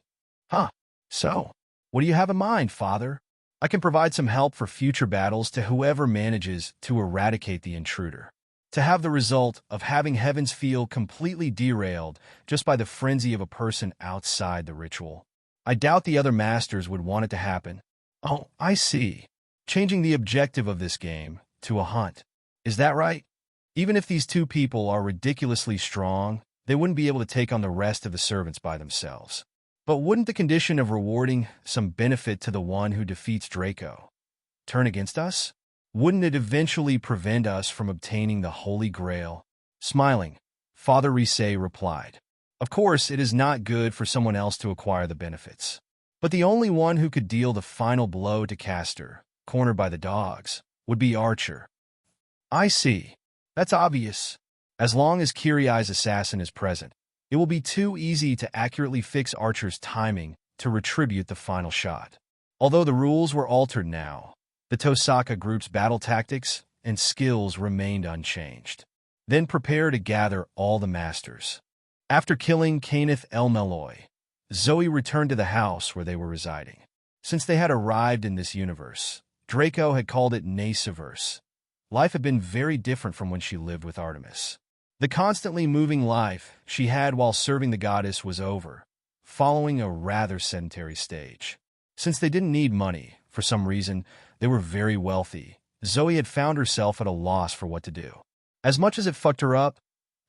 "Huh. So, what do you have in mind, Father?" "I can provide some help for future battles to whoever manages to eradicate the intruder. To have the result of having Heaven's Feel completely derailed just by the frenzy of a person outside the ritual. I doubt the other masters would want it to happen." "Oh, I see. Changing the objective of this game to a hunt. Is that right? Even if these 2 people are ridiculously strong, they wouldn't be able to take on the rest of the servants by themselves. But wouldn't the condition of rewarding some benefit to the one who defeats Draco turn against us? Wouldn't it eventually prevent us from obtaining the Holy Grail?" Smiling, Father Risei replied, "Of course, it is not good for someone else to acquire the benefits. But the only one who could deal the final blow to Caster, cornered by the dogs, would be Archer." "I see. That's obvious. As long as Kirei's assassin is present, it will be too easy to accurately fix Archer's timing to retribute the final shot." Although the rules were altered now, the Tosaka group's battle tactics and skills remained unchanged. Then prepare to gather all the masters. After killing Kayneth Elmeloy, Zoe returned to the house where they were residing. Since they had arrived in this universe, Draco had called it Naceverse, life had been very different from when she lived with Artemis. The constantly moving life she had while serving the goddess was over, following a rather sedentary stage. Since they didn't need money, for some reason, they were very wealthy. Zoe had found herself at a loss for what to do. As much as it fucked her up,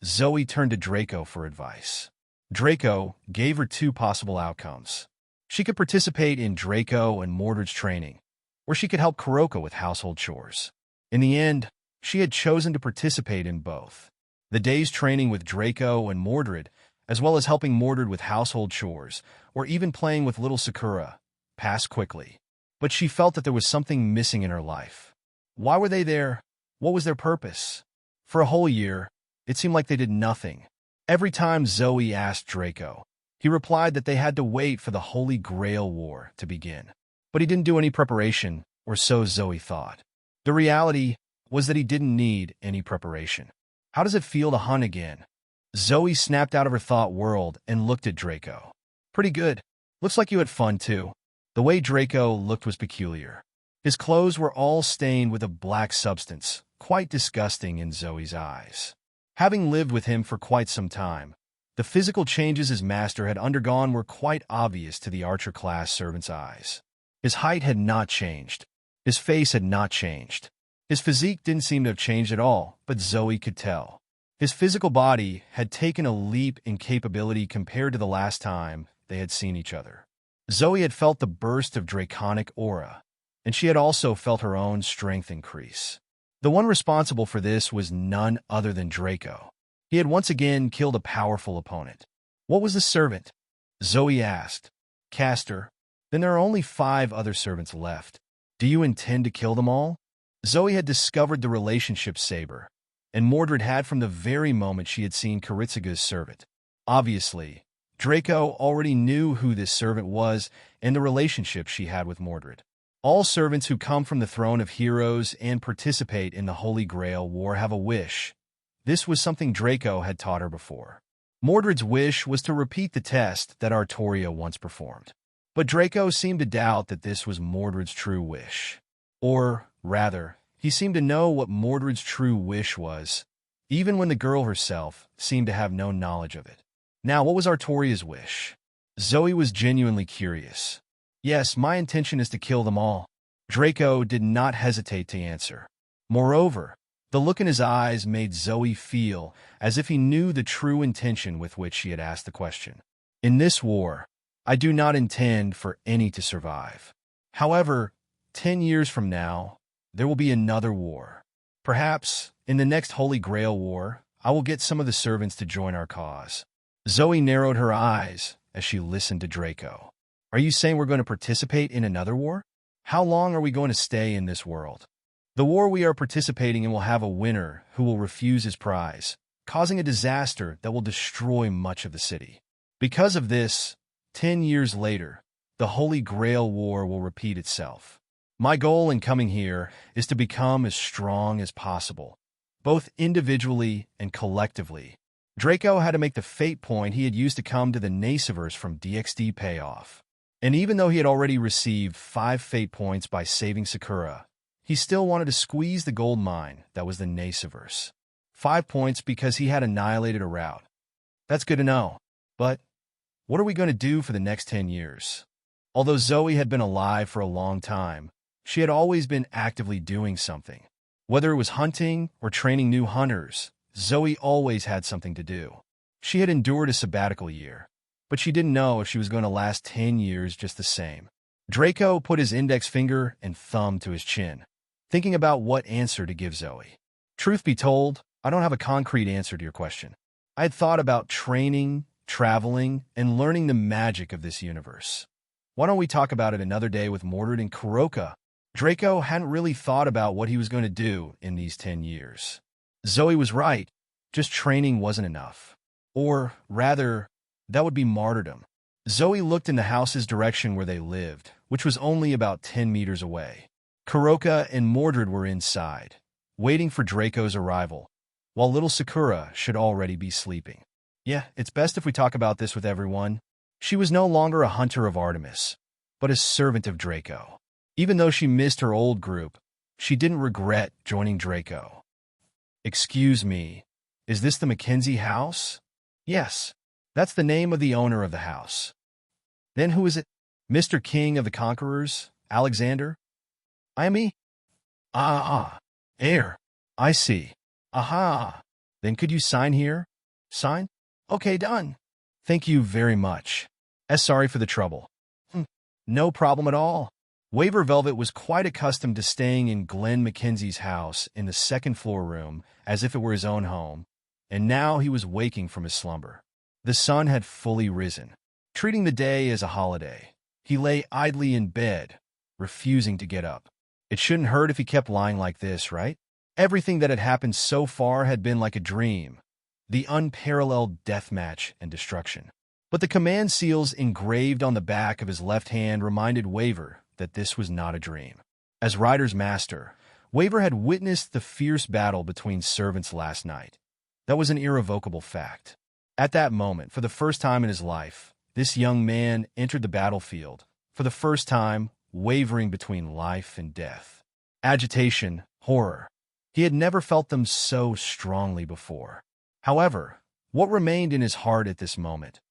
Zoe turned to Draco for advice. Draco gave her two possible outcomes. She could participate in Draco and Mordred's training, or she could help Kuroko with household chores. In the end, she had chosen to participate in both. The day's training with Draco and Mordred, as well as helping Mordred with household chores, or even playing with little Sakura, passed quickly. But she felt that there was something missing in her life. Why were they there? What was their purpose? For a whole year, it seemed like they did nothing. Every time Zoe asked Draco, he replied that they had to wait for the Holy Grail War to begin. But he didn't do any preparation, or so Zoe thought. The reality was that he didn't need any preparation. How does it feel to hunt again? Zoe snapped out of her thought world and looked at Draco. Pretty good. Looks like you had fun too. The way Draco looked was peculiar. His clothes were all stained with a black substance, quite disgusting in Zoe's eyes. Having lived with him for quite some time, the physical changes his master had undergone were quite obvious to the archer-class servant's eyes. His height had not changed. His face had not changed. His physique didn't seem to have changed at all, but Zoe could tell. His physical body had taken a leap in capability compared to the last time they had seen each other. Zoe had felt the burst of draconic aura, and she had also felt her own strength increase. The one responsible for this was none other than Draco. He had once again killed a powerful opponent. What was the servant? Zoe asked. Caster. Then there are only 5 other servants left. Do you intend to kill them all? Zoe had discovered the relationship Saber, and Mordred had from the very moment she had seen Kiritsuga's servant. Obviously, Draco already knew who this servant was and the relationship she had with Mordred. All servants who come from the throne of heroes and participate in the Holy Grail War have a wish. This was something Draco had taught her before. Mordred's wish was to repeat the test that Artoria once performed. But Draco seemed to doubt that this was Mordred's true wish. Or, rather, he seemed to know what Mordred's true wish was, even when the girl herself seemed to have no knowledge of it. Now, what was Artoria's wish? Zoe was genuinely curious. Yes, my intention is to kill them all. Draco did not hesitate to answer. Moreover, the look in his eyes made Zoe feel as if he knew the true intention with which she had asked the question. In this war, I do not intend for any to survive. However, 10 years from now, there will be another war. Perhaps, in the next Holy Grail War, I will get some of the servants to join our cause. Zoe narrowed her eyes as she listened to Draco. Are you saying we're going to participate in another war? How long are we going to stay in this world? The war we are participating in will have a winner who will refuse his prize, causing a disaster that will destroy much of the city. Because of this, 10 years later, the Holy Grail War will repeat itself. My goal in coming here is to become as strong as possible, both individually and collectively. Draco had to make the fate point he had used to come to the Naceverse from DxD pay off. And even though he had already received 5 fate points by saving Sakura, he still wanted to squeeze the gold mine that was the Naceverse. 5 points because he had annihilated a route. That's good to know. But what are we going to do for the next 10 years? Although Zoe had been alive for a long time, she had always been actively doing something. Whether it was hunting or training new hunters, Zoe always had something to do. She had endured a sabbatical year, but she didn't know if she was going to last 10 years just the same. Draco put his index finger and thumb to his chin, thinking about what answer to give Zoe. Truth be told, I don't have a concrete answer to your question. I had thought about training, traveling, and learning the magic of this universe. Why don't we talk about it another day with Mordred and Kuroko? Draco hadn't really thought about what he was going to do in these 10 years. Zoe was right. Just training wasn't enough. Or, rather, that would be martyrdom. Zoe looked in the house's direction where they lived, which was only about 10 meters away. Kuroko and Mordred were inside, waiting for Draco's arrival, while little Sakura should already be sleeping. Yeah, it's best if we talk about this with everyone. She was no longer a hunter of Artemis, but a servant of Draco. Even though she missed her old group, she didn't regret joining Draco. "Excuse me, is this the Mackenzie house?" "Yes, that's the name of the owner of the house." "Then who is it?" "Mr. King of the Conquerors, Alexander." "I am he." Heir. I see. Aha. Then could you sign here?" "Sign? Okay, done. Thank you very much. Sorry for the trouble." No problem at all." Waver Velvet was quite accustomed to staying in Glenn Mackenzie's house in the second-floor room as if it were his own home, and now he was waking from his slumber. The sun had fully risen. Treating the day as a holiday, he lay idly in bed, refusing to get up. It shouldn't hurt if he kept lying like this, right? Everything that had happened so far had been like a dream, the unparalleled deathmatch and destruction. But the command seals engraved on the back of his left hand reminded Waver that this was not a dream. As Ryder's master, Waver had witnessed the fierce battle between servants last night. That was an irrevocable fact. At that moment, for the first time in his life, this young man entered the battlefield, for the first time, wavering between life and death. Agitation, horror. He had never felt them so strongly before. However, what remained in his heart at this moment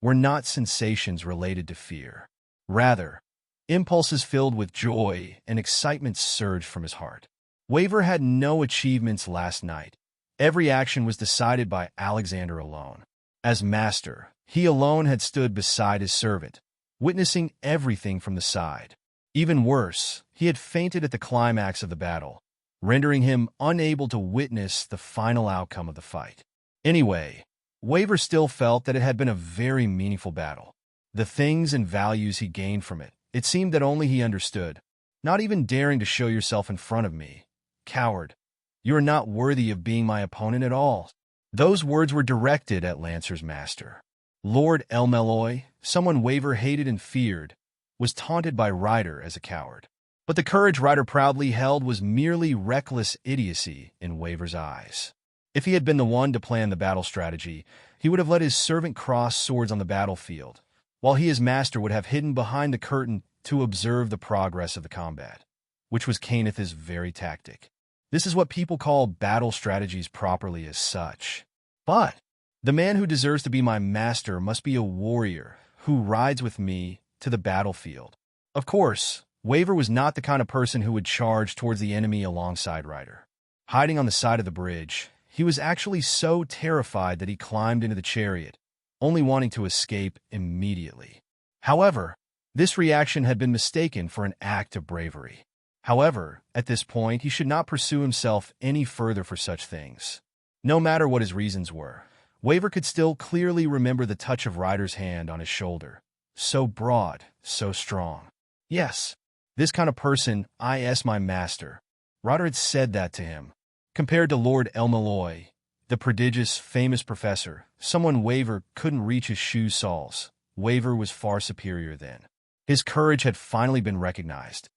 were not sensations related to fear. Rather, impulses filled with joy and excitement surged from his heart. Waver had no achievements last night. Every action was decided by Alexander alone. As master, he alone had stood beside his servant, witnessing everything from the side. Even worse, he had fainted at the climax of the battle, rendering him unable to witness the final outcome of the fight. Anyway, Waver still felt that it had been a very meaningful battle. The things and values he gained from it, it seemed that only he understood. "Not even daring to show yourself in front of me. Coward. You are not worthy of being my opponent at all." Those words were directed at Lancer's master. Lord Elmeloy, someone Waver hated and feared, was taunted by Ryder as a coward. But the courage Ryder proudly held was merely reckless idiocy in Waver's eyes. If he had been the one to plan the battle strategy, he would have let his servant cross swords on the battlefield, while he as master would have hidden behind the curtain to observe the progress of the combat, which was Kayneth's very tactic. This is what people call battle strategies properly as such. But the man who deserves to be my master must be a warrior who rides with me to the battlefield. Of course, Waver was not the kind of person who would charge towards the enemy alongside Ryder. Hiding on the side of the bridge, he was actually so terrified that he climbed into the chariot, only wanting to escape immediately. However, this reaction had been mistaken for an act of bravery. However, at this point, he should not pursue himself any further for such things. No matter what his reasons were, Waver could still clearly remember the touch of Ryder's hand on his shoulder. So broad, so strong. "Yes, this kind of person is my master." Ryder had said that to him. Compared to Lord Elmeloy, the prodigious, famous professor, someone Waver couldn't reach his shoe soles, Waver was far superior then. His courage had finally been recognized.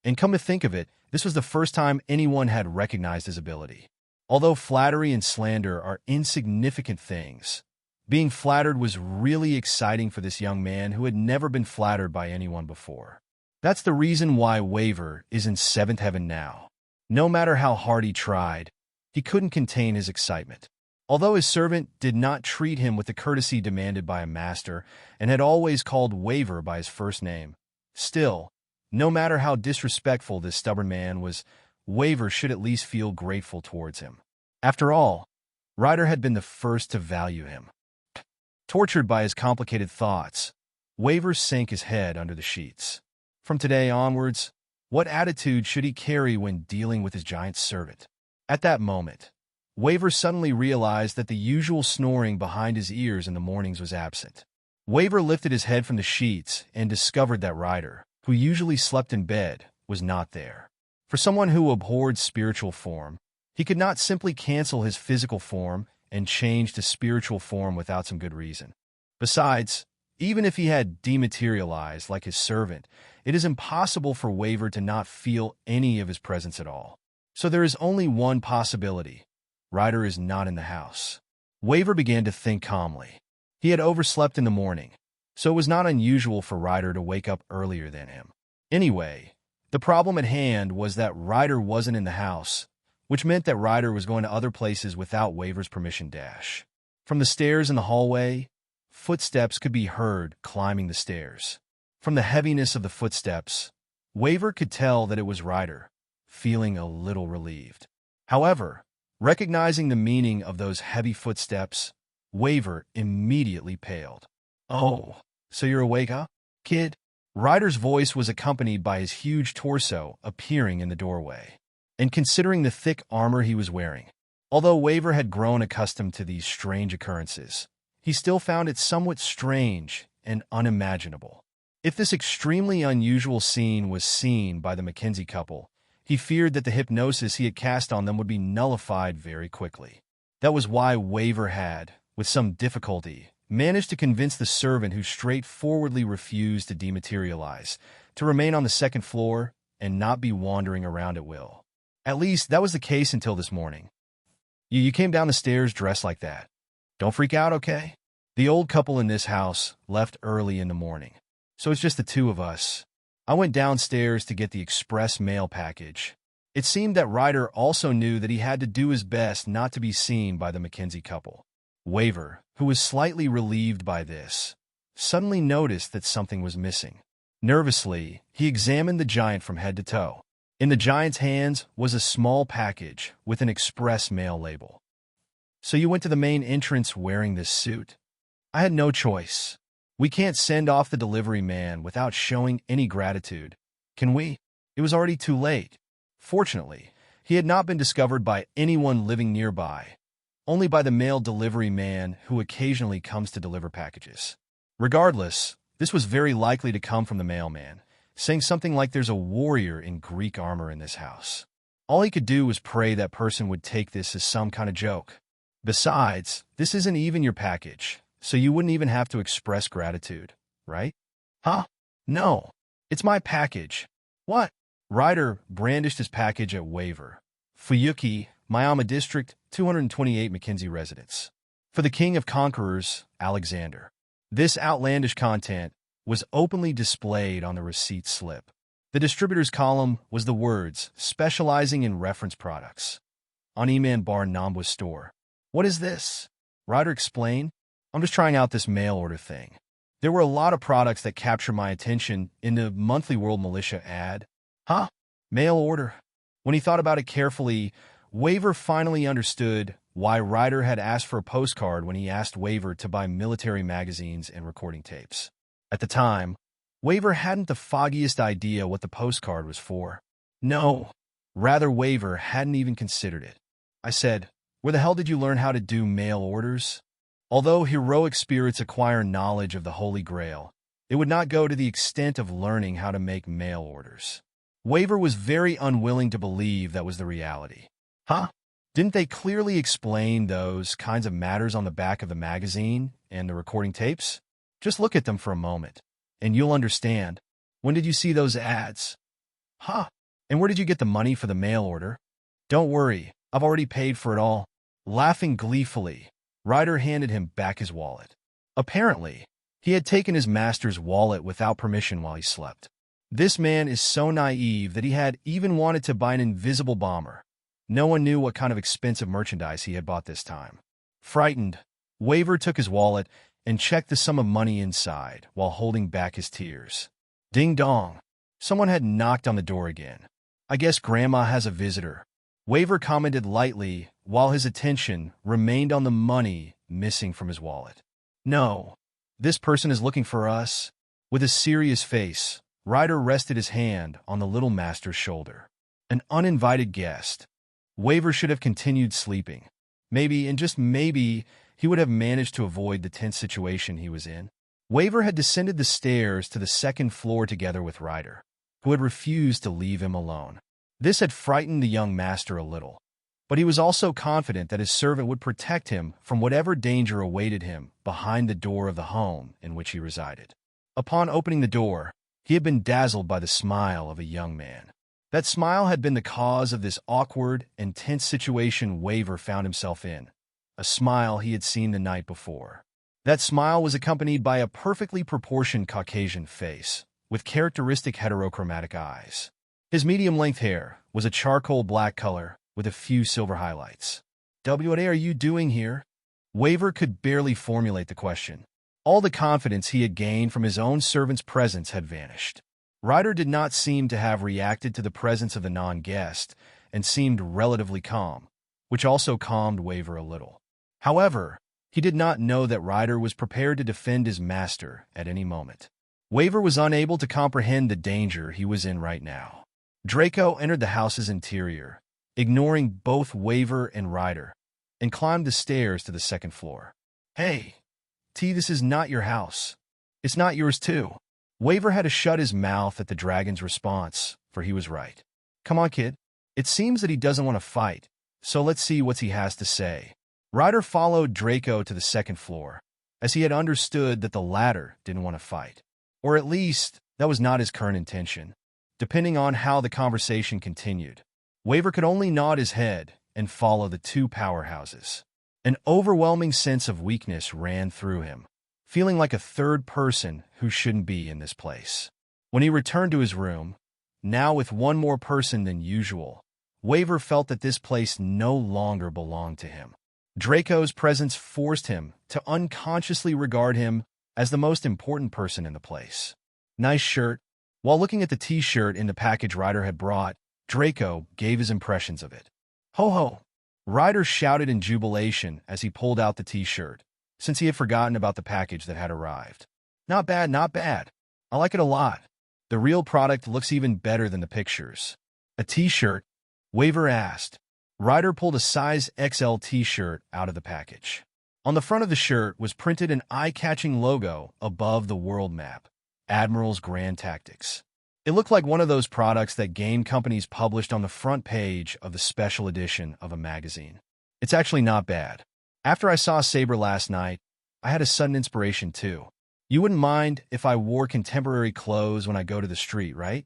And come to think of it, this was the first time anyone had recognized his ability. Although flattery and slander are insignificant things, being flattered was really exciting for this young man who had never been flattered by anyone before. That's the reason why Waver is in seventh heaven now. No matter how hard he tried, he couldn't contain his excitement. Although his servant did not treat him with the courtesy demanded by a master and had always called Waver by his first name, still, no matter how disrespectful this stubborn man was, Waver should at least feel grateful towards him. After all, Ryder had been the first to value him. Tortured by his complicated thoughts, Waver sank his head under the sheets. From today onwards, what attitude should he carry when dealing with his giant servant? At that moment, Waver suddenly realized that the usual snoring behind his ears in the mornings was absent. Waver lifted his head from the sheets and discovered that Ryder, who usually slept in bed, was not there. For someone who abhorred spiritual form, he could not simply cancel his physical form and change to spiritual form without some good reason. Besides, even if he had dematerialized like his servant, it is impossible for Waver to not feel any of his presence at all. So there is only one possibility. Ryder is not in the house. Waver began to think calmly. He had overslept in the morning, so it was not unusual for Ryder to wake up earlier than him. Anyway, The problem at hand was that Ryder wasn't in the house, which meant that Ryder was going to other places without Waver's permission. From the stairs in the hallway, footsteps could be heard climbing the stairs. From the heaviness of the footsteps, Waver could tell that it was Ryder, feeling a little relieved. However, recognizing the meaning of those heavy footsteps, Waver immediately paled. "Oh, so you're awake, huh, kid?" Ryder's voice was accompanied by his huge torso appearing in the doorway. And considering the thick armor he was wearing, although Waver had grown accustomed to these strange occurrences, he still found it somewhat strange and unimaginable. If this extremely unusual scene was seen by the Mackenzie couple, he feared that the hypnosis he had cast on them would be nullified very quickly. That was why Waver had, with some difficulty, managed to convince the servant who straightforwardly refused to dematerialize to remain on the second floor and not be wandering around at will. At least, that was the case until this morning. You came down the stairs dressed like that. Don't freak out, okay? The old couple in this house left early in the morning, so it's just the two of us. I went downstairs to get the express mail package. It seemed that Ryder also knew that he had to do his best not to be seen by the Mackenzie couple. Waver, who was slightly relieved by this, suddenly noticed that something was missing. Nervously, he examined the giant from head to toe. In the giant's hands was a small package with an express mail label. "So you went to the main entrance wearing this suit?" "I had no choice. We can't send off the delivery man without showing any gratitude, can we?" It was already too late. Fortunately, he had not been discovered by anyone living nearby, only by the mail delivery man who occasionally comes to deliver packages. Regardless, this was very likely to come from the mailman, saying something like there's a warrior in Greek armor in this house. All he could do was pray that person would take this as some kind of joke. Besides, this isn't even your package, so you wouldn't even have to express gratitude, right? "Huh? No. It's my package." "What?" Ryder brandished his package at Waver. "Fuyuki, Miami District, 228 Mackenzie residents. For the King of Conquerors, Alexander." This outlandish content was openly displayed on the receipt slip. The distributor's column was the words, specializing in reference products. On Eman Bar Nambwa store. "What is this?" Ryder explained. "I'm just trying out this mail order thing. There were a lot of products that captured my attention in the Monthly World Militia ad." "Huh? Mail order?" When he thought about it carefully, Waver finally understood why Ryder had asked for a postcard when he asked Waver to buy military magazines and recording tapes. At the time, Waver hadn't the foggiest idea what the postcard was for. No, rather Waver hadn't even considered it. I said, "Where the hell did you learn how to do mail orders?" Although heroic spirits acquire knowledge of the Holy Grail, it would not go to the extent of learning how to make mail orders. Waver was very unwilling to believe that was the reality. "Huh? Didn't they clearly explain those kinds of matters on the back of the magazine and the recording tapes? Just look at them for a moment, and you'll understand. When did you see those ads?" "Huh? And where did you get the money for the mail order?" "Don't worry, I've already paid for it all." Laughing gleefully, Ryder handed him back his wallet. Apparently, he had taken his master's wallet without permission while he slept. This man is so naive that he had even wanted to buy an invisible bomber. No one knew what kind of expensive merchandise he had bought this time. Frightened, Waver took his wallet and checked the sum of money inside while holding back his tears. Ding dong. Someone had knocked on the door again. "I guess Grandma has a visitor," Waver commented lightly while his attention remained on the money missing from his wallet. "No, this person is looking for us." With a serious face, Ryder rested his hand on the little master's shoulder. An uninvited guest. Waver should have continued sleeping. Maybe, and just maybe, he would have managed to avoid the tense situation he was in. Waver had descended the stairs to the second floor together with Ryder, who had refused to leave him alone. This had frightened the young master a little, but he was also confident that his servant would protect him from whatever danger awaited him behind the door of the home in which he resided. Upon opening the door, he had been dazzled by the smile of a young man. That smile had been the cause of this awkward and tense situation Waver found himself in, a smile he had seen the night before. That smile was accompanied by a perfectly proportioned Caucasian face, with characteristic heterochromatic eyes. His medium-length hair was a charcoal black color with a few silver highlights. What are you doing here? Waver could barely formulate the question. All the confidence he had gained from his own servant's presence had vanished. Ryder did not seem to have reacted to the presence of the non-guest and seemed relatively calm, which also calmed Waver a little. However, he did not know that Ryder was prepared to defend his master at any moment. Waver was unable to comprehend the danger he was in right now. Draco entered the house's interior, ignoring both Waver and Ryder, and climbed the stairs to the second floor. Hey, T, this is not your house. It's not yours too. Waver had to shut his mouth at the dragon's response, for he was right. Come on, kid. It seems that he doesn't want to fight, so let's see what he has to say. Ryder followed Draco to the second floor, as he had understood that the latter didn't want to fight. Or at least, that was not his current intention, depending on how the conversation continued. Waver could only nod his head and follow the two powerhouses. An overwhelming sense of weakness ran through him, feeling like a third person who shouldn't be in this place. When he returned to his room, now with one more person than usual, Waver felt that this place no longer belonged to him. Draco's presence forced him to unconsciously regard him as the most important person in the place. Nice shirt. While looking at the t-shirt in the package Ryder had brought, Draco gave his impressions of it. Ho ho! Ryder shouted in jubilation as he pulled out the t-shirt, since he had forgotten about the package that had arrived. Not bad, not bad. I like it a lot. The real product looks even better than the pictures. A t-shirt? Waver asked. Ryder pulled a size XL t-shirt out of the package. On the front of the shirt was printed an eye-catching logo above the world map, Admiral's Grand Tactics. It looked like one of those products that game companies published on the front page of the special edition of a magazine. It's actually not bad. After I saw Saber last night, I had a sudden inspiration too. You wouldn't mind if I wore contemporary clothes when I go to the street, right?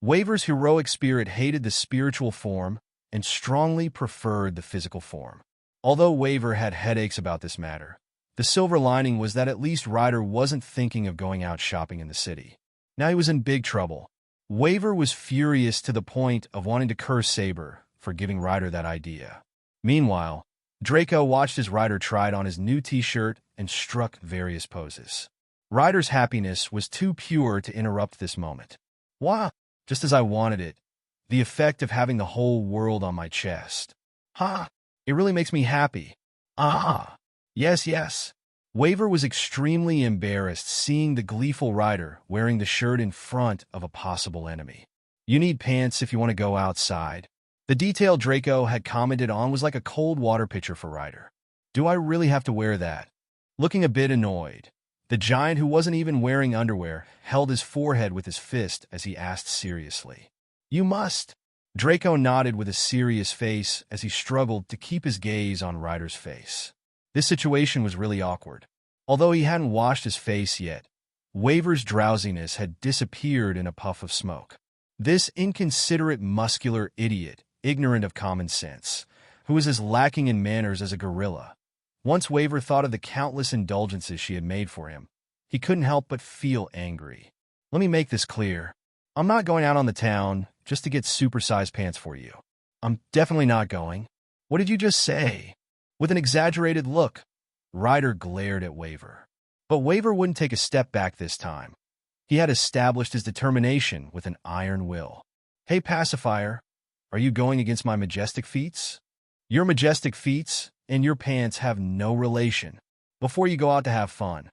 Waver's heroic spirit hated the spiritual form and strongly preferred the physical form. Although Waver had headaches about this matter, the silver lining was that at least Ryder wasn't thinking of going out shopping in the city. Now he was in big trouble. Waver was furious to the point of wanting to curse Saber for giving Ryder that idea. Meanwhile, Draco watched as Ryder tried on his new t-shirt and struck various poses. Ryder's happiness was too pure to interrupt this moment. Wow, just as I wanted it. The effect of having the whole world on my chest. Ha! It really makes me happy. Ah! Yes, yes. Waver was extremely embarrassed seeing the gleeful Ryder wearing the shirt in front of a possible enemy. You need pants if you want to go outside. The detail Draco had commented on was like a cold water pitcher for Ryder. Do I really have to wear that? Looking a bit annoyed, the giant, who wasn't even wearing underwear, held his forehead with his fist as he asked seriously. You must. Draco nodded with a serious face as he struggled to keep his gaze on Ryder's face. This situation was really awkward. Although he hadn't washed his face yet, Waver's drowsiness had disappeared in a puff of smoke. This inconsiderate, muscular idiot, ignorant of common sense, who was as lacking in manners as a gorilla. Once Waver thought of the countless indulgences she had made for him, he couldn't help but feel angry. Let me make this clear. I'm not going out on the town just to get supersized pants for you. I'm definitely not going. What did you just say? With an exaggerated look, Ryder glared at Waver. But Waver wouldn't take a step back this time. He had established his determination with an iron will. Hey, pacifier, are you going against my majestic feats? Your majestic feats and your pants have no relation. Before you go out to have fun,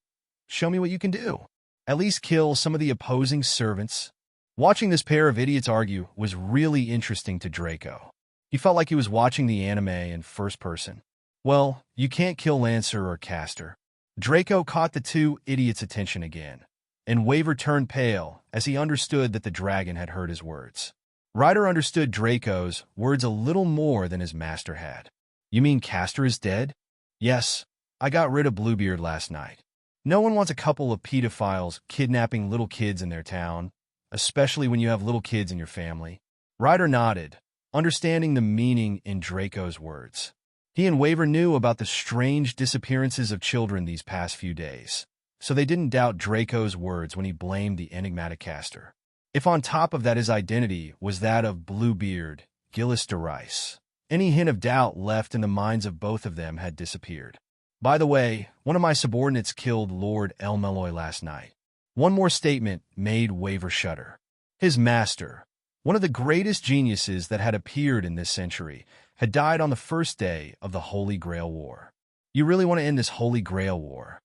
show me what you can do. At least kill some of the opposing servants. Watching this pair of idiots argue was really interesting to Draco. He felt like he was watching the anime in first person. Well, you can't kill Lancer or Caster. Draco caught the two idiots' attention again, and Waver turned pale as he understood that the dragon had heard his words. Ryder understood Draco's words a little more than his master had. You mean Caster is dead? Yes, I got rid of Bluebeard last night. No one wants a couple of pedophiles kidnapping little kids in their town, especially when you have little kids in your family. Ryder nodded, understanding the meaning in Draco's words. He and Waver knew about the strange disappearances of children these past few days, so they didn't doubt Draco's words when he blamed the enigmatic Caster. If on top of that his identity was that of Bluebeard, Gillis de Rice, any hint of doubt left in the minds of both of them had disappeared. By the way, one of my subordinates killed Lord Elmeloy last night. One more statement made Waver shudder. His master, one of the greatest geniuses that had appeared in this century, had died on the first day of the Holy Grail War. You really want to end this Holy Grail War?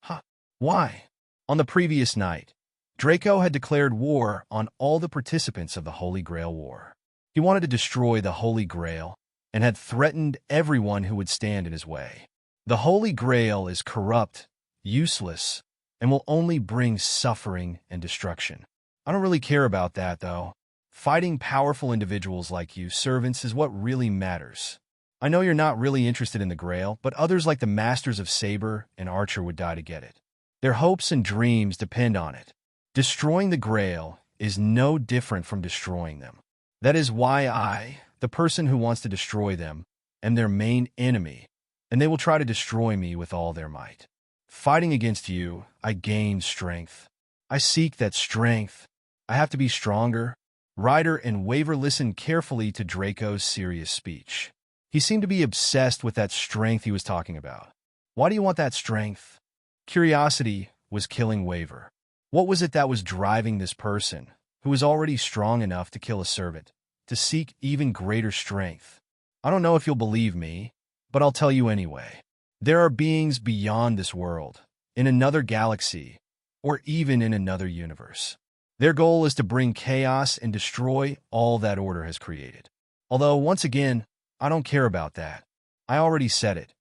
Huh? Why? On the previous night, Draco had declared war on all the participants of the Holy Grail War. He wanted to destroy the Holy Grail and had threatened everyone who would stand in his way. The Holy Grail is corrupt, useless, and will only bring suffering and destruction. I don't really care about that, though. Fighting powerful individuals like you, servants, is what really matters. I know you're not really interested in the Grail, but others like the Masters of Saber and Archer would die to get it. Their hopes and dreams depend on it. Destroying the Grail is no different from destroying them. That is why I, the person who wants to destroy them, am their main enemy, and they will try to destroy me with all their might. Fighting against you, I gain strength. I seek that strength. I have to be stronger. Ryder and Waver listened carefully to Draco's serious speech. He seemed to be obsessed with that strength he was talking about. Why do you want that strength? Curiosity was killing Waver. What was it that was driving this person, who was already strong enough to kill a servant, to seek even greater strength? I don't know if you'll believe me, but I'll tell you anyway. There are beings beyond this world, in another galaxy, or even in another universe. Their goal is to bring chaos and destroy all that order has created. Although, once again, I don't care about that. I already said it.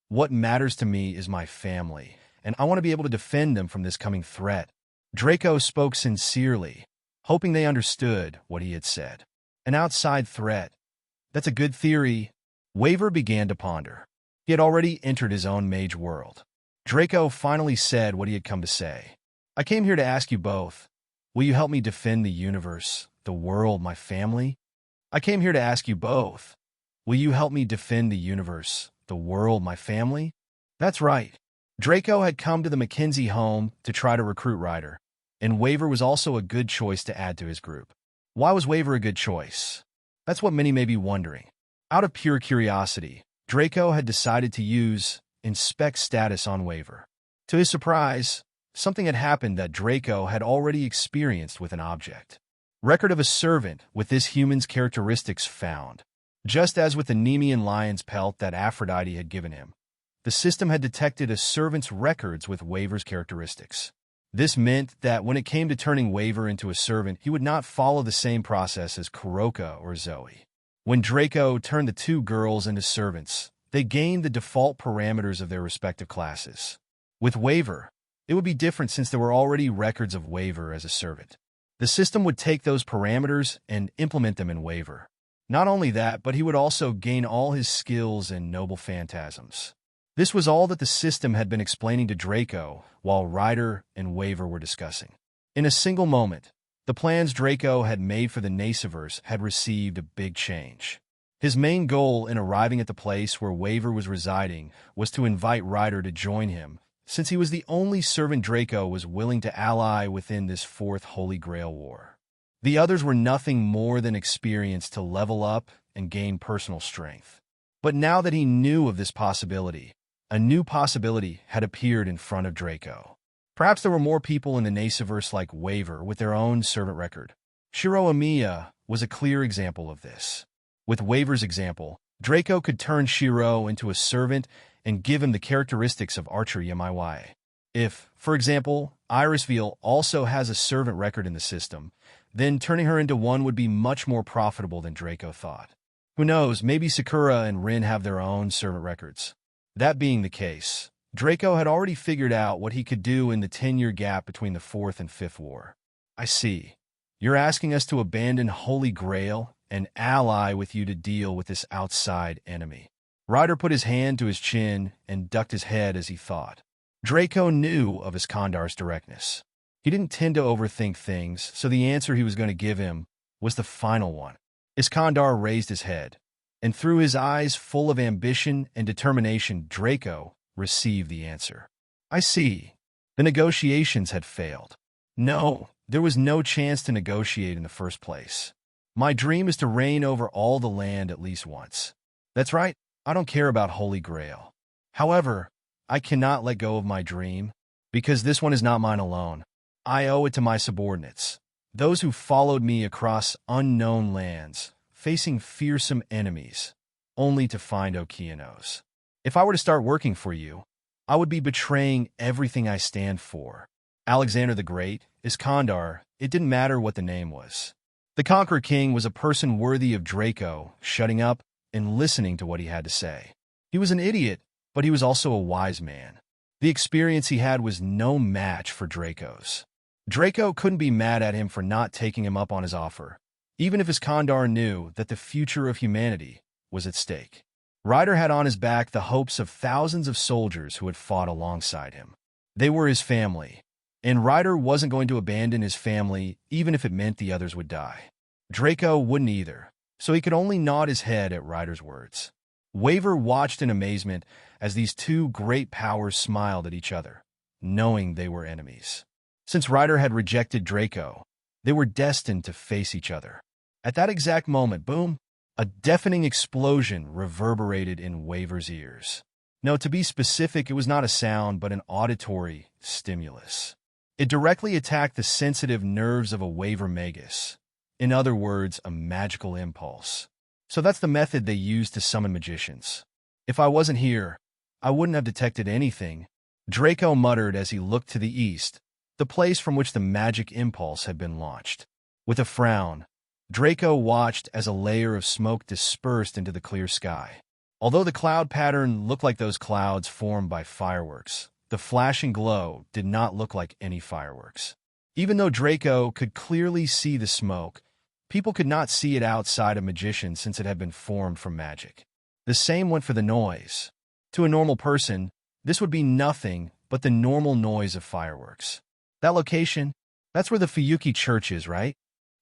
What matters to me is my family, and I want to be able to defend them from this coming threat. Draco spoke sincerely, hoping they understood what he had said. An outside threat. That's a good theory. Waver began to ponder. He had already entered his own mage world. Draco finally said what he had come to say. I came here to ask you both. Will you help me defend the universe, the world, my family? I came here to ask you both. Will you help me defend the universe, the world, my family? That's right. Draco had come to the Mackenzie home to try to recruit Ryder, and Waver was also a good choice to add to his group. Why was Waver a good choice? That's what many may be wondering. Out of pure curiosity, Draco had decided to use Inspect status on Waver. To his surprise, something had happened that Draco had already experienced with an object. Record of a servant with this human's characteristics found. Just as with the Nemean lion's pelt that Aphrodite had given him, the system had detected a servant's records with Waver's characteristics. This meant that when it came to turning Waver into a servant, he would not follow the same process as Kuroka or Zoe. When Draco turned the two girls into servants, they gained the default parameters of their respective classes. With Waver, it would be different since there were already records of Waver as a servant. The system would take those parameters and implement them in Waver. Not only that, but he would also gain all his skills and noble phantasms. This was all that the system had been explaining to Draco while Ryder and Waver were discussing. In a single moment, the plans Draco had made for the Naciverse had received a big change. His main goal in arriving at the place where Waver was residing was to invite Ryder to join him, since he was the only servant Draco was willing to ally within this fourth Holy Grail War. The others were nothing more than experienced to level up and gain personal strength. But now that he knew of this possibility, a new possibility had appeared in front of Draco. Perhaps there were more people in the Naciverse like Waver with their own servant record. Shiro Amiya was a clear example of this. With Waver's example, Draco could turn Shiro into a servant and give him the characteristics of Archer Yamaiwai. If, for example, Irisviel also has a servant record in the system, then turning her into one would be much more profitable than Draco thought. Who knows, maybe Sakura and Rin have their own servant records. That being the case, Draco had already figured out what he could do in the 10-year gap between the 4th and 5th War. I see. You're asking us to abandon Holy Grail and ally with you to deal with this outside enemy. Ryder put his hand to his chin and ducked his head as he thought. Draco knew of Iskandar's directness. He didn't tend to overthink things, so the answer he was going to give him was the final one. Iskandar raised his head, and through his eyes full of ambition and determination, Draco received the answer. I see. The negotiations had failed. No, There was no chance to negotiate in the first place. My dream is to reign over all the land at least once. That's right, I don't care about Holy Grail. However, I cannot let go of my dream, because this one is not mine alone. I owe it to my subordinates, those who followed me across unknown lands, facing fearsome enemies, only to find Okeanos. If I were to start working for you, I would be betraying everything I stand for. Alexander the Great, Iskandar, it didn't matter what the name was. The Conqueror King was a person worthy of Draco, shutting up and listening to what he had to say. He was an idiot, but he was also a wise man. The experience he had was no match for Draco's. Draco couldn't be mad at him for not taking him up on his offer, even if Iskandar knew that the future of humanity was at stake. Ryder had on his back the hopes of thousands of soldiers who had fought alongside him. They were his family, and Ryder wasn't going to abandon his family even if it meant the others would die. Draco wouldn't either, so he could only nod his head at Ryder's words. Waver watched in amazement as these two great powers smiled at each other, knowing they were enemies. Since Ryder had rejected Draco, they were destined to face each other. At that exact moment, boom, a deafening explosion reverberated in Waver's ears. No, to be specific, it was not a sound, but an auditory stimulus. It directly attacked the sensitive nerves of a Waver Magus. In other words, a magical impulse. So that's the method they used to summon magicians. If I wasn't here, I wouldn't have detected anything, Draco muttered as he looked to the east, the place from which the magic impulse had been launched. With a frown, Draco watched as a layer of smoke dispersed into the clear sky. Although the cloud pattern looked like those clouds formed by fireworks, the flashing glow did not look like any fireworks. Even though Draco could clearly see the smoke, people could not see it outside a magician since it had been formed from magic. The same went for the noise. To a normal person, this would be nothing but the normal noise of fireworks. That location, that's where the Fuyuki Church is, right?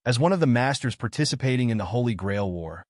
As one of the masters participating in the Holy Grail War,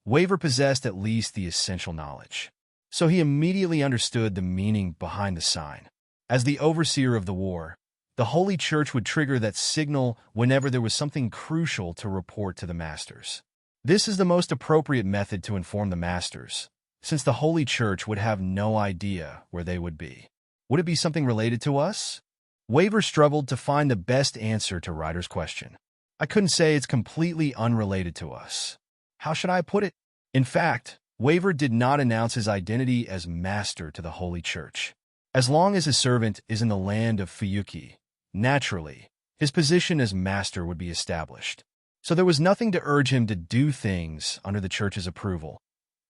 Waver possessed at least the essential knowledge. So he immediately understood the meaning behind the sign. As the overseer of the war, the Holy Church would trigger that signal whenever there was something crucial to report to the masters. This is the most appropriate method to inform the masters, since the Holy Church would have no idea where they would be. Would it be something related to us? Waver struggled to find the best answer to Ryder's question. I couldn't say it's completely unrelated to us. How should I put it? In fact, Waver did not announce his identity as master to the Holy Church. As long as his servant is in the land of Fuyuki, naturally, his position as master would be established. So there was nothing to urge him to do things under the church's approval.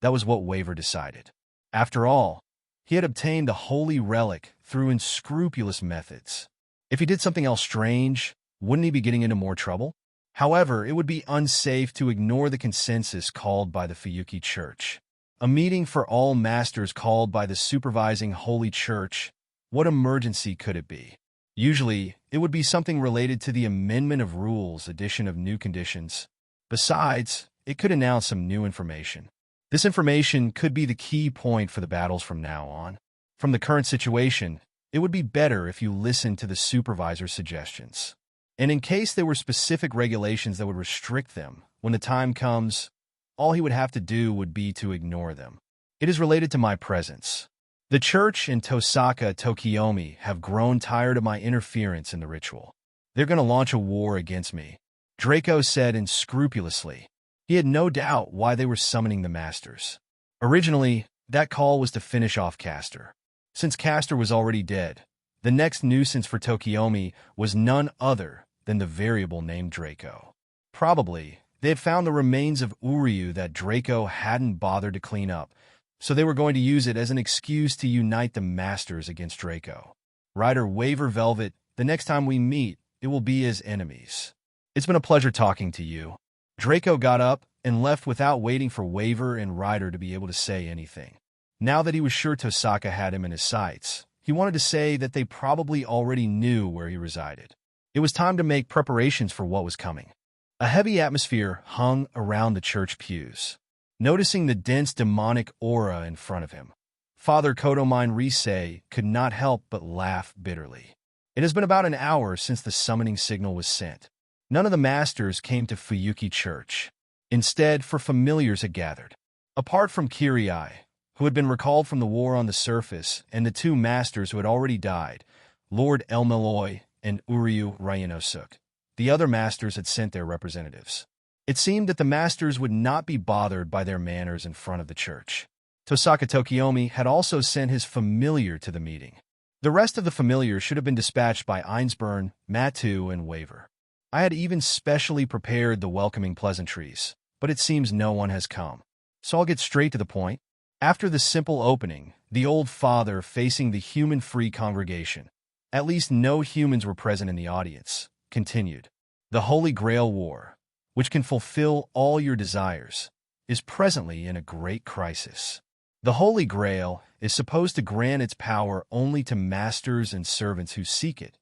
That was what Waver decided. After all, he had obtained the holy relic through unscrupulous methods. If he did something else strange, wouldn't he be getting into more trouble? However, it would be unsafe to ignore the consensus called by the Fuyuki Church. A meeting for all masters called by the supervising Holy Church. What emergency could it be? Usually, it would be something related to the amendment of rules, addition of new conditions. Besides, it could announce some new information. This information could be the key point for the battles from now on. From the current situation, it would be better if you listened to the supervisor's suggestions. And in case there were specific regulations that would restrict them, when the time comes, all he would have to do would be to ignore them. It is related to my presence. The church and Tosaka Tokiomi have grown tired of my interference in the ritual. They're going to launch a war against me, Draco said unscrupulously. He had no doubt why they were summoning the masters. Originally, that call was to finish off Caster. Since Caster was already dead, the next nuisance for Tokiomi was none other than the variable named Draco. Probably, they had found the remains of Uryu that Draco hadn't bothered to clean up, so they were going to use it as an excuse to unite the masters against Draco. Ryder Waver Velvet, the next time we meet, it will be as enemies. It's been a pleasure talking to you. Draco got up and left without waiting for Waver and Ryder to be able to say anything. Now that he was sure Tosaka had him in his sights, he wanted to say that they probably already knew where he resided. It was time to make preparations for what was coming. A heavy atmosphere hung around the church pews. Noticing the dense demonic aura in front of him, Father Kodomine Risei could not help but laugh bitterly. It has been about an hour since the summoning signal was sent. None of the masters came to Fuyuki Church. Instead, four familiars had gathered. Apart from Kirei, who had been recalled from the war on the surface, and the two masters who had already died, Lord Elmaloi and Uryu Ryanosuk, the other masters had sent their representatives. It seemed that the masters would not be bothered by their manners in front of the church. Tosaka Tokiomi had also sent his familiar to the meeting. The rest of the familiars should have been dispatched by Einsburn, Matu, and Waver. I had even specially prepared the welcoming pleasantries, but it seems no one has come. So I'll get straight to the point. After the simple opening, the old father facing the human-free congregation, at least no humans were present in the audience, continued. The Holy Grail War, which can fulfill all your desires, is presently in a great crisis. The Holy Grail is supposed to grant its power only to masters and servants who seek it,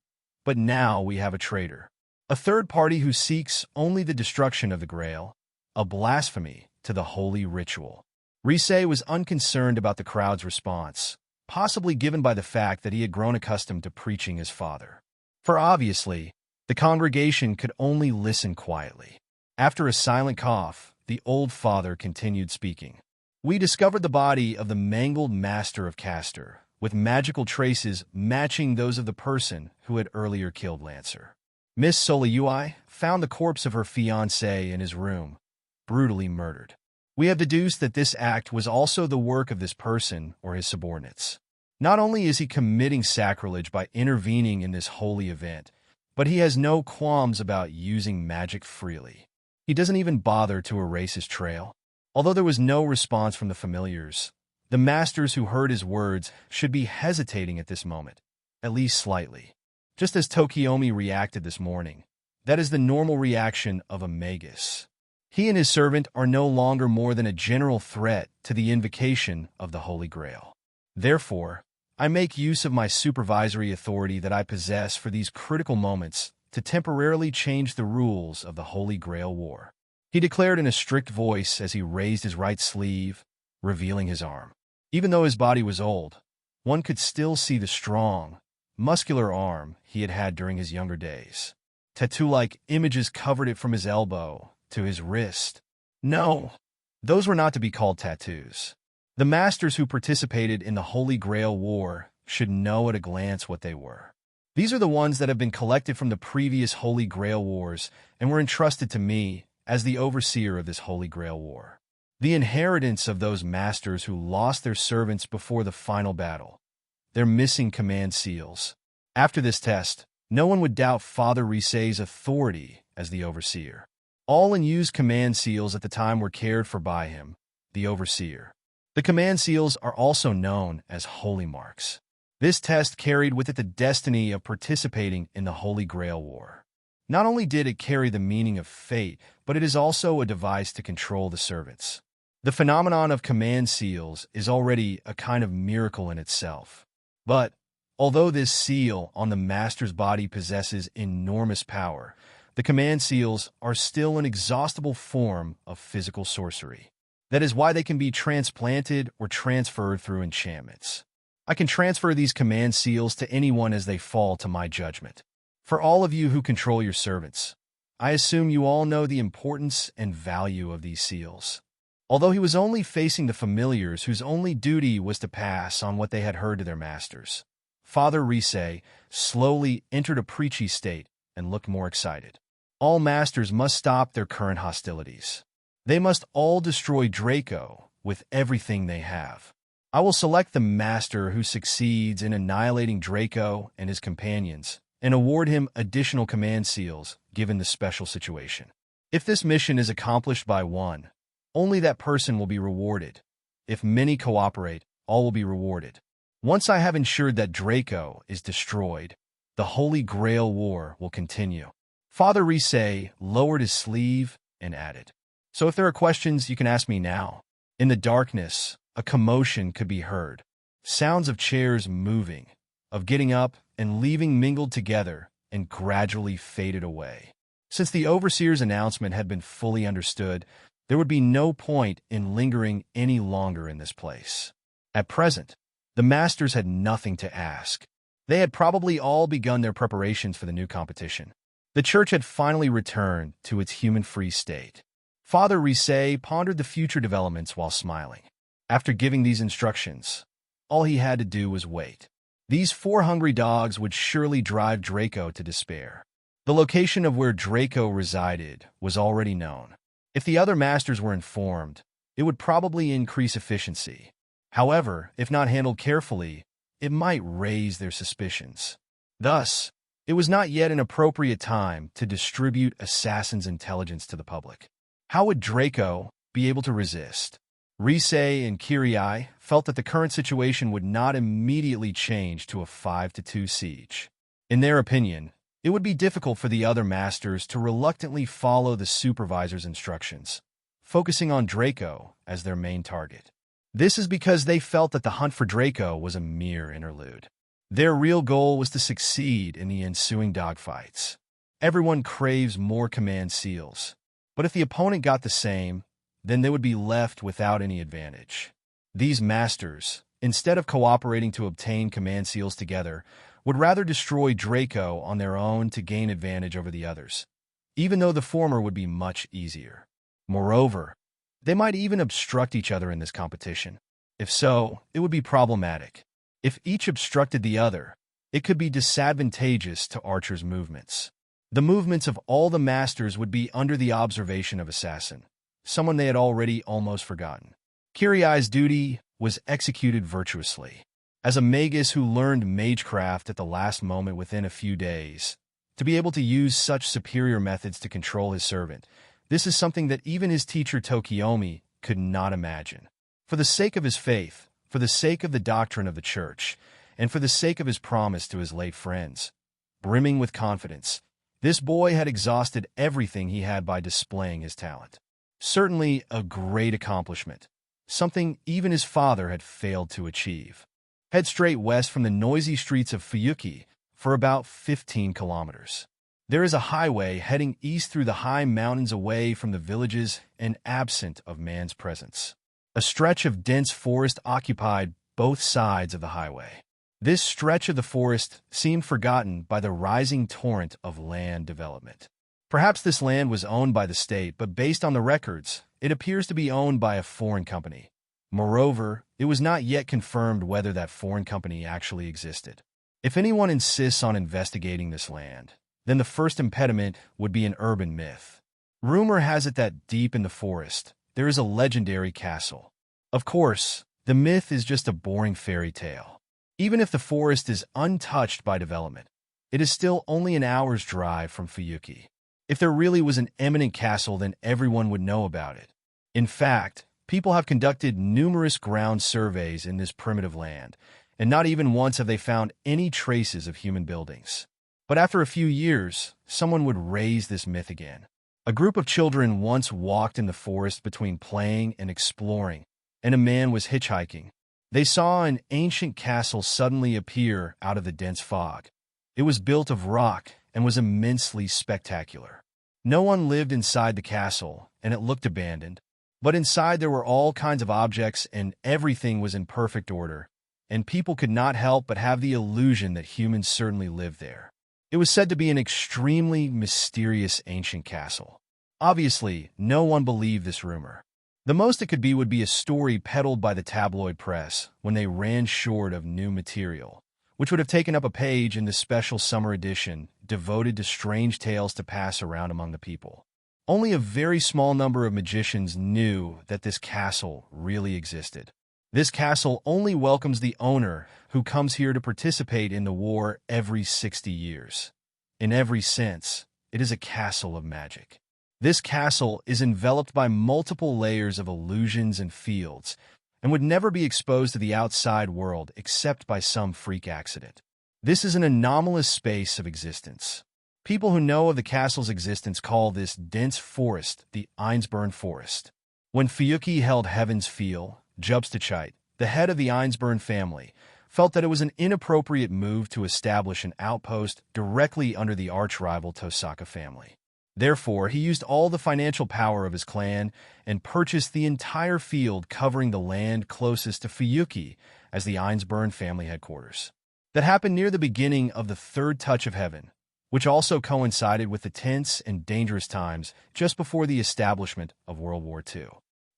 but now we have a traitor. A third party who seeks only the destruction of the Grail, a blasphemy to the holy ritual. Risei was unconcerned about the crowd's response, possibly given by the fact that he had grown accustomed to preaching his father. For obviously, the congregation could only listen quietly. After a silent cough, the old father continued speaking. We discovered the body of the mangled master of Caster, with magical traces matching those of the person who had earlier killed Lancer. Miss Solayui found the corpse of her fiancé in his room, brutally murdered. We have deduced that this act was also the work of this person or his subordinates. Not only is he committing sacrilege by intervening in this holy event, but he has no qualms about using magic freely. He doesn't even bother to erase his trail. Although there was no response from the familiars, the masters who heard his words should be hesitating at this moment, at least slightly. Just as Tokiomi reacted this morning, that is the normal reaction of a magus. He and his servant are no longer more than a general threat to the invocation of the Holy Grail. Therefore, I make use of my supervisory authority that I possess for these critical moments to temporarily change the rules of the Holy Grail War. He declared in a strict voice as he raised his right sleeve, revealing his arm. Even though his body was old, one could still see the strong, muscular arm he had had during his younger days. Tattoo-like images covered it from his elbow to his wrist. No, those were not to be called tattoos. The masters who participated in the Holy Grail War should know at a glance what they were. These are the ones that have been collected from the previous Holy Grail Wars and were entrusted to me as the overseer of this Holy Grail War. The inheritance of those masters who lost their servants before the final battle. Their missing command seals. After this test, no one would doubt Father Risei's authority as the overseer. All unused command seals at the time were cared for by him, the overseer. The command seals are also known as holy marks. This test carried with it the destiny of participating in the Holy Grail War. Not only did it carry the meaning of fate, but it is also a device to control the servants. The phenomenon of command seals is already a kind of miracle in itself. But, although this seal on the master's body possesses enormous power, the command seals are still an inexhaustible form of physical sorcery. That is why they can be transplanted or transferred through enchantments. I can transfer these command seals to anyone as they fall to my judgment. For all of you who control your servants, I assume you all know the importance and value of these seals. Although he was only facing the familiars whose only duty was to pass on what they had heard to their masters, Father Risei slowly entered a preachy state and looked more excited. All masters must stop their current hostilities. They must all destroy Draco with everything they have. I will select the master who succeeds in annihilating Draco and his companions and award him additional command seals given the special situation. If this mission is accomplished by one, only that person will be rewarded. If many cooperate, all will be rewarded. Once I have ensured that Draco is destroyed, the Holy Grail War will continue. Father Risei lowered his sleeve and added, "So if there are questions, you can ask me now." In the darkness, a commotion could be heard. Sounds of chairs moving, of getting up and leaving mingled together and gradually faded away. Since the overseer's announcement had been fully understood, there would be no point in lingering any longer in this place. At present, the masters had nothing to ask. They had probably all begun their preparations for the new competition. The church had finally returned to its human-free state. Father Risset pondered the future developments while smiling. After giving these instructions, all he had to do was wait. These 4 hungry dogs would surely drive Draco to despair. The location of where Draco resided was already known. If the other masters were informed, it would probably increase efficiency. However, if not handled carefully, it might raise their suspicions. Thus, it was not yet an appropriate time to distribute Assassin's intelligence to the public. How would Draco be able to resist? Risset and Kirei felt that the current situation would not immediately change to a 5-2 siege. In their opinion, it would be difficult for the other masters to reluctantly follow the supervisor's instructions, focusing on Draco as their main target. This is because they felt that the hunt for Draco was a mere interlude. Their real goal was to succeed in the ensuing dogfights. Everyone craves more command seals, but if the opponent got the same, then they would be left without any advantage. These masters, instead of cooperating to obtain command seals together, would rather destroy Draco on their own to gain advantage over the others, even though the former would be much easier. Moreover, they might even obstruct each other in this competition. If so, it would be problematic. If each obstructed the other, it could be disadvantageous to Archer's movements. The movements of all the masters would be under the observation of Assassin, someone they had already almost forgotten. Kirei's duty was executed virtuously. As a magus who learned magecraft at the last moment within a few days, to be able to use such superior methods to control his servant, this is something that even his teacher Tokiomi could not imagine. For the sake of his faith, for the sake of the doctrine of the church, and for the sake of his promise to his late friends, brimming with confidence, this boy had exhausted everything he had by displaying his talent. Certainly a great accomplishment, something even his father had failed to achieve. Head straight west from the noisy streets of Fuyuki for about 15 kilometers. There is a highway heading east through the high mountains away from the villages and absent of man's presence. A stretch of dense forest occupied both sides of the highway. This stretch of the forest seemed forgotten by the rising torrent of land development. Perhaps this land was owned by the state, but based on the records, it appears to be owned by a foreign company. Moreover, it was not yet confirmed whether that foreign company actually existed. If anyone insists on investigating this land, then the first impediment would be an urban myth. Rumor has it that deep in the forest, there is a legendary castle. Of course, the myth is just a boring fairy tale. Even if the forest is untouched by development, it is still only an hour's drive from Fuyuki. If there really was an eminent castle, then everyone would know about it. In fact, people have conducted numerous ground surveys in this primitive land, and not even once have they found any traces of human buildings. But after a few years, someone would raise this myth again. A group of children once walked in the forest between playing and exploring, and a man was hitchhiking. They saw an ancient castle suddenly appear out of the dense fog. It was built of rock and was immensely spectacular. No one lived inside the castle, and it looked abandoned. But inside there were all kinds of objects, and everything was in perfect order, and people could not help but have the illusion that humans certainly lived there. It was said to be an extremely mysterious ancient castle. Obviously, no one believed this rumor. The most it could be would be a story peddled by the tabloid press when they ran short of new material, which would have taken up a page in the special summer edition devoted to strange tales to pass around among the people. Only a very small number of magicians knew that this castle really existed. This castle only welcomes the owner who comes here to participate in the war every 60 years. In every sense, it is a castle of magic. This castle is enveloped by multiple layers of illusions and fields, and would never be exposed to the outside world except by some freak accident. This is an anomalous space of existence. People who know of the castle's existence call this dense forest the Einsburn Forest. When Fuyuki held Heaven's Feel, Jubstachite, the head of the Einsburn family, felt that it was an inappropriate move to establish an outpost directly under the arch-rival Tosaka family. Therefore, he used all the financial power of his clan and purchased the entire field covering the land closest to Fuyuki as the Einsburn family headquarters. that happened near the beginning of the third touch of heaven, which also coincided with the tense and dangerous times just before the establishment of World War II.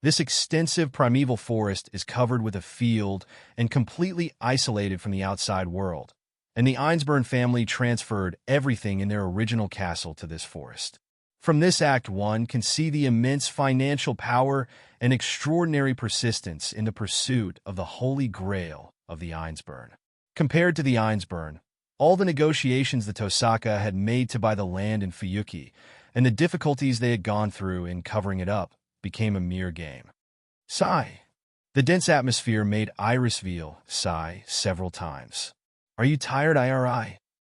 This extensive primeval forest is covered with a field and completely isolated from the outside world, and the Irisviel family transferred everything in their original castle to this forest. From this act, one can see the immense financial power and extraordinary persistence in the pursuit of the Holy Grail of the Irisviel. Compared to the Irisviel, all the negotiations the Tosaka had made to buy the land in Fuyuki and the difficulties they had gone through in covering it up became a mere game. Sigh. The dense atmosphere made Irisviel sigh several times. "Are you tired, Iri?"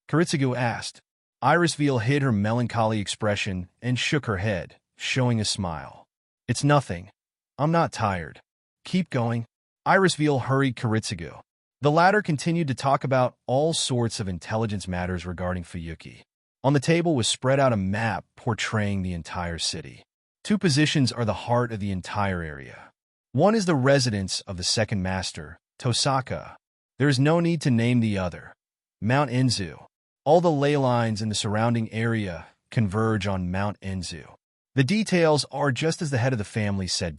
Kiritsugu asked. Irisviel hid her melancholy expression and shook her head, showing a smile. "It's nothing. I'm not tired. Keep going." Irisviel hurried Kiritsugu. The latter continued to talk about all sorts of intelligence matters regarding Fuyuki. On the table was spread out a map portraying the entire city. Two positions are the heart of the entire area. One is the residence of the second master, Tosaka. There is no need to name the other. Mount Enzu. All the ley lines in the surrounding area converge on Mount Enzu. The details are just as the head of the family said.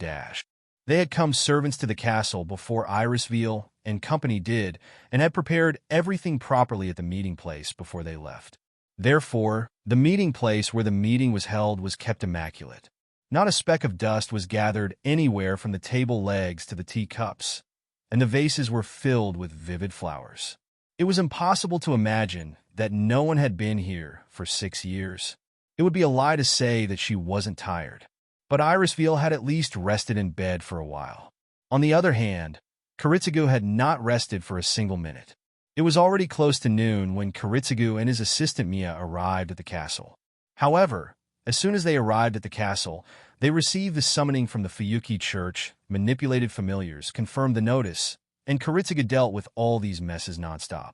They had come servants to the castle before Irisviel and company did, and had prepared everything properly at the meeting place before they left. Therefore, the meeting place where the meeting was held was kept immaculate. Not a speck of dust was gathered anywhere from the table legs to the teacups, and the vases were filled with vivid flowers. It was impossible to imagine that no one had been here for 6 years. It would be a lie to say that she wasn't tired. But Irisviel had at least rested in bed for a while. On the other hand, Kiritsugu had not rested for a single minute. It was already close to noon when Kiritsugu and his assistant Mia arrived at the castle. However, as soon as they arrived at the castle, they received the summoning from the Fuyuki church, manipulated familiars, confirmed the notice, and Kiritsugu dealt with all these messes nonstop.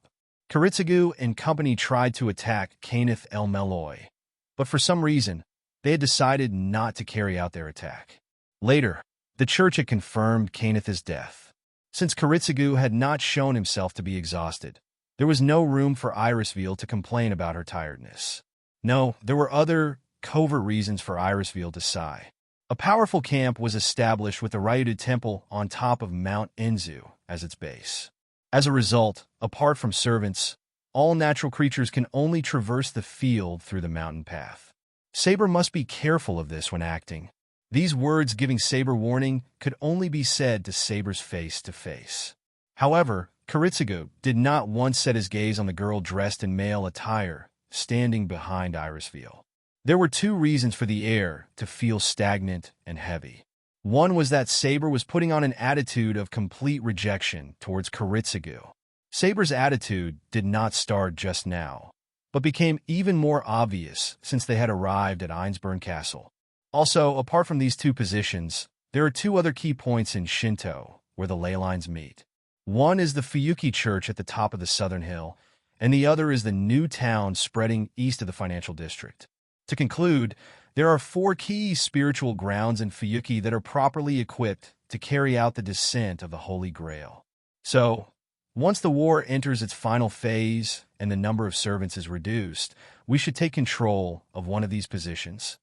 Kiritsugu and company tried to attack Kayneth el Meloi, but for some reason, they had decided not to carry out their attack. Later, the church had confirmed Kayneth's death. Since Kiritsugu had not shown himself to be exhausted, there was no room for Irisviel to complain about her tiredness. No, there were other covert reasons for Irisviel to sigh. A powerful camp was established with the Ryudu Temple on top of Mount Enzu as its base. As a result, apart from servants, all natural creatures can only traverse the field through the mountain path. Saber must be careful of this when acting. These words giving Saber warning could only be said to Saber's face to face. However, Kiritsugu did not once set his gaze on the girl dressed in male attire, standing behind Irisviel. There were two reasons for the air to feel stagnant and heavy. One was that Saber was putting on an attitude of complete rejection towards Kiritsugu. Saber's attitude did not start just now, but became even more obvious since they had arrived at Irisviel Castle. Also, apart from these two positions, there are two other key points in Shinto where the ley lines meet. One is the Fuyuki Church at the top of the southern hill, and the other is the new town spreading east of the financial district. To conclude, there are 4 key spiritual grounds in Fuyuki that are properly equipped to carry out the descent of the Holy Grail. So, once the war enters its final phase and the number of servants is reduced, we should take control of one of these positions.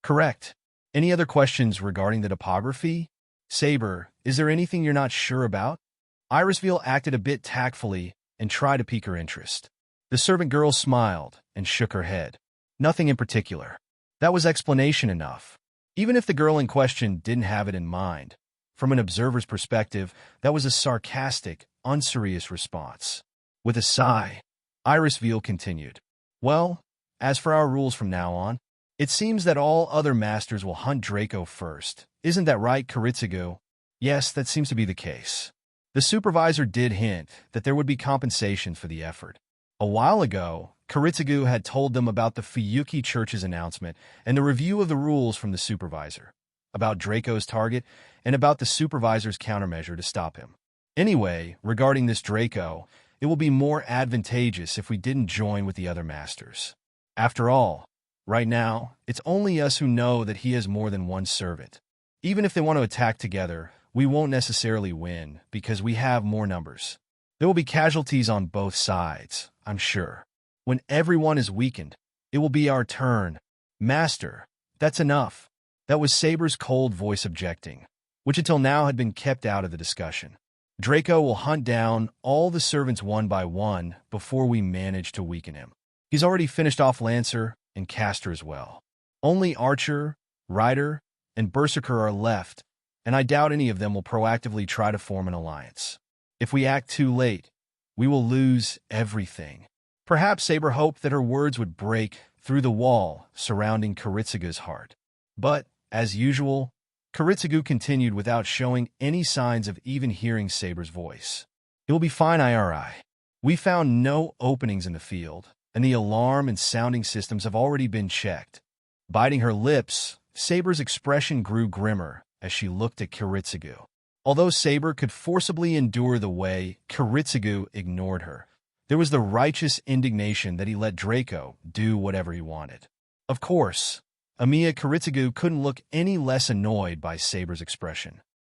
Correct. Any other questions regarding the topography? Saber, is there anything you're not sure about? Irisviel acted a bit tactfully and tried to pique her interest. The servant girl smiled and shook her head. Nothing in particular. That was explanation enough. Even if the girl in question didn't have it in mind, from an observer's perspective, that was a sarcastic, unserious response. With a sigh, Irisviel continued. Well, as for our rules from now on, it seems that all other masters will hunt Draco first. Isn't that right, Kiritsugu? Yes, that seems to be the case. The supervisor did hint that there would be compensation for the effort. A while ago, Kiritsugu had told them about the Fuyuki Church's announcement and the review of the rules from the supervisor, about Draco's target, and about the supervisor's countermeasure to stop him. Anyway, regarding this Draco, it will be more advantageous if we didn't join with the other masters. After all, right now, it's only us who know that he has more than one servant. Even if they want to attack together, we won't necessarily win because we have more numbers. There will be casualties on both sides, I'm sure. When everyone is weakened, it will be our turn. Master, that's enough. That was Saber's cold voice objecting, which until now had been kept out of the discussion. Draco will hunt down all the servants one by one before we manage to weaken him. He's already finished off Lancer and Caster as well. Only Archer, Rider, and Berserker are left, and I doubt any of them will proactively try to form an alliance. If we act too late, we will lose everything. Perhaps Saber hoped that her words would break through the wall surrounding Kiritsuga's heart. But, as usual, Kiritsugu continued without showing any signs of even hearing Saber's voice. It will be fine, Iri. We found no openings in the field, and the alarm and sounding systems have already been checked. Biting her lips, Saber's expression grew grimmer as she looked at Kiritsugu. Although Saber could forcibly endure the way Kiritsugu ignored her, there was the righteous indignation that he let Draco do whatever he wanted. Of course, Amiya Kiritsugu couldn't look any less annoyed by Saber's expression.